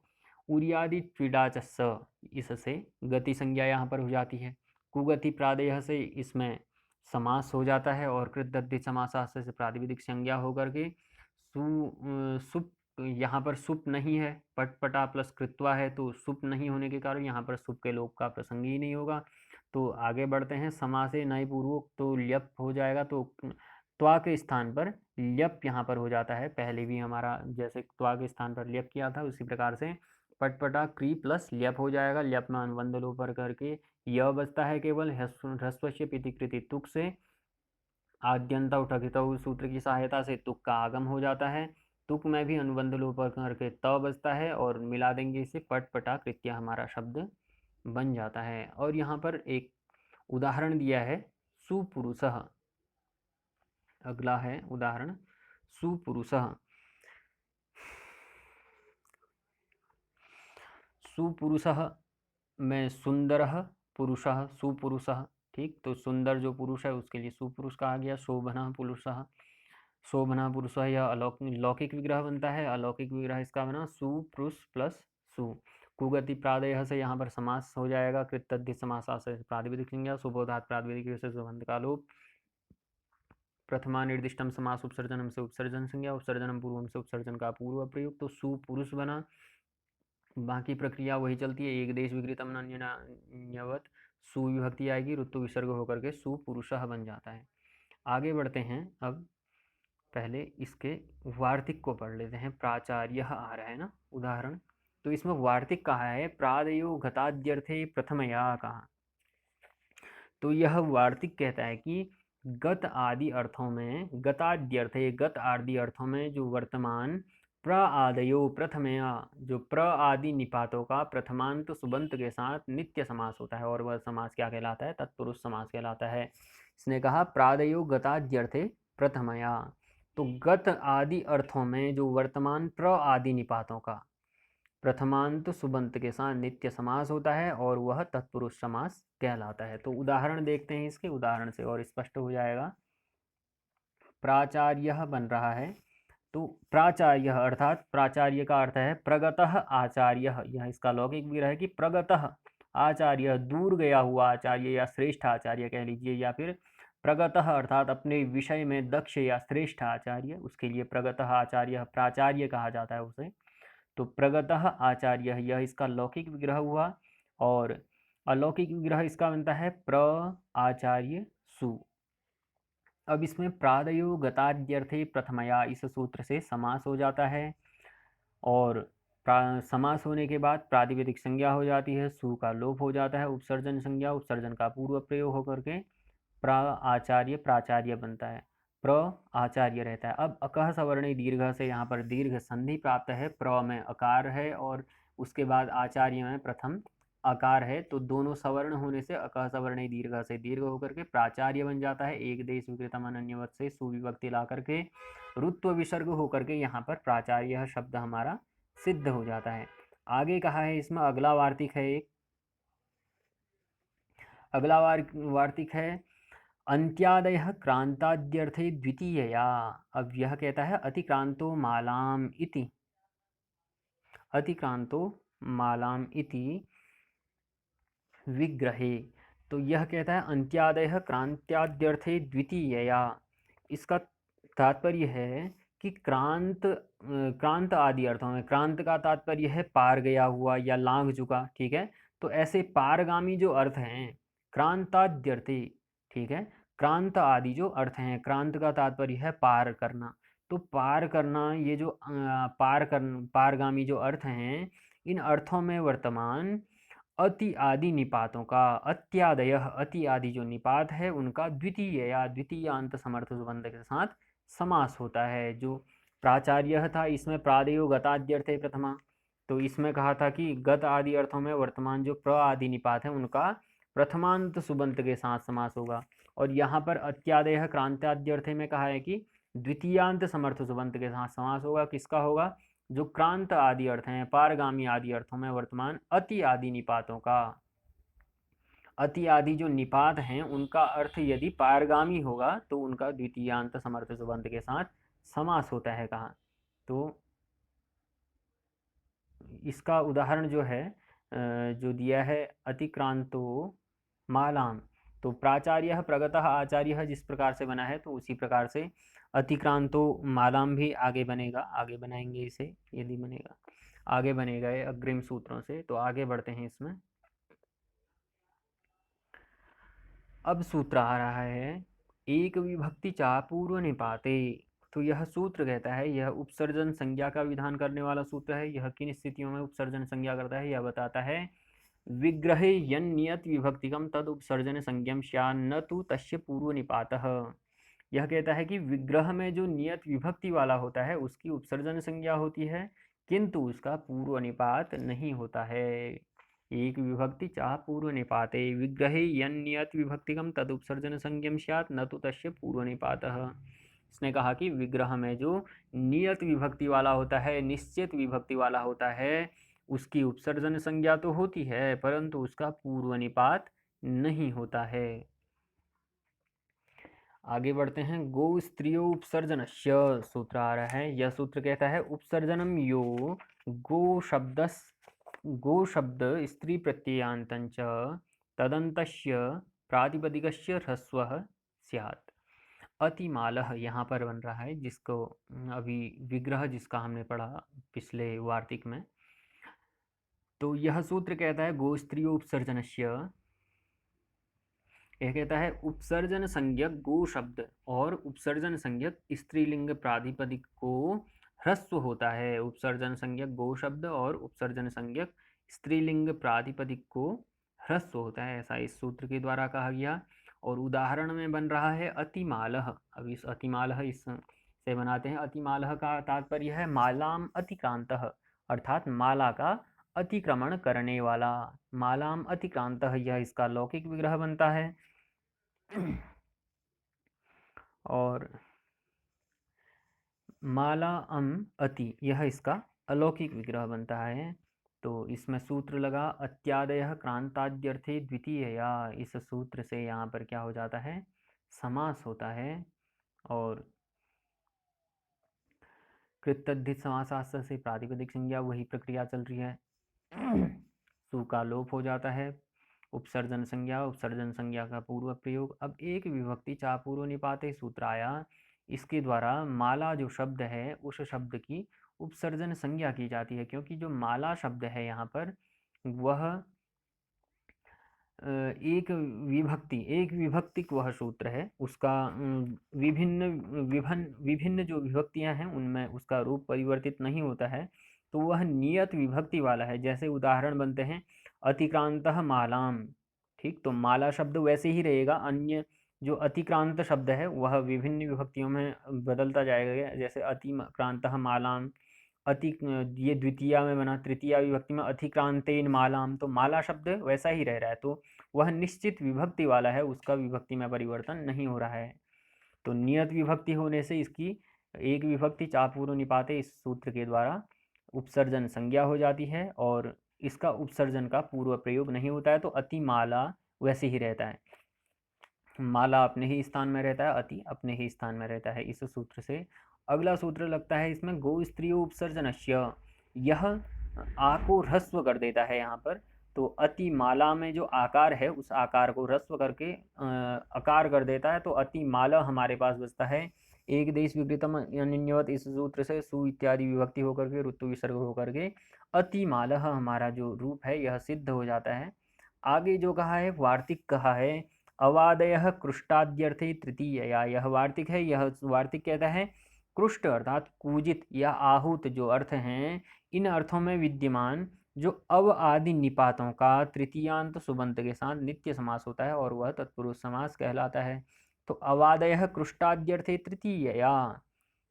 उरियादि त्विडाचस्, इससे गति संज्ञा यहाँ पर हो जाती है। कुगति प्रादेय से इसमें समास हो जाता है, और कृतदद्धि समासास्त्र से प्रातिपदिक संज्ञा होकर के सुप, यहाँ पर सुप नहीं है, पटपटा प्लस कृत्वा है, तो सुप नहीं होने के कारण यहाँ पर सुप के लोप का प्रसंग ही नहीं होगा। तो आगे बढ़ते हैं, समासे नए पूर्वक तो ल्यप हो जाएगा, तो त्वा के स्थान पर ल्यप यहाँ पर हो जाता है। पहले भी हमारा जैसे त्वा के स्थान पर ल्यप किया था उसी प्रकार से पटपटा क्री प्लस ल्यप हो जाएगा। ल्यप में अनुबंध लोप पर करके यह बचता है केवल ह्रस्वस्य पितिकृति तुक से आद्यंत उठकित सूत्र की सहायता से तुक का आगम हो जाता है। तुक में भी अनुबंध लोप करके त बचता है, और मिला देंगे इसे पटपटा कृत्य हमारा शब्द बन जाता है। और यहाँ पर एक उदाहरण दिया है सुपुरुषः। अगला है उदाहरण सुपुरुषः। सुपुरुषः में सुंदरः पुरुषः सुपुरुषः। ठीक, तो सुंदर जो पुरुष है उसके लिए सुपुरुष कहा गया। शोभना पुरुषः, शोभना पुरुष यह लौकिक विग्रह बनता है। अलौकिक विग्रह इसका बना सुपुरुष प्लस सु। कुगति प्रादेय से यहाँ पर समास हो जाएगा। कृतद्धि समास से प्रातिपदिक संज्ञा, सुबोधात प्रातिपदिक से सुबंध का लोप। प्रथमा निर्दिष्टम समास उपसर्जनम से उपसर्जन संज्ञा, उपसर्जनम पूर्वम से उपसर्जन का पूर्व प्रयोग, तो सुपुरुष बना। बाकी प्रक्रिया वही चलती है, एक देश विकृतम अन्यवत सुविभक्ति आएगी, ऋतु विसर्ग होकर के सुपुरुषः बन जाता है। आगे बढ़ते हैं, अब पहले इसके वार्तिक को पढ़ लेते हैं। प्राचार्य आ रहा है ना उदाहरण, तो इसमें वार्तिक कहा है प्रादयो घताद्यर्थे प्रथमया कहा। तो यह वार्तिक कहता है कि गत आदि अर्थों में, गताद्यर्थे गत आदि अर्थों में जो वर्तमान प्र आदयो प्रथमया, जो प्र आदि निपातों का प्रथमांत सुबंत के साथ नित्य समास होता है, और वह समास क्या कहलाता है? तत्पुरुष समास कहलाता है। इसने कहा प्रादयो गताद्यर्थे प्रथमया, तो गत आदि अर्थों में जो वर्तमान प्र आदि निपातों का प्रथमांत सुबंत के साथ नित्य समास होता है, और वह तत्पुरुष समास कहलाता है। तो उदाहरण देखते हैं, इसके उदाहरण से और स्पष्ट हो जाएगा। प्राचार्य बन रहा है, तो प्राचार्य अर्थात प्राचार्य का अर्थ है प्रगतः आचार्य। यह इसका लौकिक विग्रह है कि प्रगतः आचार्य, दूर गया हुआ आचार्य या श्रेष्ठ आचार्य कह लीजिए, या फिर प्रगतः अर्थात अपने विषय में दक्ष या श्रेष्ठ आचार्य, उसके लिए प्रगतः आचार्य प्राचार्य कहा जाता है उसे। तो प्रगतः आचार्य यह इसका लौकिक विग्रह हुआ, और अलौकिक विग्रह इसका बनता है प्र आचार्य सु। अब इसमें प्रादयो गताद्यर्थे प्रथमया, इस सूत्र से समास हो जाता है, और समास होने के बाद प्रातिपदिक संज्ञा हो जाती है, सु का लोप हो जाता है, उपसर्जन संज्ञा, उपसर्जन का पूर्व प्रयोग होकर के प्रा आचार्य प्राचार्य बनता है, प्र आचार्य रहता है। अब अकह सवर्ण दीर्घ से यहाँ पर दीर्घ संधि प्राप्त है, प्र में अकार है और उसके बाद आचार्य में प्रथम अकार है, तो दोनों सवर्ण होने से अकह सवर्ण दीर्घ से दीर्घ होकर के प्राचार्य बन जाता है। एक देश विकृतम अनन्यवत से सुविभक्ति ला करके रुत्व विसर्ग होकर के यहाँ पर प्राचार्य शब्द हमारा सिद्ध हो जाता है। आगे कहा है इसमें अगला वार्तिक है, एक अगला वार्तिक है अंत्यादय क्रांताद्यर्थे द्वितीयया। अब यह कहता है अतिक्रांतो मालाम इति, अतिक्रांतो मालाम इति विग्रहे। तो यह कहता है अंत्यादय क्रांत्याद्यर्थे द्वितीयया, इसका तात्पर्य है कि क्रांत आदि अर्थों में, क्रांत का तात्पर्य है पार गया हुआ या लांघ चुका, ठीक है। तो ऐसे पारगामी जो अर्थ हैं क्रांताद्यर्थे, ठीक है, क्रांत आदि जो अर्थ हैं, क्रांत का तात्पर्य है पार करना, तो पार करना, ये जो पारगामी जो अर्थ हैं, इन अर्थों में वर्तमान अति आदि निपातों का, अत्यादय अति आदि जो निपात है उनका द्वितीय या द्वितीयांत समर्थ सुबंध के साथ समास होता है। जो प्राचार्य था इसमें प्रादेयो गताद्यर्थे प्रथमा, तो इसमें कहा था कि गत आदि अर्थों में वर्तमान जो प्र आदि निपात है उनका प्रथमांत सुबंत के साथ समास होगा, और यहाँ पर अत्यादय क्रांत्याद्यर्थे में कहा है कि द्वितीयांत समर्थ सुबंत के साथ समास होगा। किसका होगा? जो क्रांत आदि अर्थ हैं, पारगामी आदि अर्थों में वर्तमान अति आदि निपातों का, अति आदि जो निपात हैं उनका अर्थ यदि पारगामी होगा तो उनका द्वितीयांत समर्थ सुबंत के साथ समास होता है। कहा तो इसका उदाहरण जो है जो दिया है अतिक्रांतो मालाम, तो प्राचार्य प्रगतः आचार्य जिस प्रकार से बना है तो उसी प्रकार से अतिक्रांतो मालाम भी आगे बनेगा, आगे बनाएंगे इसे यदि बनेगा, आगे बनेगा ये अग्रिम सूत्रों से। तो आगे बढ़ते हैं इसमें। अब सूत्र आ रहा है एक विभक्ति चा पूर्व निपाते। तो यह सूत्र कहता है, यह उपसर्जन संज्ञा का विधान करने वाला सूत्र है। यह किन स्थितियों में उपसर्जन संज्ञा करता है यह बताता है। विग्रहे यन्नियत विभक्तिकम तद उपसर्जन संज्ञम स्या न तु तस्य पूर्व निपातः। यह कहता है कि विग्रह में जो नियत विभक्ति वाला होता है उसकी उपसर्जन संज्ञा होती है, किंतु उसका पूर्व निपात नहीं होता है। एक विभक्ति चाह पूर्व निपाते विग्रहे यन्नियत विभक्तिकम तद उपसर्जन संज्ञम स्यात् न तो तस्य पूर्व निपातः। इसने कहा कि विग्रह में जो नियत विभक्ति वाला होता है, निश्चित विभक्ति वाला होता है, उसकी उपसर्जन संज्ञा तो होती है परंतु उसका पूर्व निपात नहीं होता है। आगे बढ़ते हैं। गो स्त्रियो उपसर्जनस्य सूत्र आ रहा है। यह सूत्र कहता है उपसर्जनम यो गो शब्द स्त्री प्रत्ययान्तंच तदन्तस्य प्रातिपदिकस्य ह्रस्वः स्यात्। अतिमालः यहाँ पर बन रहा है, जिसको अभी विग्रह जिसका हमने पढ़ा पिछले वार्तिक में। तो यह सूत्र कहता है गो स्त्रियो उपसर्जनस्य, यह कहता है उपसर्जन संज्ञक गो शब्द और उपसर्जन संज्ञक स्त्रीलिंग प्रातिपदिक को ह्रस्व होता है। उपसर्जन संज्ञक गो शब्द और उपसर्जन संज्ञक स्त्रीलिंग प्रातिपदिक को ह्रस्व होता है, ऐसा इस सूत्र के द्वारा कहा गया। और उदाहरण में बन रहा है अतिमालः। अब इस अतिमालः इस से बनाते हैं। अतिमालः का तात्पर्य है मालाम अतिक्रांतः, अर्थात माला का अतिक्रमण करने वाला। मालाम अतिक्रांतः यह इसका लौकिक विग्रह बनता है। और माला अति यह इसका अलौकिक विग्रह बनता है। तो इसमें सूत्र लगा अत्यादयः क्रांताद्यर्थे द्वितीय, या इस सूत्र से यहाँ पर क्या हो जाता है, समास होता है। और कृतद्धित समासास्त्र से प्रातिपदिक संज्ञा वही प्रक्रिया चल रही है। सु का लोप हो जाता है। उपसर्जन संज्ञा का पूर्व प्रयोग। अब एक विभक्ति चापूर्व निपाते सूत्र आया, इसके द्वारा माला जो शब्द है उस शब्द की उपसर्जन संज्ञा की जाती है, क्योंकि जो माला शब्द है यहाँ पर वह एक विभक्तिक वह सूत्र है। उसका विभिन्न जो विभक्तियां हैं उनमें उसका रूप परिवर्तित नहीं होता है, तो वह नियत विभक्ति वाला है। जैसे उदाहरण बनते हैं अतिक्रांतः मालाम, ठीक, तो माला शब्द वैसे ही रहेगा। अन्य जो अतिक्रांत शब्द है वह विभिन्न विभक्तियों में बदलता जाएगा। जैसे अतिक्रांतः मालाम, ये द्वितीया में बना, तृतीया विभक्ति में अतिक्रांतेन मालाम, तो माला शब्द वैसा ही रह रहा है, तो वह निश्चित विभक्ति वाला है, उसका विभक्ति में परिवर्तन नहीं हो रहा है। तो नियत विभक्ति होने से इसकी एक विभक्ति चापूर्व निपाते इस सूत्र के द्वारा उपसर्जन संज्ञा हो जाती है, और इसका उपसर्जन का पूर्व प्रयोग नहीं होता है। तो अति माला वैसे ही रहता है, माला अपने ही स्थान में रहता है, अति अपने ही स्थान में रहता है इस सूत्र से। अगला सूत्र लगता है इसमें गो स्त्रियो उपसर्जनस्य, यह आ को ह्रस्व कर देता है यहाँ पर। तो अति माला में जो आकार है उस आकार को ह्रस्व करके अकार कर देता है, तो अति माला हमारे पास बचता है एक देश विकृतम अनिन्यवत। इस सूत्र से सु इत्यादि विभक्ति होकर के ऋतु विसर्ग होकर के अति माला हमारा जो रूप है यह सिद्ध हो जाता है। आगे जो कहा है वार्तिक कहा है अवादयः कृष्टाद्यर्थे तृतीय, या यह वार्तिक है। यह वार्तिक कहता है कृष्ट अर्थात कूजित या आहूत जो अर्थ हैं, इन अर्थों में विद्यमान जो अव आदि निपातों का तृतीयांत सुबंत के साथ नित्य समास होता है, और वह तत्पुरुष समास कहलाता है। तो अवादयः कृष्टाद्यर्थे तृतीय, या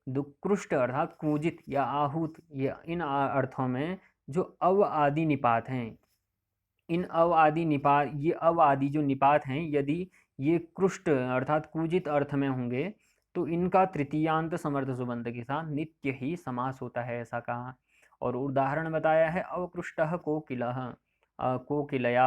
दुकृष्ट अर्थात कूजित या आहूत, या इन अर्थों में जो अव आदि निपात हैं, इन अव आदि निपात, ये अव आदि जो निपात हैं यदि ये कृष्ट अर्थात कूजित अर्थ में होंगे तो इनका तृतीयांत समर्थ सुबंत के साथ नित्य ही समास होता है, ऐसा कहा। और उदाहरण बताया है अवकृष्टः कोकिलः, कोकिलया,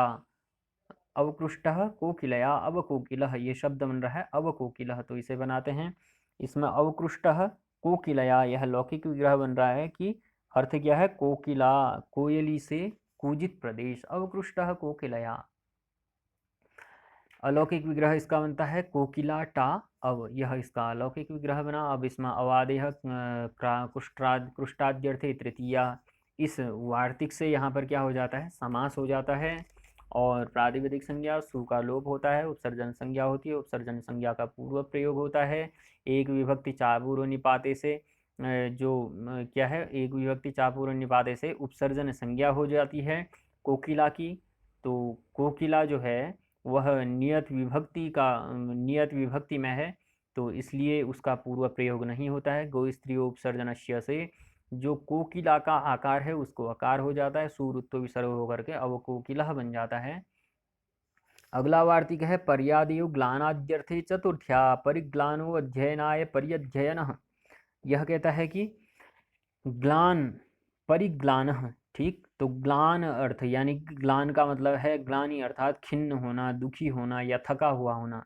अवकृष्टः कोकिलया अवकोकिलः, ये शब्द बन रहा है अवकोकिलः, तो इसे बनाते हैं। इसमें अवकृष्टः कोकिलया यह लौकिक विग्रह बन रहा है कि अर्थ क्या है, कोकिला कोयली से कूजित प्रदेश, अवकृष्टः कोकिलया। अलौकिक विग्रह इसका बनता है कोकिला टा अव, यह इसका अलौकिक विग्रह बना। अब इसमें अवादेह कृष्टाद्यर्थे तृतीया, इस वार्तिक से यहाँ पर क्या हो जाता है, समास हो जाता है। और प्रातिपदिक संज्ञा सु का लोप होता है, उपसर्जन संज्ञा होती है, उपसर्जन संज्ञा का पूर्व प्रयोग होता है। एक विभक्ति चापूर्व निपाते से जो क्या है, एक विभक्ति चापूर्व निपाते से उपसर्जन संज्ञा हो जाती है कोकिला की। तो कोकिला जो है वह नियत विभक्ति में है, तो इसलिए उसका पूर्व प्रयोग नहीं होता है। गो स्त्री उपसर्जनस्य से जो कोकिला का आकार है उसको अकार हो जाता है, सूरुत्व विसर्ग होकर के अब कोकिला बन जाता है। अगला वार्तिक है पर्यादियो ग्लानाद्यर्थे चतुर्थ्या परिग्लानो अध्ययनाय पर्यध्ययनः। यह कहता है कि ग्लान परिग्लानः, ठीक, तो ग्लान अर्थ यानी ग्लान का मतलब है ग्लानि अर्थात खिन्न होना, दुखी होना या थका हुआ होना।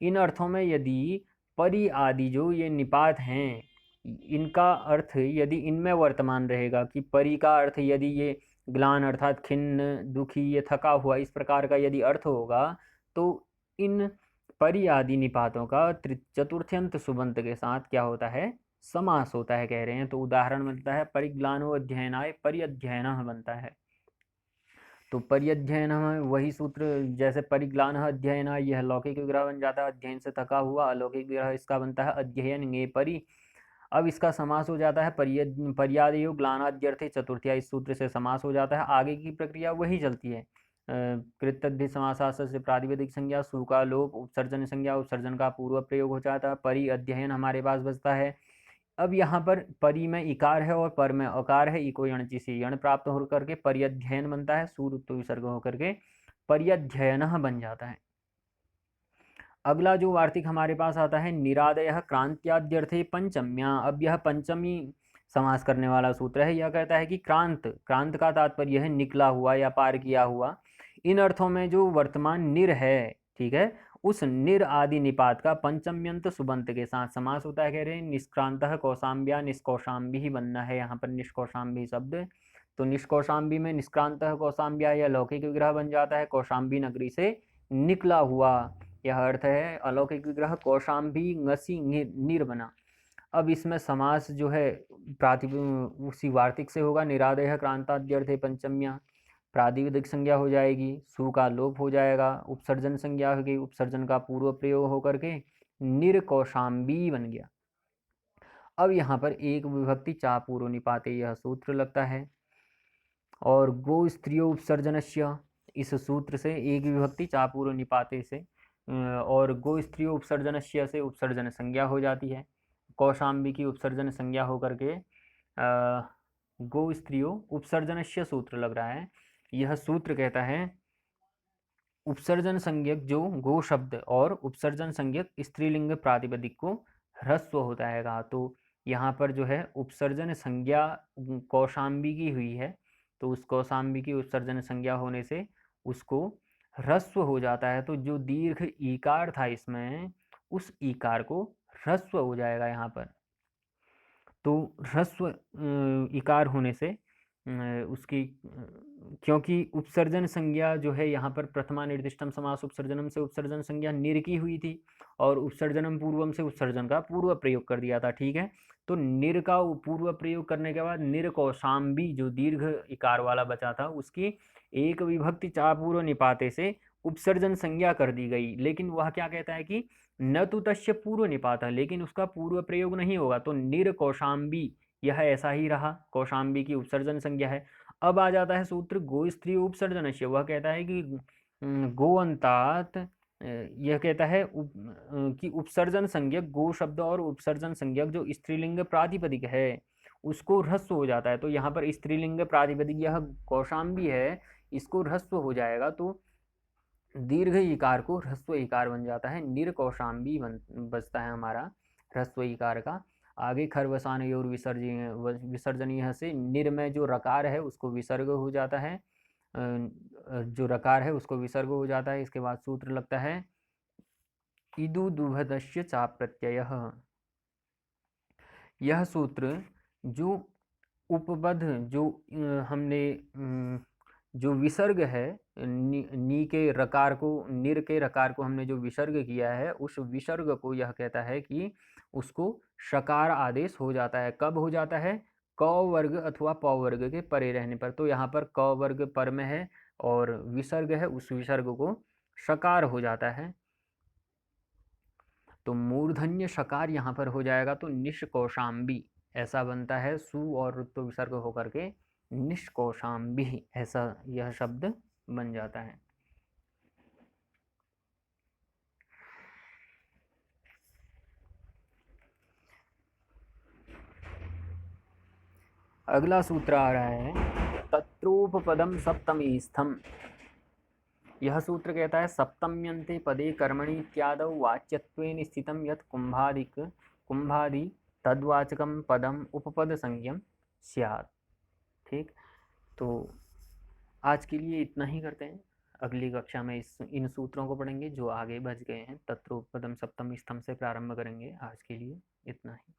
इन अर्थों में यदि परि आदि जो ये निपात हैं इनका अर्थ यदि इनमें वर्तमान रहेगा कि परि का अर्थ यदि ये ग्लान अर्थात खिन्न, दुखी, ये थका हुआ, इस प्रकार का यदि अर्थ होगा तो इन परि आदि निपातों का चतुर्थ्यंत सुबंत के साथ क्या होता है, समास होता है, कह रहे हैं। तो उदाहरण मिलता है परिग्लानो अध्ययनाय पर्यध्ययनः बनता है। तो पर्यध्ययन वही सूत्र जैसे परिग्लान अध्ययन, यह लौकिक विग्रह बन जाता है, अध्ययन से थका हुआ। अलौकिक विग्रह इसका बनता है अध्ययन गे परि। अब इसका समास हो जाता है पर्यादयो ग्लानाद्यर्थे चतुर्थ्या, इस सूत्र से समास हो जाता है। आगे की प्रक्रिया वही चलती है। कृतद्धित समासास से प्रातिपदिक संज्ञा, सु का लोप, उपसर्जन संज्ञा, उपसर्जन का पूर्व प्रयोग हो जाता है। परि अध्ययन हमारे पास बचता है। अब यहाँ पर परि में इकार है और पर में अकार है, इको यणचि से यण प्राप्त होकर के परिअध्ययन बनता है, सूर विसर्ग होकर के परिअध्ययन बन जाता है। अगला जो वार्तिक हमारे पास आता है निरादयः क्रांत्याद्यर्थे पंचम्या। अब यह पंचमी समास करने वाला सूत्र है। यह कहता है कि क्रांत, क्रांत का तात्पर्य है निकला हुआ या पार किया हुआ। इन अर्थों में जो वर्तमान निर है, ठीक है, उस निर आदि निपात का पंचम्यंत सुबंत के साथ समास होता है। कह रहे हैं निष्क्रांतः कौशाम्ब्या, निष्कौशाम्बी ही बनना है यहाँ पर, निष्कौशाम्बी शब्द। तो निष्कौशाम्बी में निष्क्रांतः कौशाम्ब्या यह लौकिक विग्रह बन जाता है, कौशाम्बी नगरी से निकला हुआ, यह अर्थ है। अलौकिक विग्रह कौशाम्बी ngसी निर बना। अब इसमें समास जो है उसी वार्तिक से होगा। निरादय क्रांताद्यर्थे पंचम्या, प्रातिपदिक संज्ञा हो जाएगी, सु का लोप हो जाएगा, उपसर्जन संज्ञा होगी, उपसर्जन का पूर्व प्रयोग होकर के निर्कौशाम्बी बन गया। अब यहाँ पर एक विभक्ति चा पूर्व निपाते यह सूत्र लगता है। और गो स्त्रियो उपसर्जनस्य, इस सूत्र से एक विभक्ति चा पूर्व निपाते से और गो स्त्रियो उपसर्जनस्य से उपसर्जन संज्ञा हो जाती है। कौशाम्बी की उपसर्जन संज्ञा होकर के गो स्त्रियो उपसर्जनस्य सूत्र लग रहा है। यह सूत्र कहता है उपसर्जन संज्ञक जो गो शब्द और उपसर्जन संज्ञक स्त्रीलिंग प्रातिपदिक को ह्रस्व होता है। तो यहाँ पर जो है उपसर्जन संज्ञा कौशाम्बी की हुई है, तो उस कौशाम्बी की उपसर्जन संज्ञा होने से उसको ह्रस्व हो जाता है। तो जो दीर्घ ईकार था इसमें, उस ईकार को ह्रस्व हो जाएगा यहाँ पर। तो ह्रस्व इकार होने से उसकी, क्योंकि उपसर्जन संज्ञा जो है यहाँ पर प्रथमा निर्दिष्टम समास उपसर्जनम से उपसर्जन संज्ञा निर की हुई थी और उपसर्जनम पूर्वम से उपसर्जन का पूर्व प्रयोग कर दिया था, ठीक है। तो निर का पूर्व प्रयोग करने के बाद निर कौशाम्बी जो दीर्घ इकार वाला बचा था उसकी एक विभक्ति चा पूर्व निपाते से उपसर्जन संज्ञा कर दी गई। लेकिन वह क्या कहता है कि न तो तस्य पूर्व निपाता, लेकिन उसका पूर्व प्रयोग नहीं होगा, तो निर कौशाम्बी यह ऐसा ही रहा, कौशाम्बी की उपसर्जन संज्ञा है। अब आ जाता है सूत्र गो स्त्री उपसर्जन से। वह कहता है कि गो अंतात, यह कहता है कि उपसर्जन संज्ञक गो शब्द और उपसर्जन संज्ञक जो स्त्रीलिंग प्रातिपदिक है उसको ह्रस्व हो जाता है। तो यहाँ पर स्त्रीलिंग प्रातिपदिक यह कौशाम्बी है, इसको ह्रस्व हो जाएगा, तो दीर्घ इकार को ह्रस्व इकार बन जाता है। निर कौशाम्बी बचता है हमारा ह्रस्व इकार का। आगे खरवसान और विसर्जनीय से निर में जो रकार है उसको विसर्ग हो जाता है, जो रकार है उसको विसर्ग हो जाता है। इसके बाद सूत्र लगता है इदु दुभदस्य चा प्रत्यय। यह सूत्र जो उपबद्ध जो हमने जो विसर्ग है नी के रकार को, निर के रकार को हमने जो विसर्ग किया है उस विसर्ग को यह कहता है कि उसको शकार आदेश हो जाता है। कब हो जाता है? क वर्ग अथवा प वर्ग के परे रहने पर। तो यहाँ पर क वर्ग पर में है और विसर्ग है, उस विसर्ग को शकार हो जाता है। तो मूर्धन्य शकार यहाँ पर हो जाएगा, तो निष्कौशाम्बी ऐसा बनता है। सु और ऋत्व विसर्ग होकर के निष्कौशाम्बी ऐसा यह शब्द बन जाता है। अगला सूत्र आ रहा है तत्रोपपदम सप्तमी स्थम। यह सूत्र कहता है सप्तम्यन्ते पदे कर्मणि इत्यादौ वाच्यत्वेन स्थितं यत् कुंभादि तद्वाचकम पदम उपपद संज्ञम स्यात्। ठीक, तो आज के लिए इतना ही करते हैं। अगली कक्षा में इन सूत्रों को पढ़ेंगे जो आगे बच गए हैं। तत्रोपपदम सप्तमी स्थम से प्रारंभ करेंगे। आज के लिए इतना ही।